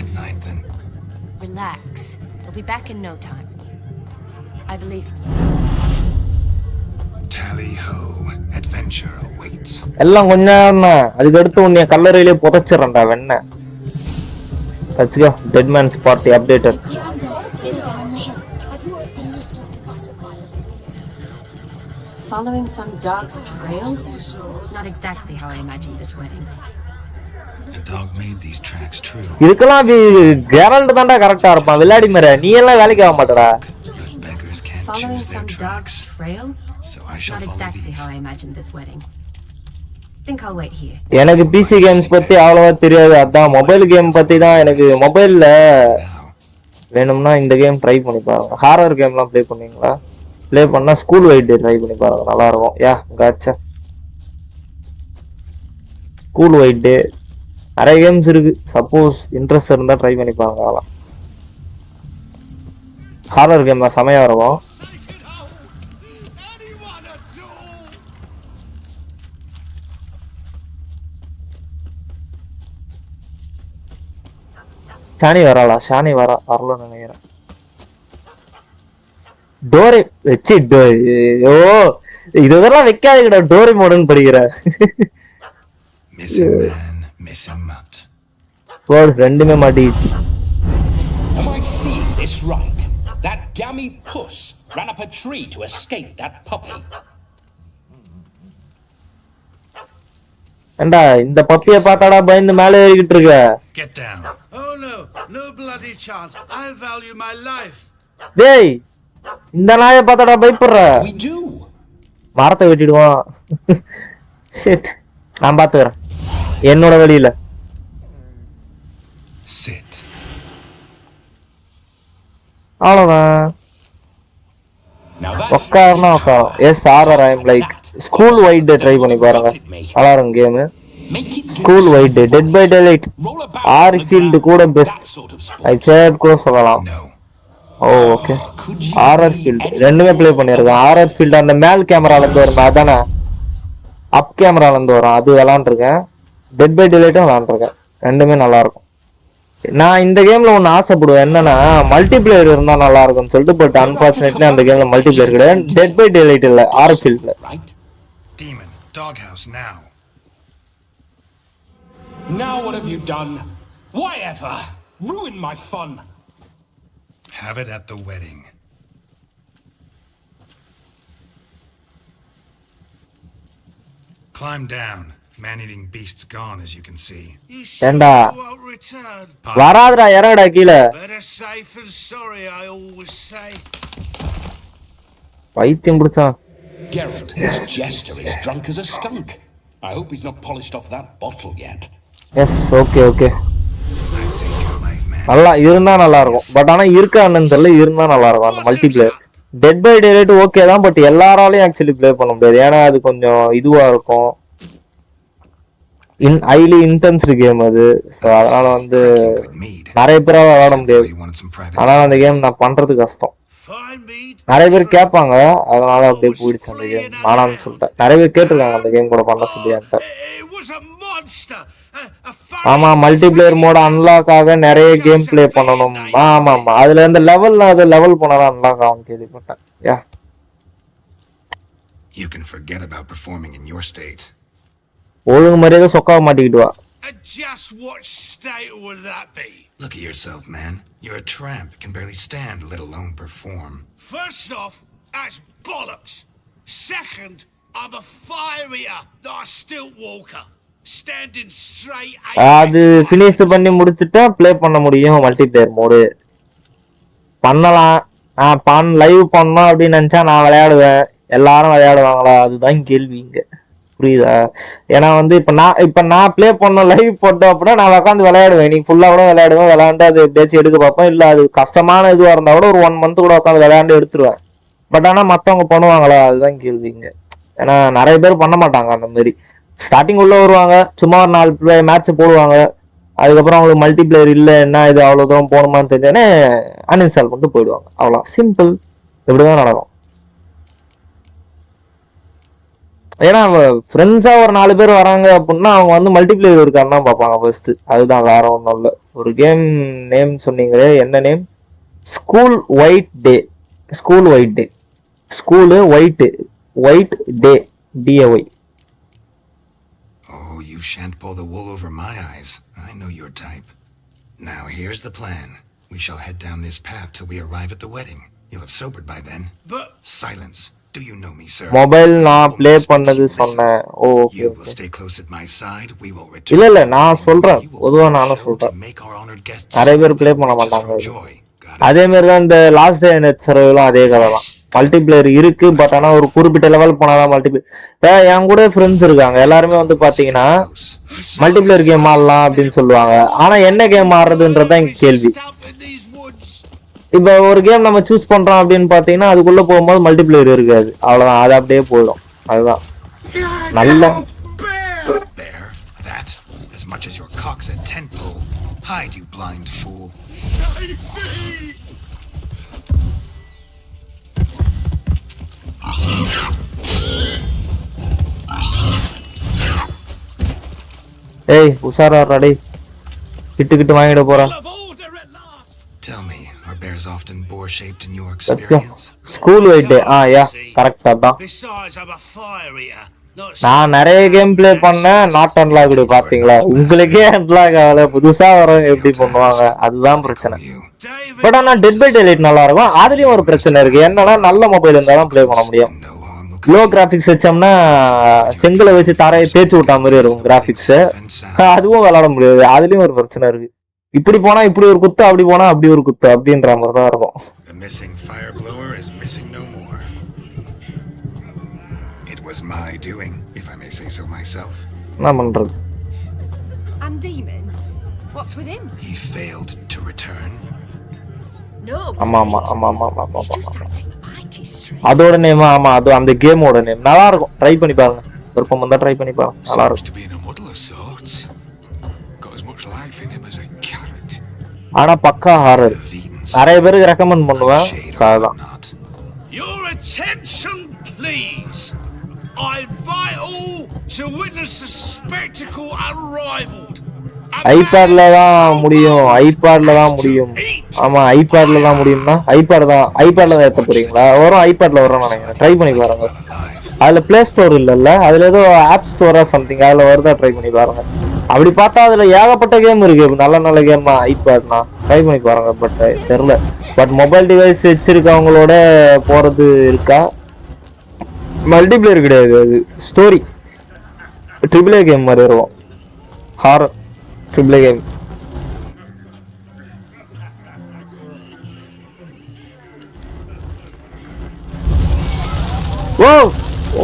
எல்லாம் கொஞ்ச நேரம் தான், அதுக்கு அடுத்து உன்னைய கல்லறையிலே புதைச்சிடறேன்டா வெண்ண. Let's go. Dead Man's Party updated. Following some dog's trail? Not exactly how I imagined this wedding. The dog made these tracks true. இதுக்கெல்லாம் கேரல்ட் தான்டா கரெக்டா இருப்பான். விளையாடி மேர நீ எல்லாம் வேலைக்கு ஆக மாட்டடா. Following some dog's trail? Not exactly how I imagined this wedding. Think I'll wait here. எனக்கு பிசி கேம்ஸ் பத்தி அவ்வளவா தெரியாது. அதான் மொபைல் கேம் பத்தி தான் எனக்கு. மொபைல்ல வேணும்னா இந்த கேம் ட்ரை பண்ணி பாருங்க. ஹாரர் கேம்லாம் ப்ளே பண்ணீங்களா? ப்ளே பண்ணா ஸ்கூல் வைட் டே ட்ரை பண்ணி பாருங்க, நல்லா இருக்கும். யா காச்சா ஸ்கூல் வைட் டே நிறைய கேம்ஸ் இருக்கு. சப்போஸ் இன்ட்ரெஸ்ட் இருந்தா ட்ரை பண்ணி பாருங்க. அதெல்லாம் ஹாரர் கேம் தான், செமையா இருக்கும். ஷானி வரலா? ஷானி வரலன்னு நினைக்கிறேன். டோரி வச்சு ஓ இதெல்லாம் வைக்காதீங்கடா. டோரி மோடுன்னு படிக்கிற ரெண்டுமே மாட்டிச்சு. Am I seeing this right? That gammy puss ran up a tree to escape that puppy. ஏண்டா இந்த பப்பிய பார்த்தாடா பயந்து மேலே ஏறிக்கிட்டு இருக்க? Get down. Oh no, no bloody chance. I value my life. டேய் இந்த நாயை பார்த்தாடா பயப்படுற? We do. மரத்தை வெட்டிடுவான். ஷிட், நான் பாத்துக்கிறேன் என்னோட வழியில. Sit. அவ்வளவுதான். உட்காருனா உட்காரும். எஸ் ஆர்ஆர் I'm like school white day try பண்ணி பாருங்க, நல்லா இருக்கும் game. School white day, dead by daylight, ஆர்ஃபீல்டு கூட பெஸ்ட். ஐ சேட் கூட சொல்லலாம். ஓ ஓகே, ஆர்ஆர் ஃபீல்டு ரெண்டுமே ப்ளே பண்ணியிருக்கேன். ஆர்ஆர் ஃபீல்டு அந்த மேல் கேமரால இருந்து வரும், அதானே அப் கேமரால இருந்து வரும், அது விளாண்டுருக்கேன். டெட் பை டேலைட்டும் விளாண்டுருக்கேன், ரெண்டுமே நல்லா இருக்கும். நான் இந்த கேம்ல ஒன்னு ஆசைப்படுவேன், என்னன்னா மல்டிபிளேயர் இருந்தா நல்லா இருக்கும்னு சொல்லிட்டு. பட் அன்பார்ச்சுனேட்லி அந்த கேம்ல மல்டிபிளேயர் கிடையாது. டெட் பை டேலைட் இல்ல, ஆர் ஃபீல்ட்ல. Demon, doghouse now. Now what have you done? Why ever? Ruin my fun. Have it at the wedding. Climb down. Man-eating beast's gone, as you can see. ஏண்டா வராதடா, இறங்கடா கீழே. Better safe than sorry, I always say. பைத்தியம் பிடிச்சான். Geralt, this jester is drunk as a skunk. I hope he's not polished off that bottle yet. Yes, okay okay, நல்லா இருந்தா நல்லா இருக்கும். But ஆனா இருக்கான்னு தெரியல, இருந்தா நல்லா இருக்கும் அந்த multiplayer. Dead by Daylight okay தான், பட் எல்லாராலையும் ஆக்சுவலி ப்ளே பண்ண முடியாது. ஏன்னா அது கொஞ்சம் இதுவா இருக்கும், ஹைலி இன்டென்ஸ்டு கேம் அது. ஸோ அதனால வந்து நிறைய பேரால விளையாட முடியாது. அதனால அந்த கேம் நான் பண்றது கஷ்டம். நிறைய பேர் கேட்பாங்க, அதனால அப்படியே போயிடுச்சு அந்த கேம். ஆனான்னு சொல்லிட்டேன், நிறைய பேர் கேட்டிருக்காங்க அந்த கேம் கூட பண்ண சொல்லி. ஆமா, மல்டிபிளேயர் மோட அன்லாக் ஆக நிறைய கேம் பிளே பண்ணணும். ஆமா ஆமா, அதுல இருந்து லெவல் பண்ணாதான் அன்லாக் ஆகும் கேள்விப்பட்டேன். யா, You can forget about performing in your state. ஒழுங்கு மரியாதை சொக்காவ மாட்டிக்கிட்டு வா. Just what state would that be? Look at yourself, man. You're a tramp, can barely stand, let alone perform. First off, that's bollocks. Second, I'm a fire eater, not a stilt walker. Standing straight. அது finish பண்ணி முடிச்சிட்டா play பண்ண முடியும் multiplier mode. பண்ணலாம், நான் live பண்ணோம் அப்படின்னு நினைச்சா நான் விளையாடுவேன். எல்லாரும் விளையாடுவாங்களா, அதுதான் கேள்வி இங்க. புரியுதா? ஏன்னா வந்து இப்ப நான் ப்ளே பண்ணோம் லைவ் போட்டோம் அப்படின்னா நான் உட்காந்து விளையாடுவேன். நீ ஃபுல்லா கூட விளையாடுவேன், விளையாண்டு அது எப்படியாச்சும் எடுக்க பார்ப்பேன். இல்ல அது கஷ்டமான இதுவா இருந்தா கூட ஒரு 1 மந்த் கூட உட்காந்து விளையாண்டு எடுத்துருவேன். பட் ஆனா மத்தவங்க பண்ணுவாங்களா, அதுதான் கேள்விங்க. ஏன்னா நிறைய பேர் பண்ண மாட்டாங்க அந்த மாதிரி. ஸ்டார்டிங் உள்ள வருவாங்க, சும்மா ஒரு 4 மேட்ச் போடுவாங்க. அதுக்கப்புறம் அவங்களுக்கு மல்டிபிளேயர் இல்ல, என்ன இது அவ்வளவு தூரம் போகணுமான்னு தெரிஞ்சோடனே அன்இன்ஸ்டால் பண்ணிட்டு போயிடுவாங்க. அவ்வளோ சிம்பிள், இப்படிதான் நடக்கும். ஏன்னா ஃப்ரெண்ட்ஸா ஒரு 4 பேர் வராங்க அப்படின்னா அவங்க வந்து மல்டிபிளேயர் இருக்கான்னு தான் பார்ப்பாங்க ஃபர்ஸ்ட். அதுதான், வேற ஒன்றும் இல்லை. ஒரு கேம் நேம் சொன்னீங்களே, என்ன name? School white day. School white day, school white day, DAY. Oh, you shan't pull the wool over my eyes. I know your type. Now here's the plan. We shall head down this path till we arrive at the wedding. You'll have sobered by then. But silence. Do you know me, sir? Mobile நான் play பண்ணது சொன்னேன். Okay, You will stay close at my side. We will return. இல்ல நான் சொல்றேன், பொதுவா நானும் சொல்றேன். நிறைய பேர் ப்ளே பண்ண மாட்டாங்க. அதே மாதிரி தான் இந்த லாஸ்ட் டே நெட் சர்வேலாம் அதே கதை தான். மல்டிபிளேயர் இருக்கு, பட் ஆனா ஒரு குறிப்பிட்ட லெவல் போனாதான் மல்டிபிளேயர். என் கூட ஃப்ரெண்ட்ஸ் இருக்காங்க, எல்லாருமே வந்து பாத்தீங்கன்னா மல்டிபிளேயர் கேம் ஆடலாம் அப்படின்னு சொல்லுவாங்க. ஆனா என்ன கேம் ஆடுறதுன்றதான் இங்க கேள்வி. இப்ப ஒரு கேம் நம்ம சூஸ் பண்றோம் அப்படின்னு பாத்தீங்கன்னா அதுக்குள்ள போகும்போது மல்டிபிளேயர் இருக்காது, அவ்வளவுதான், அது அப்படியே போயிடும். அதுதான் நல்ல as much as your cock's a tent pole. Hide, you blind fool. ஏய் உஷாரா டேய், கிட்டு வாங்கிட போறா. Tell me, are bears often boar shaped in your Let's go. experience? School weight. Yeah, correct அதான். Besides, I'm a fire eater. நான் நிறைய game play பண்ணேன், not unlocked. பாத்தீங்களா, உங்களுக்கே அன்லாக் ஆகல, புதுசா வரவங்க எப்படி பண்ணுவாங்க, அதுதான் பிரச்சனை. பட் ஆனா டெட் பை டேலைட் நல்லா இருக்கும். அதுலயும் ஒரு பிரச்சனை இருக்கு, என்னன்னா நல்ல மொபைல் இருந்தாதான் பிளே பண்ண முடியும். லோ கிராபிக்ஸ் வச்சோம்னா செங்கலை வச்சு தரையை தேய்ச்சி விட்டா மாதிரி இருக்கும் கிராபிக்ஸ், அதுவும் விளையாட முடியாது. அதுலயும் ஒரு பிரச்சனை இருக்கு. இப்படி போனா இப்படி ஒரு குத்து, அப்படி போனா அப்படி ஒரு குத்து, அப்படின்ற மாதிரி தான் இருக்கும். Was my doing, if I may say so myself. என்ன பண்றது? And Demon? What's with him? He failed to return. No. ஆமா. அதோட நேம், ஆமா, அது அந்த கேமோட நேம். நல்லா இருக்கும், ட்ரை பண்ணி பாருங்க. விருப்பம் வந்தா ட்ரை பண்ணி பாருங்க, நல்லா இருக்கும். ஆனா பக்கா ஹாரர், நிறைய பேருக்கு ரெக்கமெண்ட் பண்ணுவேன். அதுதான். Your attention please. I invite all to witness the spectacle unrivaled. ஐபேட்ல தான் முடியும், ஆமா ஐபேட்ல தான் முடியும்னா ஐபேட்ல தான் ஏத்த போறீங்களா? வரும், ஐபேட்ல வரும் நினைக்கிறேன், ட்ரை பண்ணி பாருங்க. அதுல பிளே ஸ்டோர் இல்லல்ல, அதுல ஏதோ ஆப் ஸ்டோரா சம்திங், அதுல வருதா, ட்ரை பண்ணி பாருங்க. அப்படி பார்த்தா அதுல ஏகப்பட்ட கேம் இருக்கு, நல்ல கேம் தான். ஐபேட்னா ட்ரை பண்ணி பாருங்க. பட் தெரியல, பட் மொபைல் டிவைஸ் வச்சிருக்கவங்களோட போறது இருக்கா? மல்டிபிளேயர் கிடையாது, அது ஸ்டோரி, ட்ரிபிள் ஏ கேம் மாதிரி இருக்கும், ஹாரர் ட்ரிபிள் ஏ கேம்.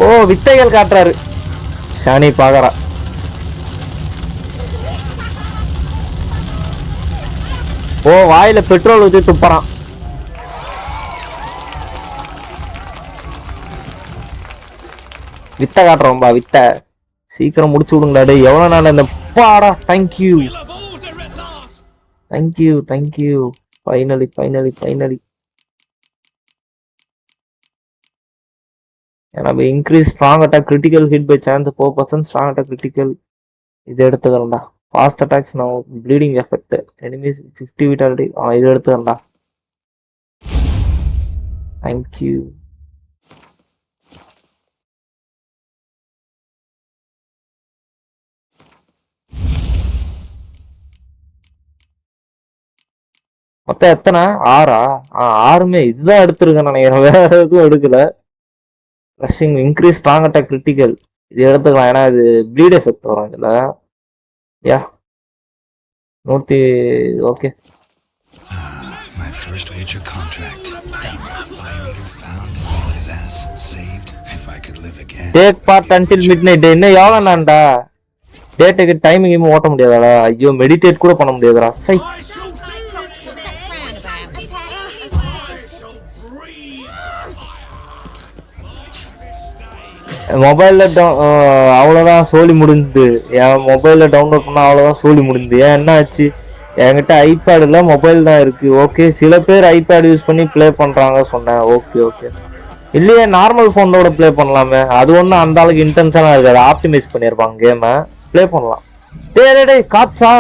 ஓ வித்தைகள் காட்டுறாரு, ஷானி பாக்குறா. வாயில பெட்ரோல் ஊத்தி துப்புறான். வித்த காட்டுறோம்பா, வித்த சீக்கிரம் முடிச்சு விடுங்களா. எவ்வளவு நாள் இந்த பாடா. Thank you finally. நம்ம increase strong attack critical hit by chance 4%, strong attack critical இது எடுத்துக்கிறேன்டா. Fast attacks no bleeding effect, enemies 50 vitality. இது எடுத்துக்கிறேன்டா. தேங்க்யூ. மொத்தம் எத்தனை? 6ஆ? 6மே இதுதான் எடுத்துருக்கேன் நினைக்கிறேன், வேற எதுவும் எடுக்கல. Rushing increase strong attack critical இது எடுத்துக்கலாம், ஏன்னா இது ப்ளீட் எஃபெக்ட் வரும் இதுல. யா 100. Okay. My first wager contract. Found his ass saved if I could live again. Take part until midnight. என்ன எவ்வளவு நான்டா? டேட்டுக்கு டைமிங் ஓட்ட முடியாதாடா? ஐயோ மெடிடேட் கூட பண்ண முடியாதுடா. சை. மொபைல்ல அவ்வளவுதான் சோலி முடிஞ்சது. என் மொபைல்ல டவுன்லோட் பண்ணா அவ்வளவுதான் சோலி முடிஞ்சது. ஏன் என்ன ஆச்சு? என்கிட்ட ஐபேட்ல மொபைல் தான் இருக்கு. ஓகே, சில பேர் ஐபேட் யூஸ் பண்ணி பிளே பண்றாங்க சொன்னேன். ஓகே இல்லையே, நார்மல் போனோட பிளே பண்ணலாமே. அது ஒன்றும் அந்த அளவுக்கு இன்டென்ஷனா இருக்காது, ஆப்டிமைஸ் பண்ணிருப்பாங்க கேமை, பிளே பண்ணலாம். டேய் காட்சா.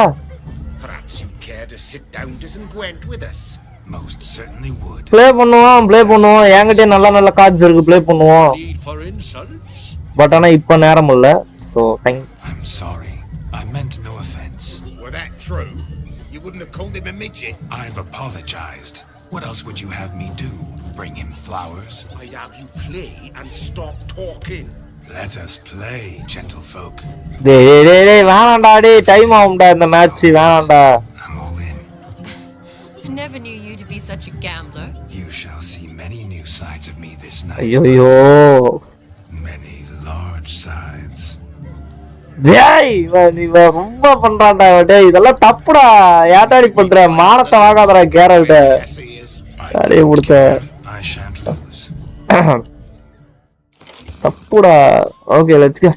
பிளே பண்ணுவோம். என்கிட்ட நல்ல கார்ட்ஸ் இருக்கு, பிளே பண்ணுவோம். பட் ஆனா இப்ப நேரம் இல்ல. So I'm sorry. I meant no offense. Were that true? You wouldn't have called him a midget. I've apologized. What else would you have me do? Bring him flowers? I'd have you play and stop talking. Let us play, gentlefolk. டேய் வேணாம்டா, time ஆகும்டா இந்த match, வேணாம்டா. I'm all in. I never knew you to be such a gambler. You shall see men. many new sides of me this night. ஐயோ Many large sides. டேய் இவன் ரொம்ப பண்றான்டா டேய் இதெல்லாம் தப்புடா ஏதாடி பண்ற மானத்தை வாங்காதடா கேரல்ட அடே கொடுத்த I shan't lose. தப்புடா okay let's go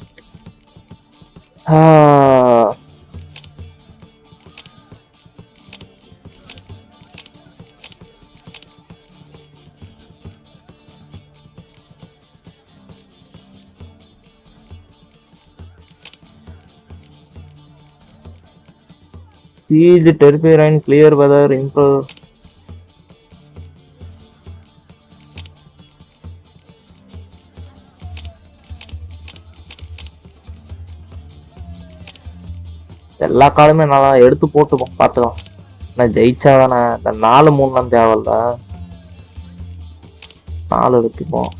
siege terrain clear weather improve எல்லா காலமே நல்லா எடுத்து போட்டுப்போம் பார்த்துக்கலாம் நான் ஜெயிச்சாதானே இந்த 4-3 தேவையில்ல 4 எடுத்துப்போம்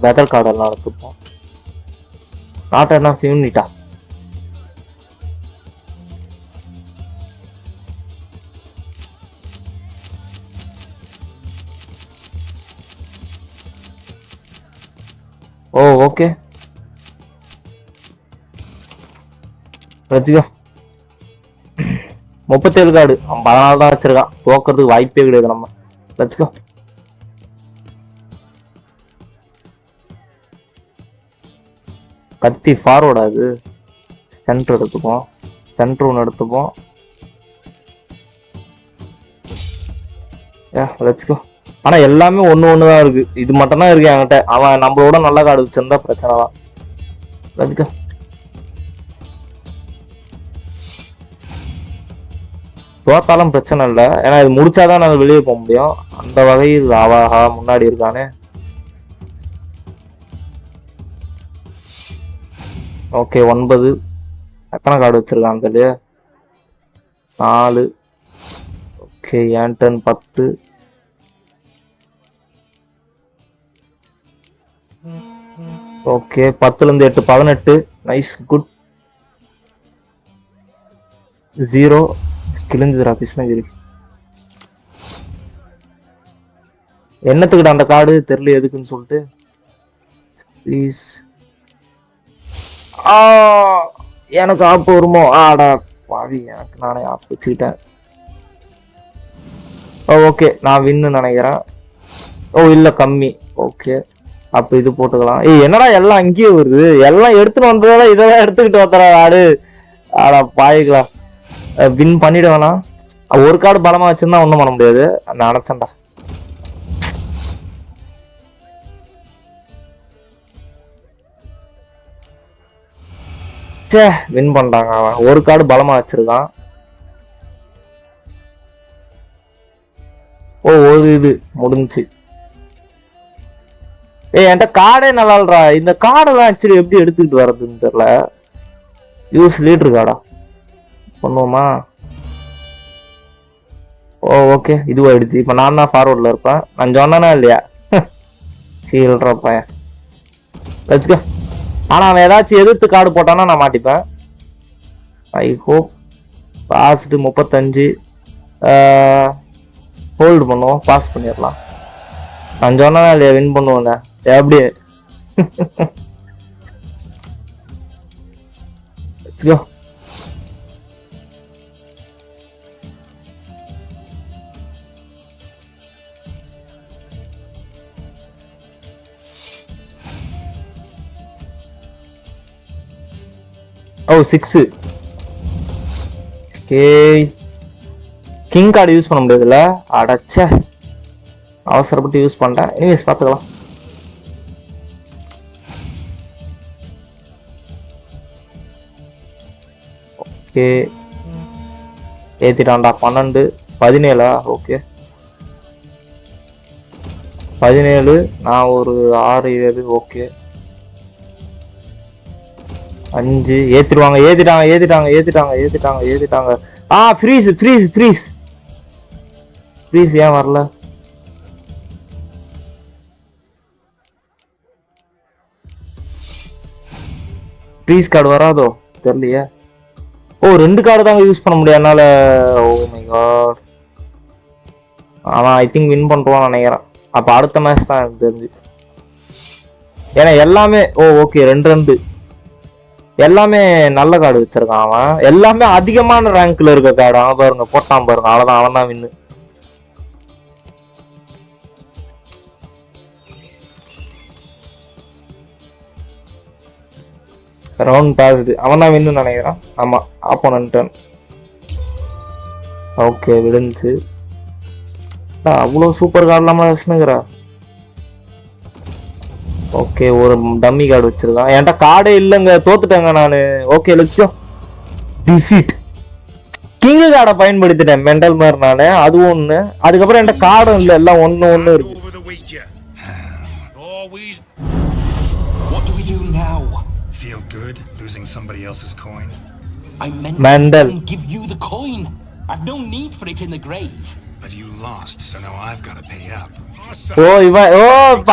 வெதர் கார்டெல்லாம் எடுத்துப்போம் நாட்டை என்ன ஃபியூனிட்டா ஓ ஓகே வச்சுக்கோ 37 கார்டு 14 தான் வச்சிருக்கான் தோக்கிறதுக்கு வாய்ப்பே கிடையாது நம்ம வச்சுக்கோ கத்தி ஃபார்வர்ட் ஆகுது சென்டர் எடுத்துப்போம் சென்டர் ஒன்று எடுத்துப்போம் வச்சுக்கோ ஆனா எல்லாமே ஒண்ணு தான் இருக்கு இது மட்டும் தான் இருக்கு என்கிட்ட அவன் நம்மளோட நல்ல கார்டு வச்சிருந்தா பிரச்சனை தான் வச்சுக்கோ தோத்தாலும் பிரச்சனை இல்லை ஏன்னா இது முடிச்சாதான் நாங்கள் வெளியே போக முடியும் அந்த வகையில் அவாகா முன்னாடி இருக்கானே ஓகே 9 எத்தனை கார்டு வச்சிருக்கான் அதுல 4 ஓகே ஏன்டன் 10 ஓகே 10ல இருந்து 8 18 நைஸ் குட் 0 கிழிஞ்சுதுடா கிருஷ்ணகிரி என்னத்துக்குடா அந்த கார்டு தெரியல எதுக்குன்னு சொல்லிட்டு ப்ளீஸ் எனக்கு ஆப்பு வருமோ ஆடா பாவி எனக்கு நானே ஆப்பு வச்சுக்கிட்டேன் ஓகே நான் வின்னு நினைக்கிறேன் ஓ இல்ல கம்மி ஓகே அப்ப இது போட்டுக்கலாம் என்னடா எல்லாம் அங்கேயே வருது எல்லாம் எடுத்துட்டு வந்ததால இதெல்லாம் எடுத்துக்கிட்டு வந்தா ஆடு ஆடா பாய்க்கலாம் வின் பண்ணிடுவேனா ஒரு கார்டு பலமா வச்சிருந்தா ஒண்ணும் பண்ண முடியாது நான் நினைச்சேன்டா சே வின் பண்றாங்க அவன் ஒரு கார்டு பலமா வச்சிருக்கான் ஓ ஒரு இது முடிஞ்சு என்கிட்ட கார்டே நல்லா இல்லடா இந்த கார்டெல்லாம் ஆக்சுவலி எப்படி எடுத்துக்கிட்டு வர்றதுன்னு தெரியல யூஸ் லீடர் கார்டா பண்ணுவோமா ஓ ஓகே இதுவாயிடுச்சு இப்ப நான் தான் ஃபார்வர்ட்ல இருப்பேன் நான் சொன்னா இல்லையா சீல்ற பையன் வச்சுக்க ஆனா அவன் ஏதாச்சும் எதிர்த்து கார்டு போட்டானா நான் மாட்டிப்பேன் ஐ ஹோப் பாஸ்ட் 35 ஹோல்டு பண்ணுவோம் பாஸ் பண்ணிடலாம் நான் சொன்னா இல்லையா வின் பண்ணுவோங்க எப்படி வச்சுக்கோ ஓ 6 ஓகே கிங் கார்டு யூஸ் பண்ண முடியாதுல்ல அடச்சே அவசரப்பட்டு யூஸ் பண்ணிட்டேன் எனிவேஸ் பார்த்துக்கலாம் ஓகே ஏத்திட்டான்டா 12 17 ஓகே 17 நான் ஒரு 6 7 ஓகே 5 ஏத்திட்டாங்க ஃப்ரீஸ் ஏன் வரல ஃப்ரீஸ் கார்டு வராதோ தெரியலையே ஓ 2 கார்டு தாங்க யூஸ் பண்ண முடியும் என்னால ஓ மை காட் அவன் ஐ திங்க் வின் பண்றான்னு நினைக்கிறேன் அப்ப அடுத்த மேட்ச் தான் எனக்கு தெரிஞ்சு. ஏன்னா எல்லாமே ஓகே 2 எல்லாமே நல்ல கார்டு வச்சிருக்கான் அவன். எல்லாமே அதிகமான ரேங்க்ல இருக்க கார்டு. அவன் பாருங்க போட்டான் பாருங்க, அவ்வளவுதான், அவன் தான் வின்னு. ரவுண்ட் பாஸ்டு, அவன் தான் வின்னு நினைக்கிறான். ஆமா, ஆப்போனன்ட். ஓகே விழுந்துச்சு. அவ்வளவு சூப்பர் கார்டு இல்லாம வச்சுனுங்கிறா. ஓகே ஒரு டம்மி கார்டு வச்சிருக்கான். என்கிட்ட கார்டே இல்லைங்க, தோத்துட்டேங்க நானு. Okay let's go. Defeat. King கார்டை பயன்படுத்திட்டேன் மெண்டல் மாதிரி நானு, அதுவும் ஒண்ணு. அதுக்கப்புறம் என்கிட்ட கார்டும் இல்லை, எல்லாம் ஒண்ணு இருக்கு. What do we do now? Feel good losing somebody else's coin? I meant Mandel. to give you the coin. I've no need for it in the grave. But you lost, so now I've got to pay up. இவன்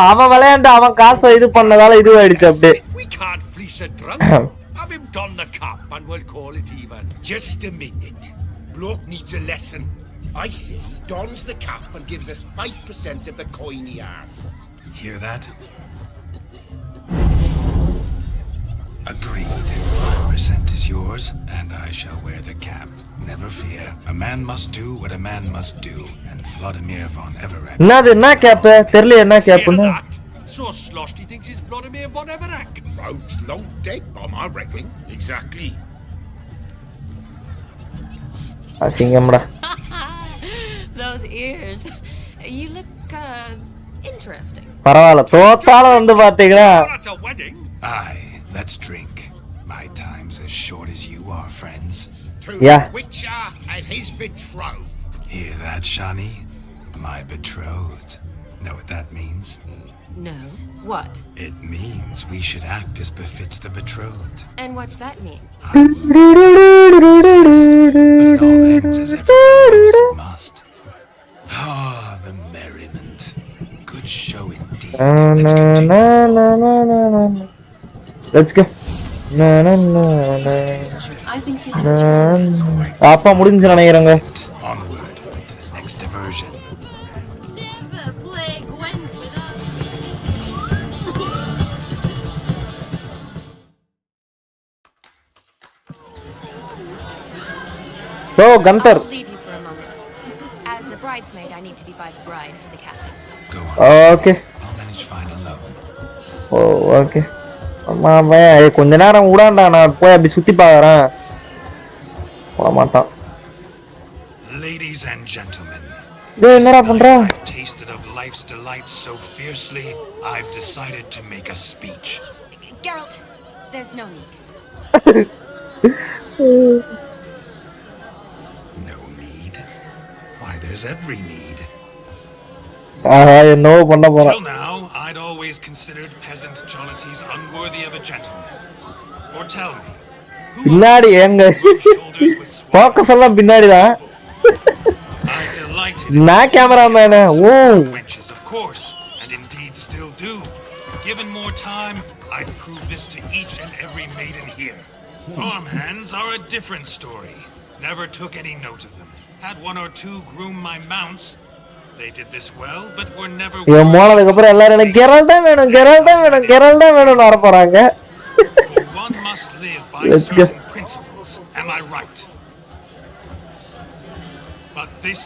அவன் விளையாண்டு அவன் காசை இது பண்ணதால இதுவாயிடுச்சு அப்படியே. We can't fleece a drunk. Have him don the cap and we'll call it even. Just a minute. Bloke needs a lesson. I say he dons the cap and gives us 5% of the coin he has. Hear that? Agreed. 5% is yours, and I shall wear the cap. Never fear. A man must do what a man must do, and Vladimir von Everec. என்ன gap தெரியல, என்ன கேப்னு. So sloshed he thinks it's Vladimir von Everec. Rogue's long dead by my reckoning. Exactly. அசிங்கம்டா. Those ears. You look interesting. பரவாயில்ல, தோத்தாலும் வந்து பாத்தீங்களா. At a wedding. Aye, let's drink. My time's as short as you are, friends. To Yeah. the Witcher and his betrothed. Hear that, Shani? My betrothed. Know what that means? No. What? It means we should act as befits the betrothed. And what's that mean? I will insist, but it all ends as everyone knows it must. Ah, the merriment. Good show indeed. Let's continue. Let's go. I think you அப்பா முடிஞ்சு நினைக்கிறேங்க. Onward to the next diversion. never play Gwent with us. Gaunter. I'll leave you for a moment. As a bridesmaid, I need to be by the bride for the captain. Go on. Okay. I'll manage fine alone. Okay. அம்மா கொஞ்ச நேரம் விடாண்டா, நான் போய் அப்படி சுத்தி பாக்குறேன். போக மாட்டான். Ladies and gentlemen, என்னடா பண்ற? I've tasted of life's delights so fiercely, I've decided to make a speech. Geralt, there's no need. No need? Why, there's every need. என்னவோ பண்ண போறேன். Till now, I'd always considered peasant jollities unworthy of a gentleman. Or tell me, பின்னாடி எங்க focus எல்லாம் பின்னாடிதான். I delighted நான் cameraman. wenches, of course, and indeed still do. Given more time, I'd prove this to each and every maiden here. Farmhands are a different story. Never took any note of them. Had one or two groom my mounts. They did this well, but were never. இவன் போனதுக்கு அப்புறம் எல்லாரும் கெரல்டா வேணும்னு வர போறாங்க. For one must live by certain principles. Am I right? But this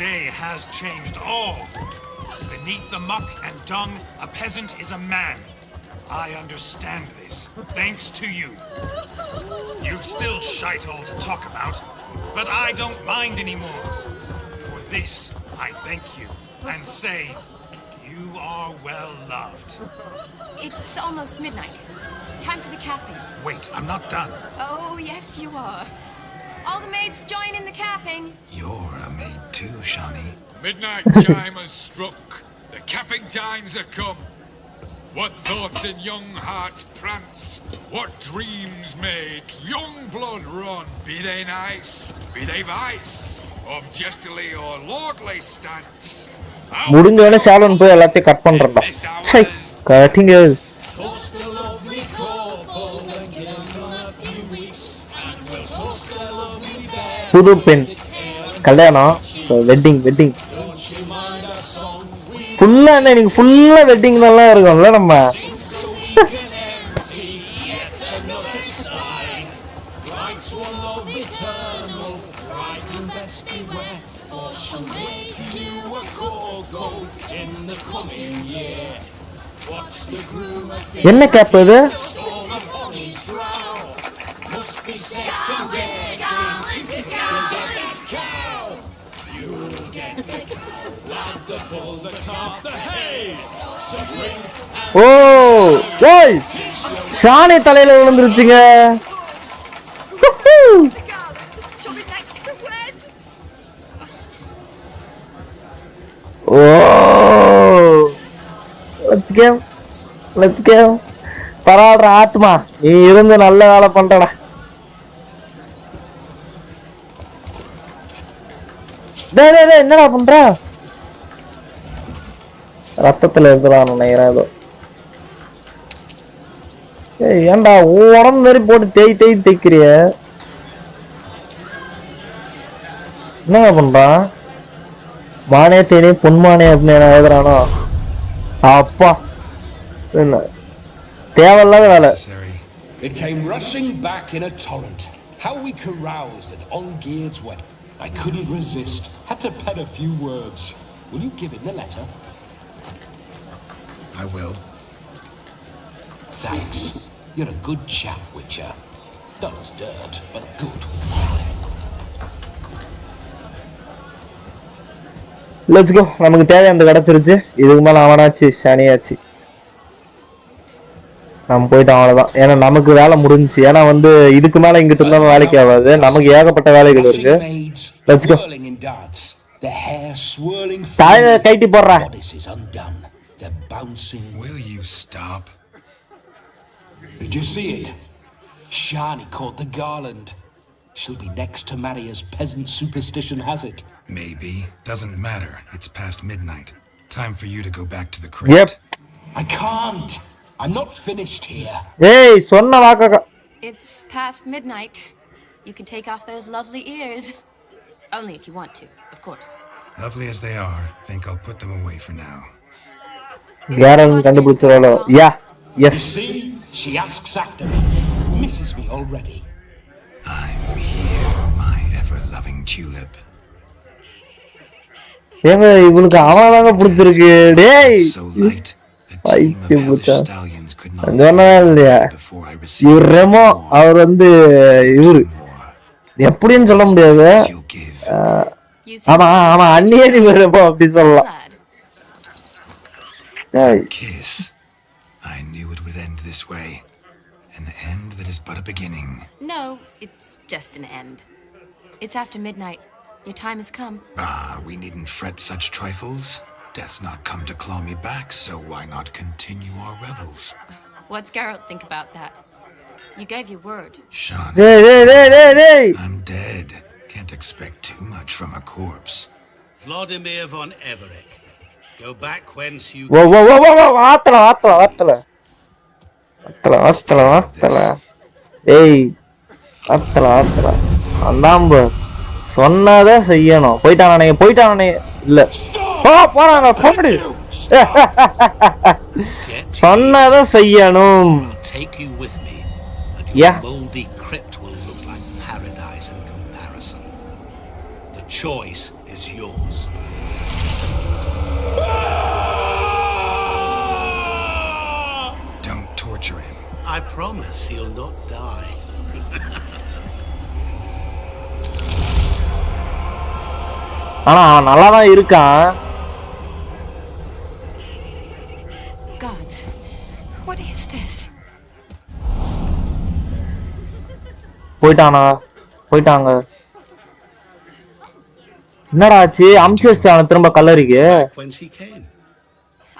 day has changed all. Beneath the muck and dung, a peasant is a man. I understand this, thanks to you. You've still shite all to talk about, but I don't mind anymore. For this, I thank you and say, you are well loved. It's almost midnight. Time for the capping. Wait, I'm not done. Oh, yes, you are. All the maids join in the capping. You're a maid too, Shani. Midnight chime has struck. The capping times are come. What thoughts in young hearts prance? What dreams make young blood run? Be they nice, be they vice, of jestily or lordly stance? முடிஞ்சவனே ஷாலோன் போய் எல்லாத்தையும் cut பண்றேன்டா. Psi cutting is புது பெண் கல்யாணம். So wedding ஃபுல்லா இன்னைக்கு ஃபுல்லா wedding நல்லா இருக்கும்ல நம்ம. என்ன கேப் இது? ஓ ஓய் ஷானி தலையில விழுந்துருச்சுங்க. ஓ லெட்ஸ் கோ பரவாயில்ல ஆத்மா, நீ இருந்து நல்ல வேலை பண்றடா. என்னடா பண்ற? ரத்தத்துல இருக்கிறான் நினைக்கிறேன் ஏதோ. ஏன்டா உடம்பு மாதிரி போட்டு தேய்க்கிறிய? என்ன பண்றான்? மானே தேனே பொன்மானே அப்படின்னு எழுதுறானோ? அப்பா என்ன தேவையில்லாத வேலை. It came rushing back in a torrent. How we caroused at Olgierd's wedding. I couldn't resist. Had to pen a few words. Will you give him the letter? I will. Thanks. You're a good chap, Witcher. Dull as dirt, but good. Let's go. நமக்கு தேவையானது கிடைச்சிருச்சு. இதுக்கு மேல அவனாச்சு சனியாச்சு. நம்ம போயிட்டு அவ்வளவுதான். ஏன்னா நமக்கு வேலை முடிஞ்சுச்சு. ஏன்னா வந்து இதுக்கு மேல இங்கிட்டு இருந்தா வேலைக்கு ஆகாது. நமக்கு ஏகப்பட்ட வேலைகள் இருக்கு. Let's go. தாயை கைட்டி போடுறா. They're bouncing. Will you stop? Did you see it? Shani caught the garland. She'll be next to marry as peasant superstition has it. Maybe. Doesn't matter. It's past midnight. Time for you to go back to the crypt. Yep. I can't. I'm not finished here. Hey, sonna vaaka. It's past midnight. You can take off those lovely ears. Only if you want to, of course. Lovely as they are, think I'll put them away for now. Geralt kandupidichalo. Yeah. Yes. You see? She asks after me. Misses me already. I'm here, my ever-loving tulip. ஏங்க இவனுக்கு அவனாங்க பிடிச்சிருக்கு. டேய். So light. இவர் ரெமோ அவர் வந்து இவரு எப்படின்னு சொல்ல முடியாது. ஆமா ஆமா அண்ணியே நீ ரெமோ அப்படி சொல்லலாம். Kiss. I knew it would end this way. An end that is but a beginning. No, it's just an end. It's after midnight. Your time has come. We needn't fret such trifles. Death's not come to claw me back, so why not continue our revels? What's Geralt think about that? You gave your word. Sean. Hey! I'm dead. Can't expect too much from a corpse. Vladimir von Everec. Go back whence you... Whoa! Attala. Hey! Attala. அந்தாம்பு சொன்னதை செய்யணும். போயிட்டானே இல்ல போறாங்க போடு. சொன்னதை செய்யணும். Take you with me, and your moldy crypt will look like paradise in comparison. The choice is yours. Don't torture him. I promise he'll not die. ஆனா அவன் நல்லாதான் இருக்கான். Gods, what is this? போயிட்டாங்க. என்னடா ஆச்சு? அம்சேஸ்டான திரும்ப கல்லறிக்கு. Whence he came.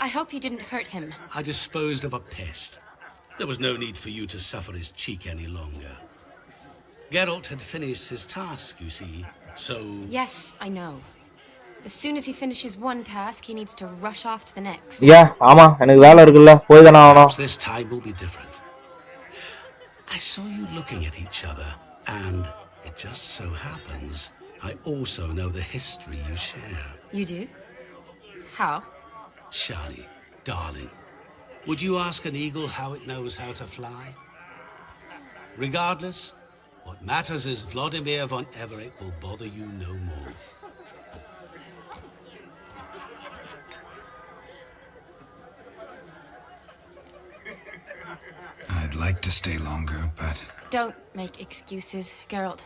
I hope you didn't hurt him. I disposed of a pest. There was no need for you to suffer his cheek any longer. Geralt had finished his task, you see, so... Yes, I know. As soon as he finishes one task, he needs to rush off to the next. Yeah, ஆமா எனக்கு வேலை இருக்குல்ல போய் தான ஆகணும். This time will be different. I saw you looking at each other, and it just so happens I also know the history you share. You do? How? Shani, darling, would you ask an eagle how it knows how to fly? Regardless, what matters is Vladimir von Everec will bother you no more. I'd like to stay longer, but... Don't make excuses, Geralt.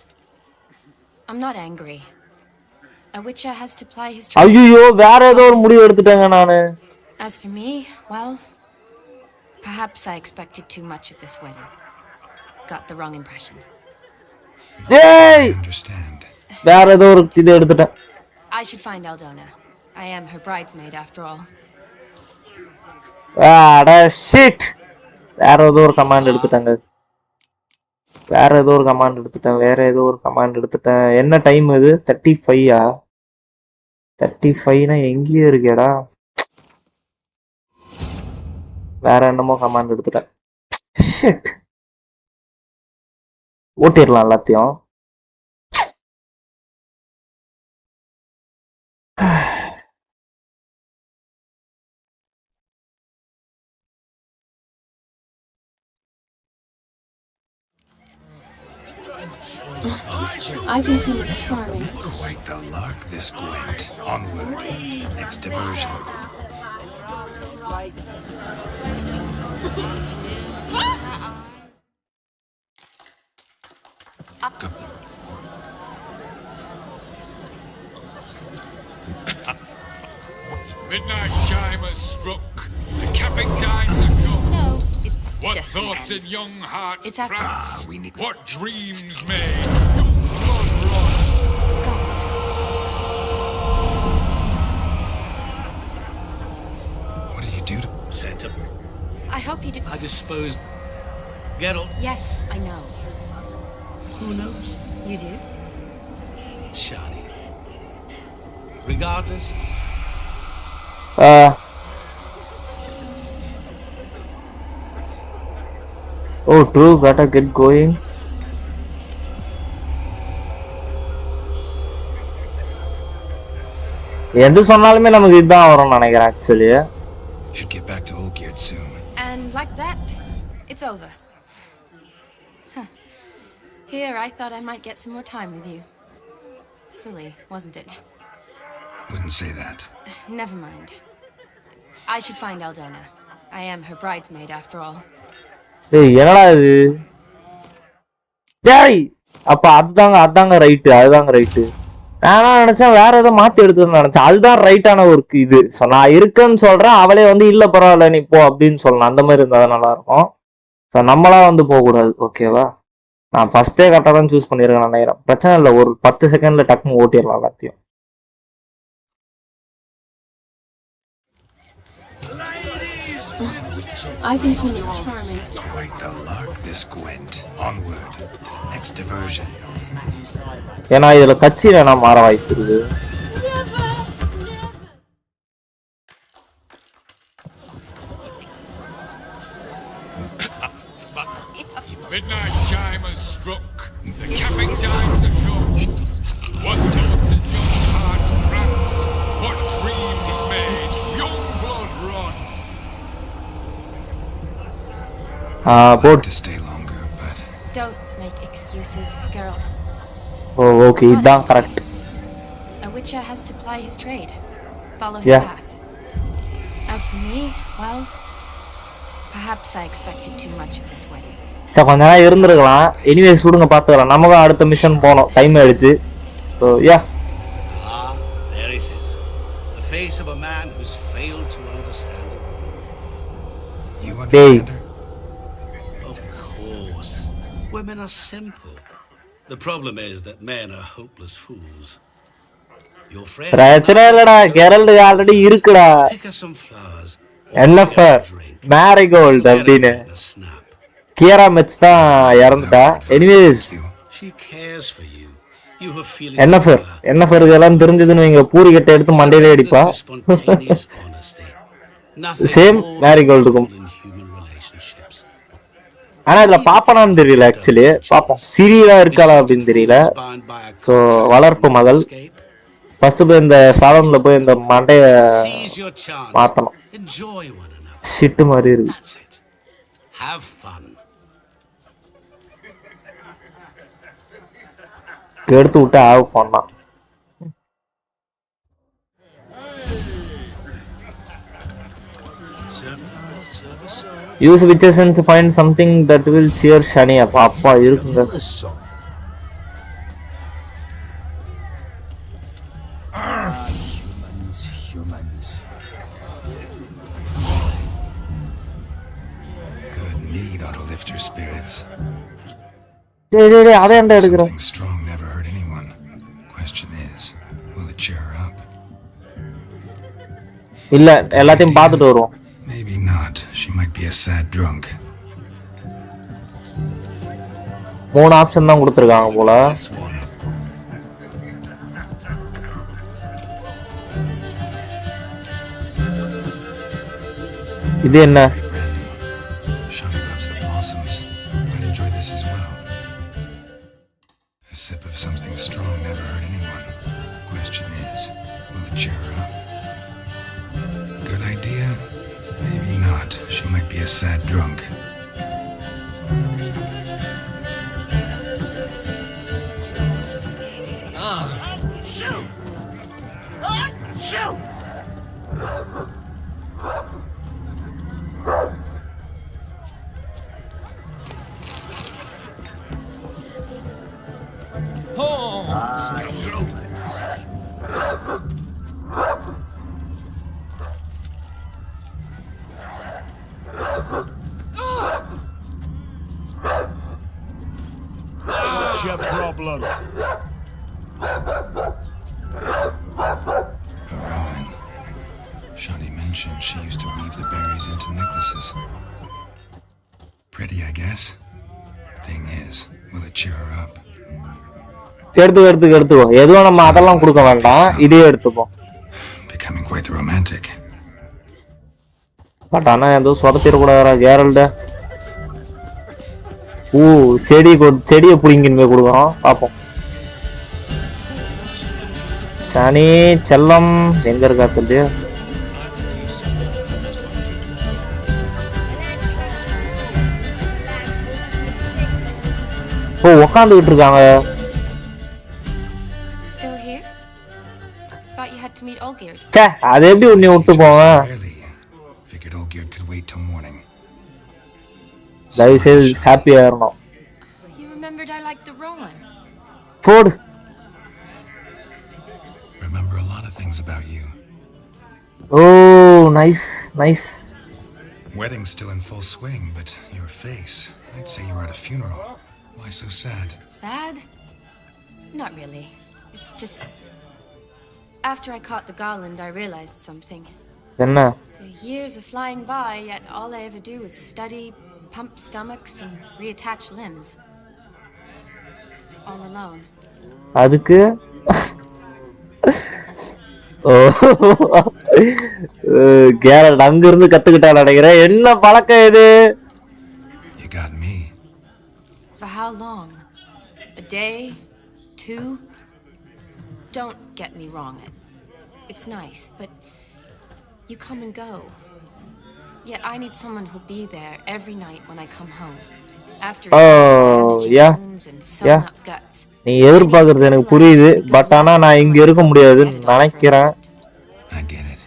I'm not angry. A witcher has to ply his trade. ஐயோ வேற ஏதோ ஒரு முடிவு எடுத்துட்டேங்க நானு. As for me, well, perhaps I expected too much of this wedding. Got the wrong impression. Yay! Understand. வேற ஏதோ ஒரு இது எடுத்துட்டேன். I should find Aldona. I am her bridesmaid after all. Shit. வேற ஏதோ ஒரு கமாண்ட் எடுத்துட்டாங்க. வேற ஏதோ ஒரு கமாண்ட் எடுத்துட்டேன். என்ன டைம் இது? 35 35னா எங்கேயோ இருக்கேடா. வேற என்னமோ கமாண்ட் எடுத்துட்டேன். ஷிட். ஓட்டிரலாம் எல்லாத்தையும். I've been feeling charming. Quite the lark, this Gwent. Onward. Next diversion. Midnight chime has struck. The capping times have come. No, it's What just thoughts in young hearts It's after- prance? we need- What dreams made? Young blood run. gods. What did you do to... Set up. I hope you did. I disposed. Geralt, Yes, I know. who knows? You do? Shani. Regardless, Oh, true. Gotta get going. எது சொன்னாலுமே நமக்கு இதுதான் வரும்னு நினைக்கிறேன் actually. Should get back to Olgierd soon. And like that, it's over. Huh. Here, I thought I might get some more time with you. Silly, wasn't it? Wouldn't say that. Never mind. I should find Aldona. I am her bridesmaid after all. ஏய் என்னடா இது? டேய் அப்ப அதுதாங்க right. நானா நினைச்சேன் வேற ஏதோ மாத்தி எடுத்துன்னு நினைச்சேன். அதுதான் ரைட்டான ஒரு இது. ஸோ நான் இருக்குன்னு சொல்றேன், அவளே வந்து இல்ல பரவாயில்ல நீ போ அப்படின்னு சொல்லலாம். அந்த மாதிரி இருந்தா நல்லா இருக்கும். ஸோ நம்மளா வந்து போக கூடாது. ஓகேவா? நான் ஃபர்ஸ்டே கரெக்டாக தான் சூஸ் பண்ணிருக்கேன் நினைக்கிறேன். பிரச்சனை இல்லை, ஒரு 10 செகண்ட்ல டக்குன்னு ஓட்டிடலாம் எல்லாத்தையும். I've been feeling charming. Quite the lark, this Gwent. Onward. Next diversion. ஏன்னா இதுல கட்சி வேணா மாற வாய்ப்பு இருக்கு. Midnight chime has struck. The capping times have come. What thoughts in young hearts prance? What dreams made young blood run? Bored to stay longer, but... Don't make excuses, Geralt. Oh, okay, that's correct. A witcher has to ply his trade. Follow his path. As for me, well, perhaps I expected too much of this wedding. சரி கொஞ்ச நேரம் இருந்திருக்கலாம். Anyways விடுங்க பார்த்துக்கலாம். நமக்கு அடுத்த mission போனோம், time ஆயிடுச்சு. So yeah. There it is. The face of a man who's failed to understand a woman. You understand her? Of course. Women are simple. The problem is that men are hopeless fools. Your friend... பிரச்சனை இல்லடா, Geralt already இருக்குடா. Pick us some flowers. Yennefer Marigold அப்படின்னு Keira மெட்ஸ் தான் இறந்துட்டா. Anyways என்னஃபர் இதெல்லாம் தெரிஞ்சதுன்னு இங்க பூரி கட்டை எடுத்து மண்டையில அடிப்பா. சேம் மேரிகோல்டுக்கும். ஆனா இதுல பாப்பனான்னு தெரியல. ஆக்சுவலி பாப்போம், சிறியா இருக்காளா அப்படின்னு தெரியல. ஸோ வளர்ப்பு மகள் ஃபர்ஸ்ட் போய் இந்த சாலன்ல போய் இந்த மண்டைய Seize your chance. மாத்தணும். Enjoy one another. ஷிட் மாதிரி இருக்கு. That's it. Have fun. எடுத்து விட்டு ஆவ் பண்ணான். Use witches sense to find something that will cheer Shani up. அப்பா இருக்குங்க. Humans. Good meat ought to lift your spirits. டேய் அத ஏன்டா எடுக்கற? Something strong never hurt anyone. Question is, will it cheer her up? இல்ல எல்லாத்தையும் பார்த்துட்டு வருவோம். Maybe not. She might be a sad drunk. மூணு ஆப்ஷன் தான் கொடுத்திருக்காங்க போல. இது என்ன? Shani loves the blossoms. I'd enjoy this as well. A sip of something strong never hurt anyone. Question is, will it cheer her up? Good idea? Maybe not. She might be a sad drunk. Shoot! Shoot! What's your problem? Rowan. Shani mentioned she used to weave the berries into necklaces. Pretty, I guess. Thing is, will it cheer her up? எடுத்துக்கோ எதுவும் நம்ம அதெல்லாம் கொடுக்க வேண்டாம், இதே எடுத்துப்போம். Becoming quite romantic. But ஆனா ஏதோ சொதப்பிட கூடாதா கேரல்ட. செடியை புடிங்கின்னு போய் கொடுக்குறோம், பாப்போம். ஷானி செல்லம் எங்க இருக்கா தெரிஞ்சு? உக்காந்துகிட்டு இருக்காங்க. Still here? Thought you had to meet Olgierd. ச்சே, அது எப்படி உன்னை விட்டு போவேன்? Figured Olgierd could wait till morning. தயவு செய்து ஹாப்பியா இருக்கணும். You remembered I liked the Rowan. போடு. Remember a lot of things about you. Oh, nice. Wedding's still in full swing, but your face, I'd say you were at a funeral. Why so sad? Sad? Not really. It's just... After I caught the garland, I realized something. என்ன? The years are flying by, yet all I ever do is study, pump stomachs, and reattach limbs. All alone. அதுக்கு carrot அங்க இருந்து கத்துக்கிட்டா நினைக்கிறேன். என்ன பழக்கம் இது? You got me. For how long? A day? 2? Don't get me wrong. It's nice, but you come and go. Yet I need someone who'll be there every night when I come home. After wounds and sewn up guts. நீ எதிர்பார்க்கறது எனக்கு புரியுது, but ஆனா நான் இங்க இருக்க முடியாதுன்னு நினைக்கிறேன். I get it.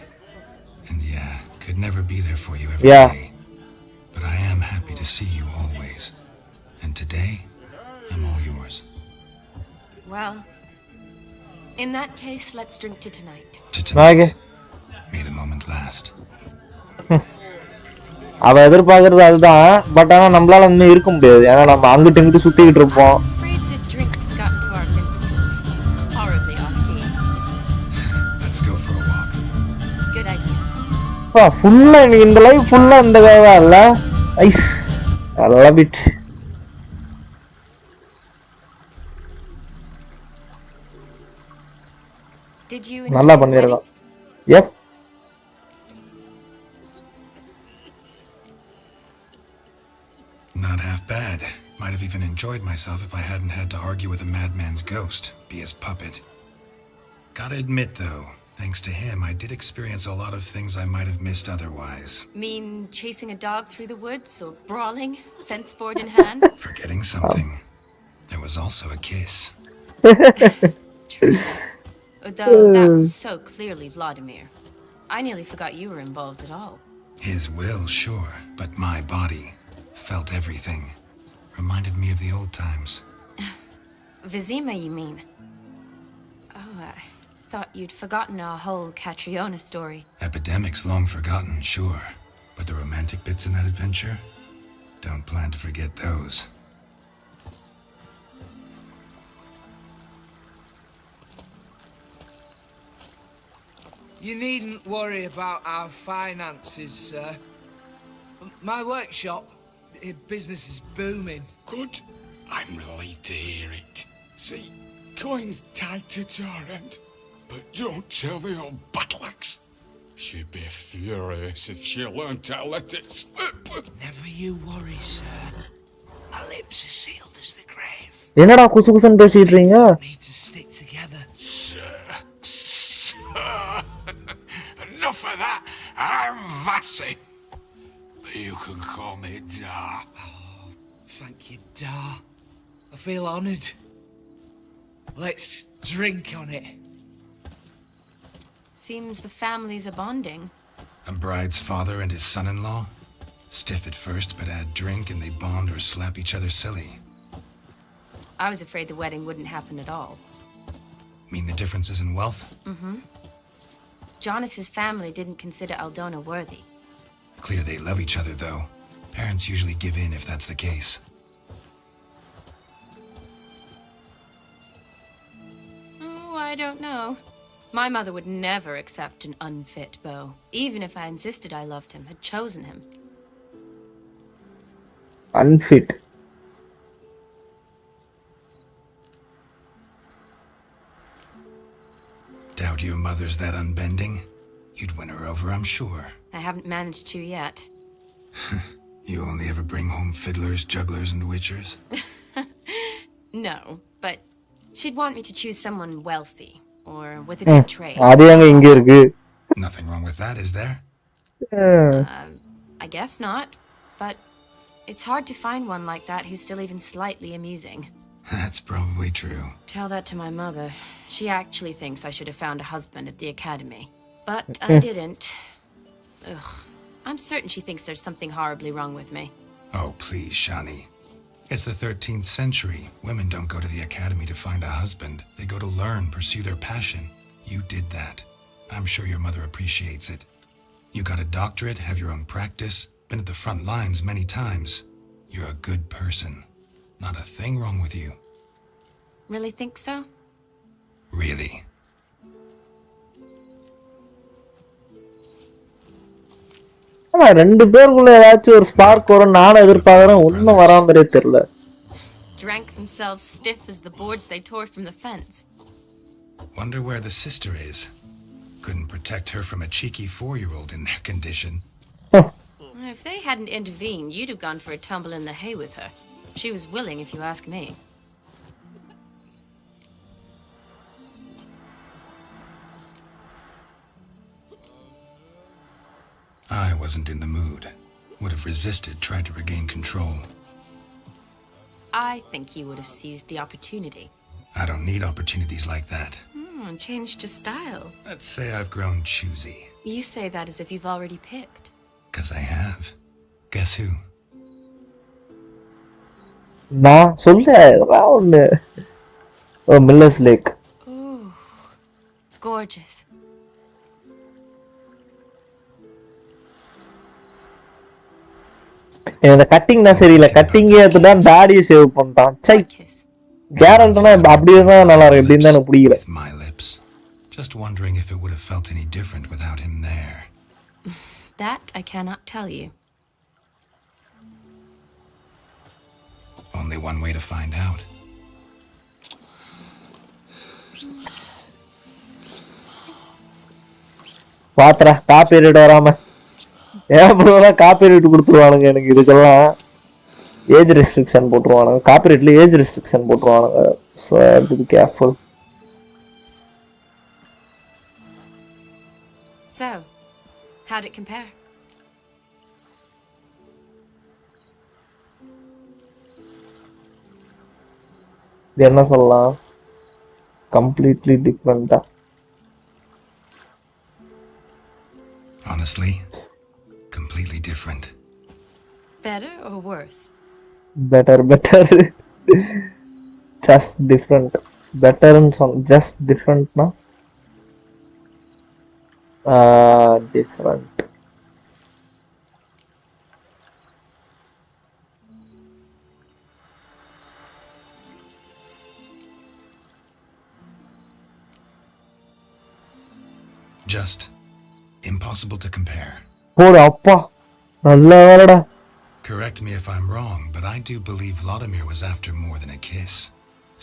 And yeah, could never be there for you every day. But I am happy to see you always. And today, I'm all yours. Well, in that case, let's drink to tonight. To tonight. May the moment last. அவ எதிர்பார்க்கறது அதுதான், but ஆனா நம்மளால இன்னும் இருக்க முடியாது. ஏன்னா நம்ம அங்கிட்டு இங்கிட்டு சுத்திக்கிட்டு இருப்போம். ஃபுல்லா இந்த லைவ் ஃபுல்லா இந்த கதை இல்ல. Ice I love it. நல்லா பண்ணிருக்கோம். Yep. Not half bad. Might have even enjoyed myself if I hadn't had to argue with a madman's ghost, be his puppet. Gotta admit, though, thanks to him, I did experience a lot of things I might have missed otherwise. Mean chasing a dog through the woods or brawling, fence board in hand? Forgetting something. There was also a kiss. Though that was so clearly Vladimir. I nearly forgot you were involved at all. His will, sure, but my body felt everything. Reminded me of the old times. Vizima, you mean? Oh, I thought you'd forgotten our whole Catriona story. Epidemics long forgotten, sure. But the romantic bits in that adventure? Don't plan to forget those. You needn't worry about our finances, sir. My workshop, business is booming. Good. I'm relieved to hear it. See, coin's tied to Torrent. But don't tell the old battleaxe. She'd be furious if she learned to let it slip. Never you worry, sir. My lips are sealed as the grave. என்னடா குசுகுசுன்னு பேசிட்டு இருக்கீங்க? Need to stick together. Sir. Enough of that. I'm Vassy. But you can call me Dar. Oh, thank you, Dar. I feel honoured. Let's drink on it. Seems the families are bonding. A bride's father and his son-in-law? Stiff at first, but add drink and they bond or slap each other silly. I was afraid the wedding wouldn't happen at all. Mean the differences in wealth? Mm-hmm. Jonas's family didn't consider Aldona worthy. Clear they love each other, though. Parents usually give in if that's the case. Oh, I don't know. My mother would never accept an unfit beau, even if I insisted I loved him, had chosen him. Unfit. Doubt your mother's that unbending? You'd win her over, I'm sure. I haven't managed to yet. You only ever bring home fiddlers, jugglers, and witchers? No, but she'd want me to choose someone wealthy, or with a good trade. Nothing wrong with that, is there? I guess not, but it's hard to find one like that who's still even slightly amusing. That's probably true. Tell that to my mother. She actually thinks I should have found a husband at the academy. But I didn't. Ugh. I'm certain she thinks there's something horribly wrong with me. Oh, please, Shani. It's the 13th century. Women don't go to the academy to find a husband. They go to learn, pursue their passion. You did that. I'm sure your mother appreciates it. You got a doctorate, have your own practice, been at the front lines many times. You're a good person. Not a thing wrong with you. Really think so? Really. ஆனா ரெண்டு பேருக்குள்ள ஏதாச்சும் ஒரு spark வரும் நானும் எதிர்பார்க்கறேன் ஒண்ணும் வராமலே தெரியல. Drank themselves stiff as the boards they tore from the fence. Wonder where the sister is. Couldn't protect her from a cheeky 4-year-old in their condition. If they hadn't intervened, you'd have gone for a tumble in the hay with her. She was willing, if you ask me. I wasn't in the mood. Would have resisted, tried to regain control. I think you would have seized the opportunity. I don't need opportunities like that. Changed your style. Let's say I've grown choosy. You say that as if you've already picked. 'Cause I have. Guess who? நான் சொல்றேன் ஒண்ணு. Oh, Miller's Lake. Ooh, gorgeous. இந்த cutting தான் சரியில்லை. கட்டிங்கே அதுதான் தாடியை save பண்ணிட்டான். சை. கேரல்ட்னா அப்படியே தான் நல்லா இருக்கு. எப்படின்னு எனக்கு புரியல. My lips. Just wondering if it would have felt any different without him there. That I cannot tell you. Only one way to find out. பாத்ரா காப்பிரைட் வராம ஏன் காப்பிரைட் கொடுத்துருவானுங்க எனக்கு இதுக்கெல்லாம் ஏஜ் ரெஸ்ட்ரிக்ஷன் போட்டுருவானுங்க காப்பிரைட்ல ஏஜ் ரெஸ்ட்ரிக்ஷன் போட்டுருவானுங்க so be careful So, how'd it compare? என்ன சொல்லலாம் completely different. Honestly, completely different. Better or worse? Better. Just different. Better and just different, no? Different. Just impossible to compare. போடு அப்பா நல்ல வேலைடா. Correct me if I'm wrong, but I do believe Vladimir was after more than a kiss.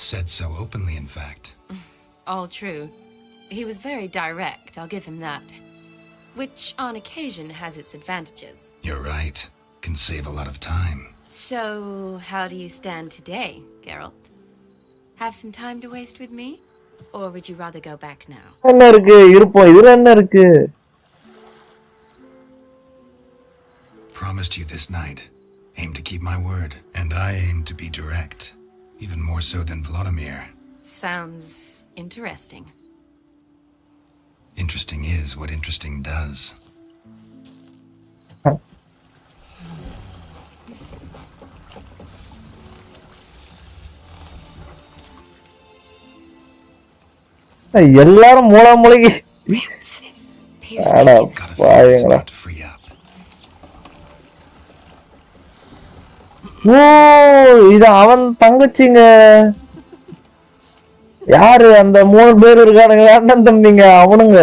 Said so openly, in fact. All true. He was very direct, I'll give him that. Which, on occasion, has its advantages. You're right. Can save a lot of time. So, how do you stand today, Geralt? Have some time to waste with me? Or would you rather go back now? என்ன இருக்கு இருப்போம் இதுல என்ன இருக்கு? Promised you this night. Aim to keep my word. And I aim to be direct. Even more so than Vladimir. Sounds interesting. Interesting is what interesting does. எல்லாரும் மூளைக்கு ஓ இது அவன் தங்கச்சிங்க யாரு அந்த 3 பேர் இருக்கானுங்க அண்ணன் தம்பிங்க அவனுங்க.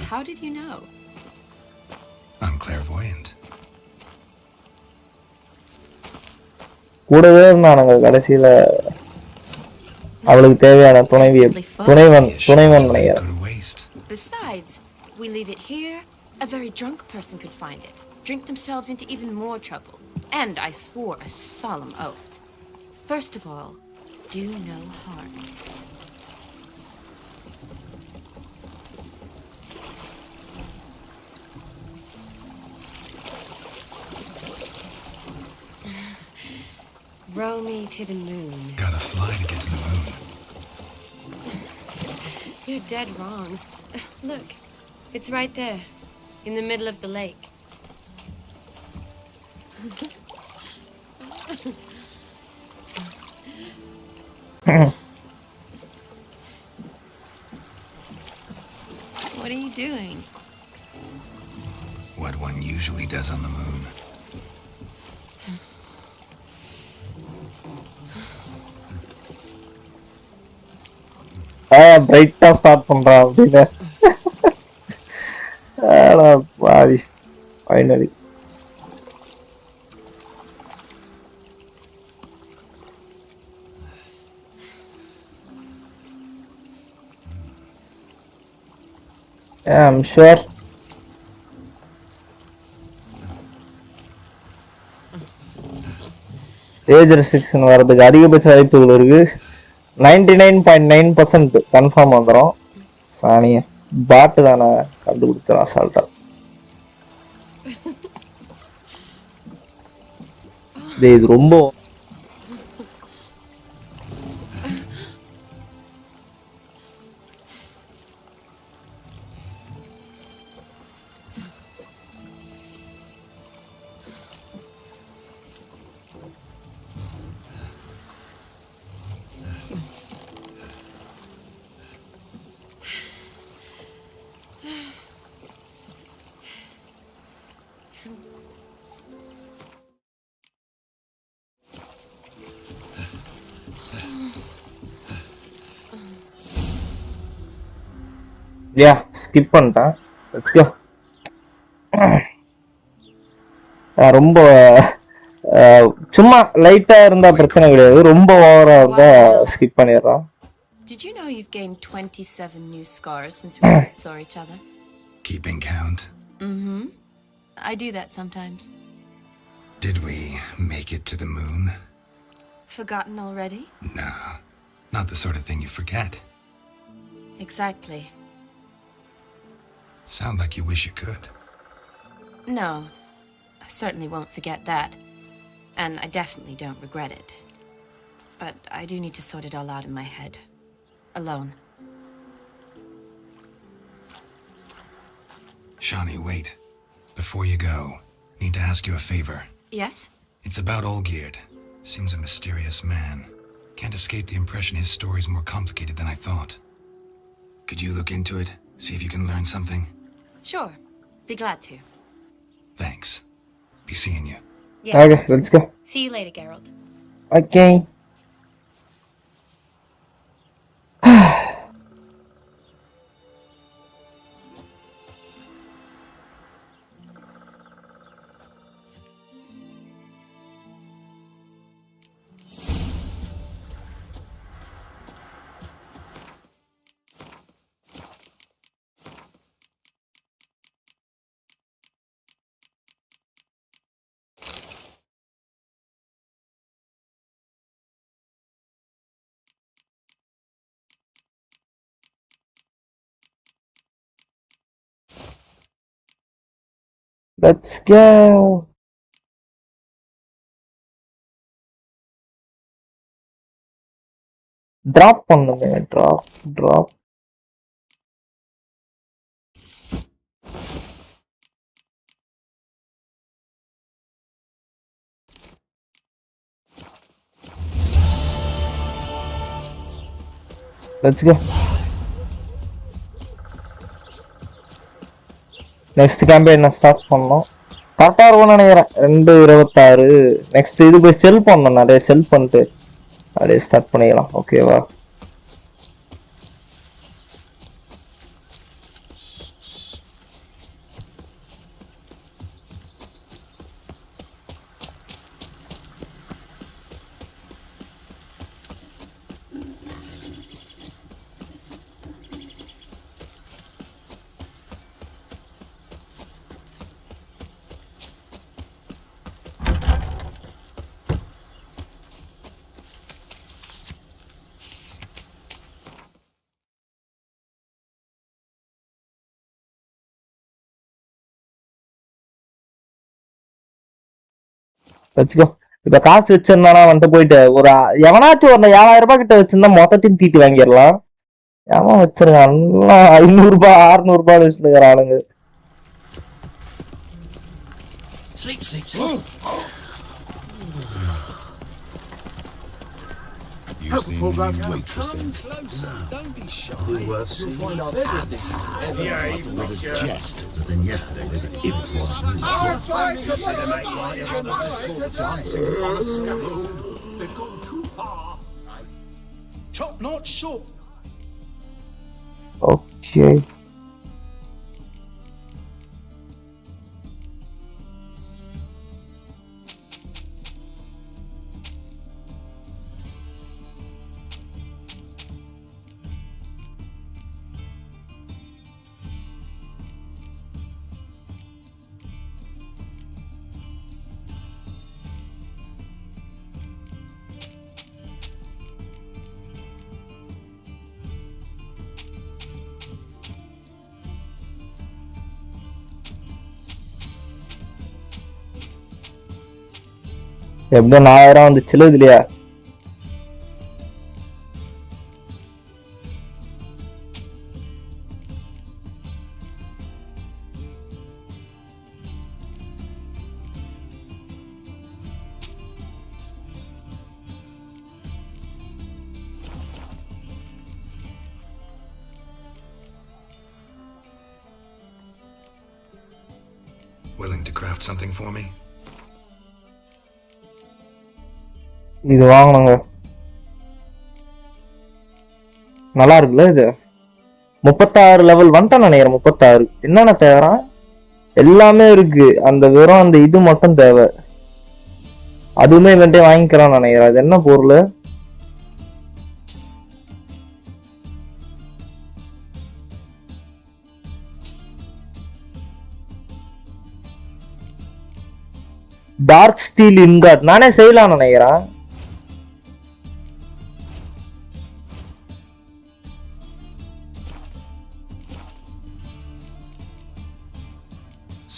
How did you know? I'm clairvoyant. கூடவே இருந்தானுங்க கடைசியில அவளுக்கு தேவையான துணைவன் நினைக்கிறேன். Besides, we leave it here, a very drunk person could find it, drink themselves into even more trouble. And I swore a solemn oath. First of all, do no harm. Row me to the moon. Gotta fly to get to the moon. You're dead wrong. Look, it's right there, in the middle of the lake. What are you doing? What one usually does on the moon. பிரைட்டா start பண்றான் அப்படின்னு. பாவி finally I'm sure. Age restriction வர்றதுக்கு அதிகபட்ச வாய்ப்புகள் இருக்கு. 99.9% confirm வந்துடும். சாணிய பாட்டு தானே கண்டுபிடிச்சிடும் அசால்ட்டா. இது ரொம்ப ஸ்கிப் பண்ணிட்டேன். Let's go. ரொம்ப சும்மா லைட்டா இருந்தா பிரச்சனை கிடையாது, ரொம்ப ஓவரா இருந்தா ஸ்கிப் பண்ணிடுறோம். Did you know you've gained 27 new scars since we last saw each other? Keeping count? Mm-hmm. I do that sometimes. Did we make it to the moon? Forgotten already? No, not the sort of thing you forget. Exactly. Sound like you wish you could. No, I certainly won't forget that. And I definitely don't regret it. But I do need to sort it all out in my head. Alone. Shani, wait. Before you go, need to ask you a favor. Yes? It's about Olgierd. Seems a mysterious man. Can't escape the impression his story's more complicated than I thought. Could you look into it? See if you can learn something? Sure. Be glad to. Thanks. Be seeing you. Yes. Okay, let's go. See you later, Geralt. Okay. Let's go. Drop பண்ணுங்க drop. Let's go. Next campaign start பண்ணோம். கரெக்டா இருக்கும்னு நினைக்கிறேன். 2:26. Next இது போய் செல் பண்ணணும். நிறைய செல் பண்ணிட்டு அப்படியே ஸ்டார்ட் பண்ணிக்கலாம். ஓகேவா? வச்சுக்கோ. இப்ப காசு வச்சிருந்தானா வந்துட்டு போயிட்டு ஒரு எவனாச்சும் ஒரு 7,000 ரூபாய் கிட்ட வச்சிருந்தா மொத்தத்தையும் தீட்டி வாங்கிடலாம். எவன் வச்சிருக்கான்? 500 ரூபாய் 600 ரூபாய் வச்சுருக்கிற ஆளுங்க. You've seen me waitressing. Don't be shy. Woolworths. You'll find out everything. It was jest, but then yesterday there's an import. They've gone too far. Top notch short. Okay. எப்படியோ 4000 வந்துச்சுல இதுலயா? Willing to craft something for me? இது வாங்கணுங்க. நல்லா இருக்குல்ல இது? 36 level வந்துட்டான் நினைக்கிறேன். 36 என்னென்ன தேவை? எல்லாமே இருக்கு. அந்த வெறும் அந்த இது மட்டும் தேவை. அதுவுமே இவன்ட்டே வாங்கிக்கிறான்னு நினைக்கிறேன். அது என்ன பொருள்? டார்க் ஸ்டீல் இன்காட் நானே செய்யலாம்னு நினைக்கிறேன்.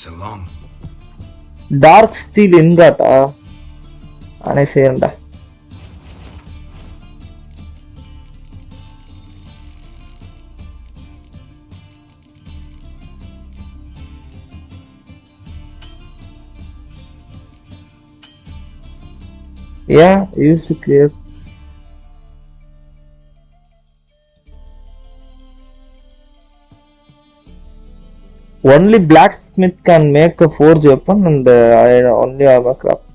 So long. Dark steel ingot Aney செய்யறேன்டா. Yeah, used to clear. Only blacksmith can make a forge weapon and only armor craft.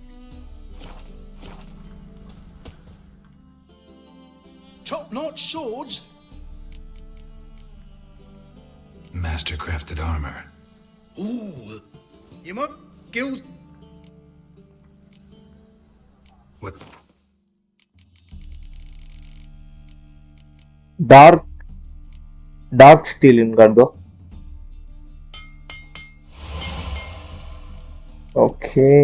Top-notch swords? Master-crafted armor. Ooh, you might guild. What? Dark steel ingot though. Okay.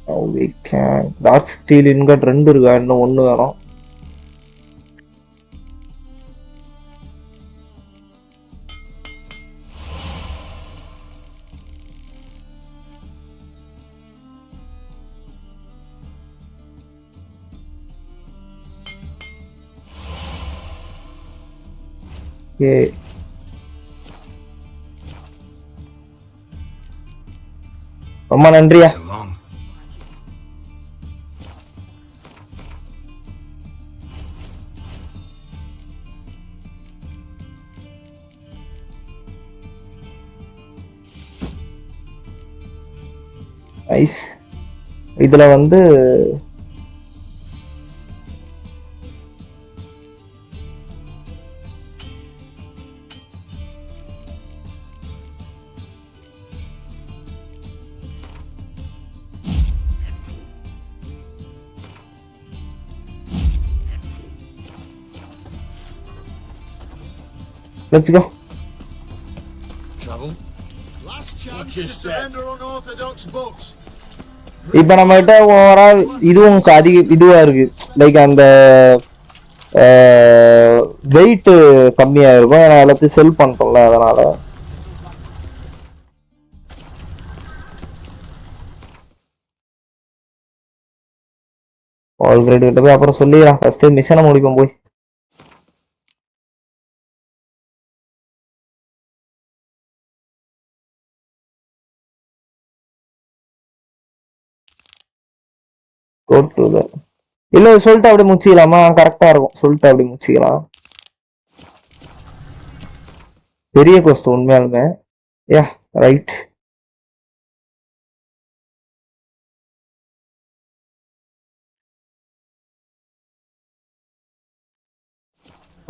Now we can dark steel ingot ரெண்டு இருக்கா, இன்னும் ஒன்னு வேணும். Okay. ரொம்ப நன்றியா. Nice. இதுல வந்து let's go. Trouble? Last chance to surrender unorthodox books. இப்போ நம்ம கிட்ட ஓவரால் இதுவும் இதுவா இருக்கு, லைக் அந்த வெயிட் கம்மியா இருக்கும், ஏன்னா எல்லாத்தையும் செல் பண்ணிட்டோம்ல, அதனால. ஆல்ரெடி கிட்ட போய் அப்புறம் சொல்லிடலாம், ஃபர்ஸ்ட் மிஷனை முடிப்போம் போய். இல்ல சொல்லிட்டு அப்படி முடிச்சிக்கலாமா? கரெக்டா இருக்கும், சொல்லிட்டு அப்படி முடிச்சிக்கலாம். பெரிய கோஸ்ட் உண்மையாலுமே. Yeah right.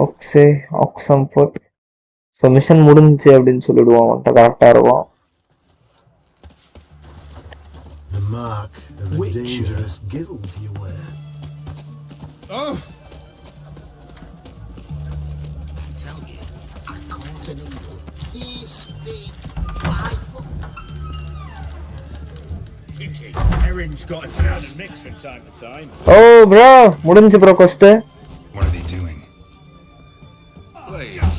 Okay ஆக்ஸம்ஃபோர்ட். So mission முடிஞ்சுச்சு அப்படின்னு சொல்லிடுவோம், அவன்கிட்ட கரெக்டா இருக்கும். The mark of a dangerous guild you wear. Oh! I tell you, I caught an eagle. He's the Bible. Erin's got a talented mix from time to time. Oh, bro, முடிஞ்சு bro ghost. What are they doing? Playing.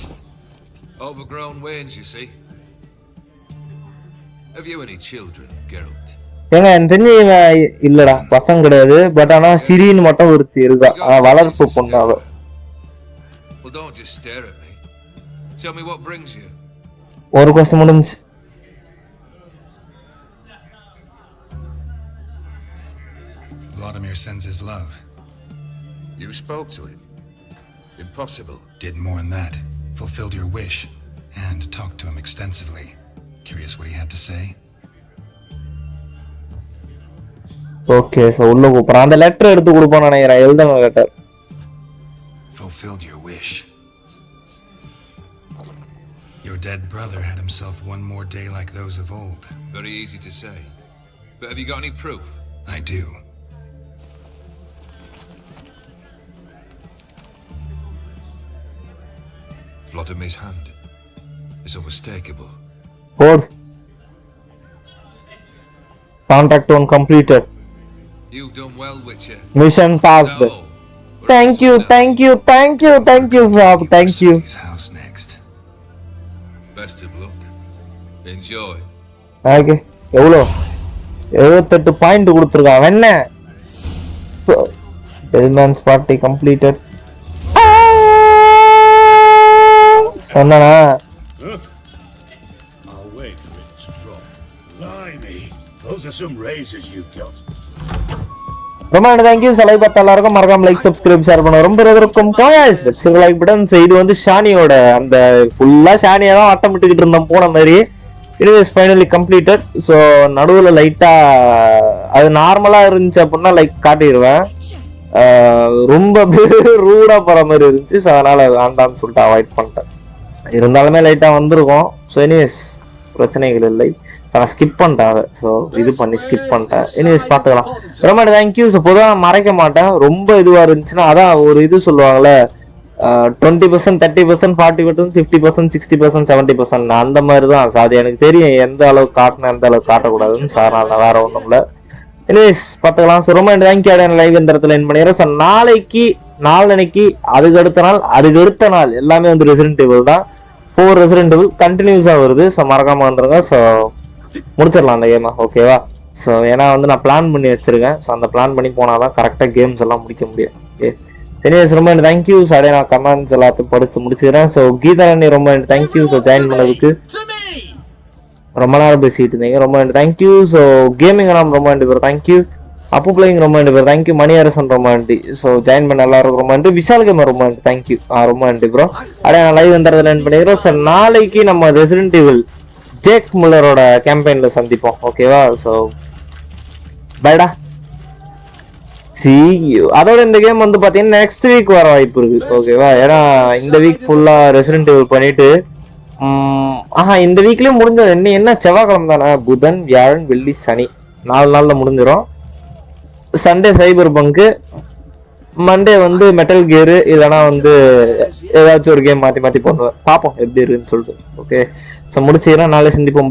Overgrown wains, you see. Have you any children, Geralt? ஏங்க எனக்கு தெரிஞ்சு இல்லடா, பசங்க கிடையாது. But ஆனா சிரின்னு மட்டும் ஒருத்தி இருக்கா, வளர்ப்பு பொண்ணு அவ. Well, don't just stare at me. Tell me what brings you. ஒரு கோஸ்ட் முடிஞ்சு. Vladimir sends his love. You spoke to him? Impossible. Did more than that. Fulfilled your wish. And talked to him extensively. Curious what he had to say? Okay, so உள்ள கூப்பிடுறான். அந்த letter எடுத்து கொடுப்பான்னு நினைக்கிறேன், எழுதணும் letter. Fulfilled your wish. Your dead brother had himself one more day like those of old. Very easy to say. But have you got any proof? I do. Vladimir's hand. It's unmistakable. Code. Contact one completed. You've done well, Witcher. Mission passed. Thank you, thank you, thank you, thank you, Rob. Thank you. House next. Best of luck. Enjoy. Okay எவ்வளோ 78 point கொடுத்துருக்கான் என்ன Deadman's party completed. சொன்னனா I'll wait for it to drop. Blimey, those are some razors you've got. ரொம்ப thank you சலை பார்த்த எல்லாருக்கும் மறக்காம like subscribe share பண்ண ரொம்ப இருக்கும் லைக் பட்டன். இது வந்து ஷானியோட அந்த ஃபுல்லா ஷானியா தான் ஆட்டம் விட்டுக்கிட்டு இருந்தோம் போன மாதிரி. It is finally completed. So நடுவில் லைட்டா அது நார்மலா இருந்துச்சு அப்படின்னா லைக் காட்டிடுவேன். ரொம்ப ரூடா போற மாதிரி இருந்துச்சு. ஸோ அதனால வேண்டாம்னு சொல்லிட்டு அவாய்ட் பண்ணிட்டேன். இருந்தாலுமே லைட்டா வந்திருக்கும். ஸோ எனிவேஸ் பிரச்சனைகள் இல்லை. நான் ஸ்கிப் பண்ணிட்டேன் அதை. ஸோ இது பண்ணி ஸ்கிப் பண்ணிட்டேன். எனிவேஸ் பார்த்துக்கலாம். ரொம்ப தேங்க்யூ. ஸோ பொதுவாக நான் மறைக்க மாட்டேன். ரொம்ப இதுவாக இருந்துச்சுன்னா அதான் ஒரு இது சொல்லுவாங்கல்ல 20%, 30%, 40%, 50%, 60%, 70% அந்த மாதிரி தான். ஸோ அது எனக்கு தெரியும் எந்த அளவுக்கு காட்டணும் எந்த அளவுக்கு காட்டக்கூடாதுன்னு. சார் நான் வேற ஒன்றும் இல்லை. எனிவேஸ் பார்த்துக்கலாம். ஸோ ரொம்ப தேங்க்யூ. லைவ் இந்த இடத்துல என் பண்ணிடுறேன். ஸோ நாளைக்கு அதுக்கு அடுத்த நாள் எல்லாமே வந்து ரெசிடென்ட் எவில் தான். 4 ரெசிடென்ட் எவில் கண்டினியூஸா வருது. ஸோ மறக்காம வந்துருங்க. ஸோ முடிச்சிடலாம் அந்த கேமை. ஓகேவா? ஸோ ஏன்னா வந்து நான் பிளான் பண்ணி வச்சிருக்கேன். ஸோ அந்த பிளான் பண்ணி போனாதான் கரெக்டாக கேம்ஸ் எல்லாம் முடிக்க முடியும். ஓகே எனிவேஸ் ரொம்ப தேங்க்யூ. ஸோ அப்படியே நான் கமெண்ட்ஸ் எல்லாத்தையும் படிச்சு முடிச்சிடுறேன். ஸோ கீதா அண்ணி ரொம்ப தேங்க்யூ. ஸோ ஜாயின் பண்ணதுக்கு ரொம்ப நேரம் பேசிட்டு இருந்தீங்க. ரொம்ப தேங்க்யூ. ஸோ கேமிங் ரொம்ப தேங்க்யூ. அப்பு பிளேயிங் ரொம்ப தேங்க்யூ. மணி அரசன் ரொம்ப நன்றி. ஸோ ஜாயின் பண்ண எல்லாருக்கும் ரொம்ப நன்றி. விஷால் கேமர் ரொம்ப தேங்க்யூ. ரொம்ப நன்றி ப்ரோ. அப்படியே நான் லைவ் வந்து லேர்ன் பண்ணிக்கிறோம். ஸோ நாளைக்கு நம்ம ரெசிடென்ட் ஈவில் ஜேக் முல்லரோட கேம்பெயின்ல சந்திப்போம். ஓகேவா? ஸோ பைடா. அதோட இந்த கேம் வந்து பாத்தீங்கன்னா நெக்ஸ்ட் வீக் வர வாய்ப்பு இருக்கு. ஓகேவா? ஏன்னா இந்த வீக் ஃபுல்லா ரெசிடென்ட் ஈவில் பண்ணிட்டு இந்த வீக்லயே முடிஞ்சிடும். என்ன செவ்வாய்க்கிழமை தானே? புதன், வியாழன், வெள்ளி, சனி 4 நாள்ல முடிஞ்சிடும். சண்டே சைபர் பங்கு, மண்டே வந்து மெட்டல் கியரு, இல்லைன்னா வந்து ஏதாச்சும் ஒரு கேம் மாத்தி பண்ணுவேன். பார்ப்போம் எப்படி இருக்குன்னு சொல்லிட்டு. ஓகே ஸோ முடிச்சுக்கிறேன். நாளை சந்திப்போம்.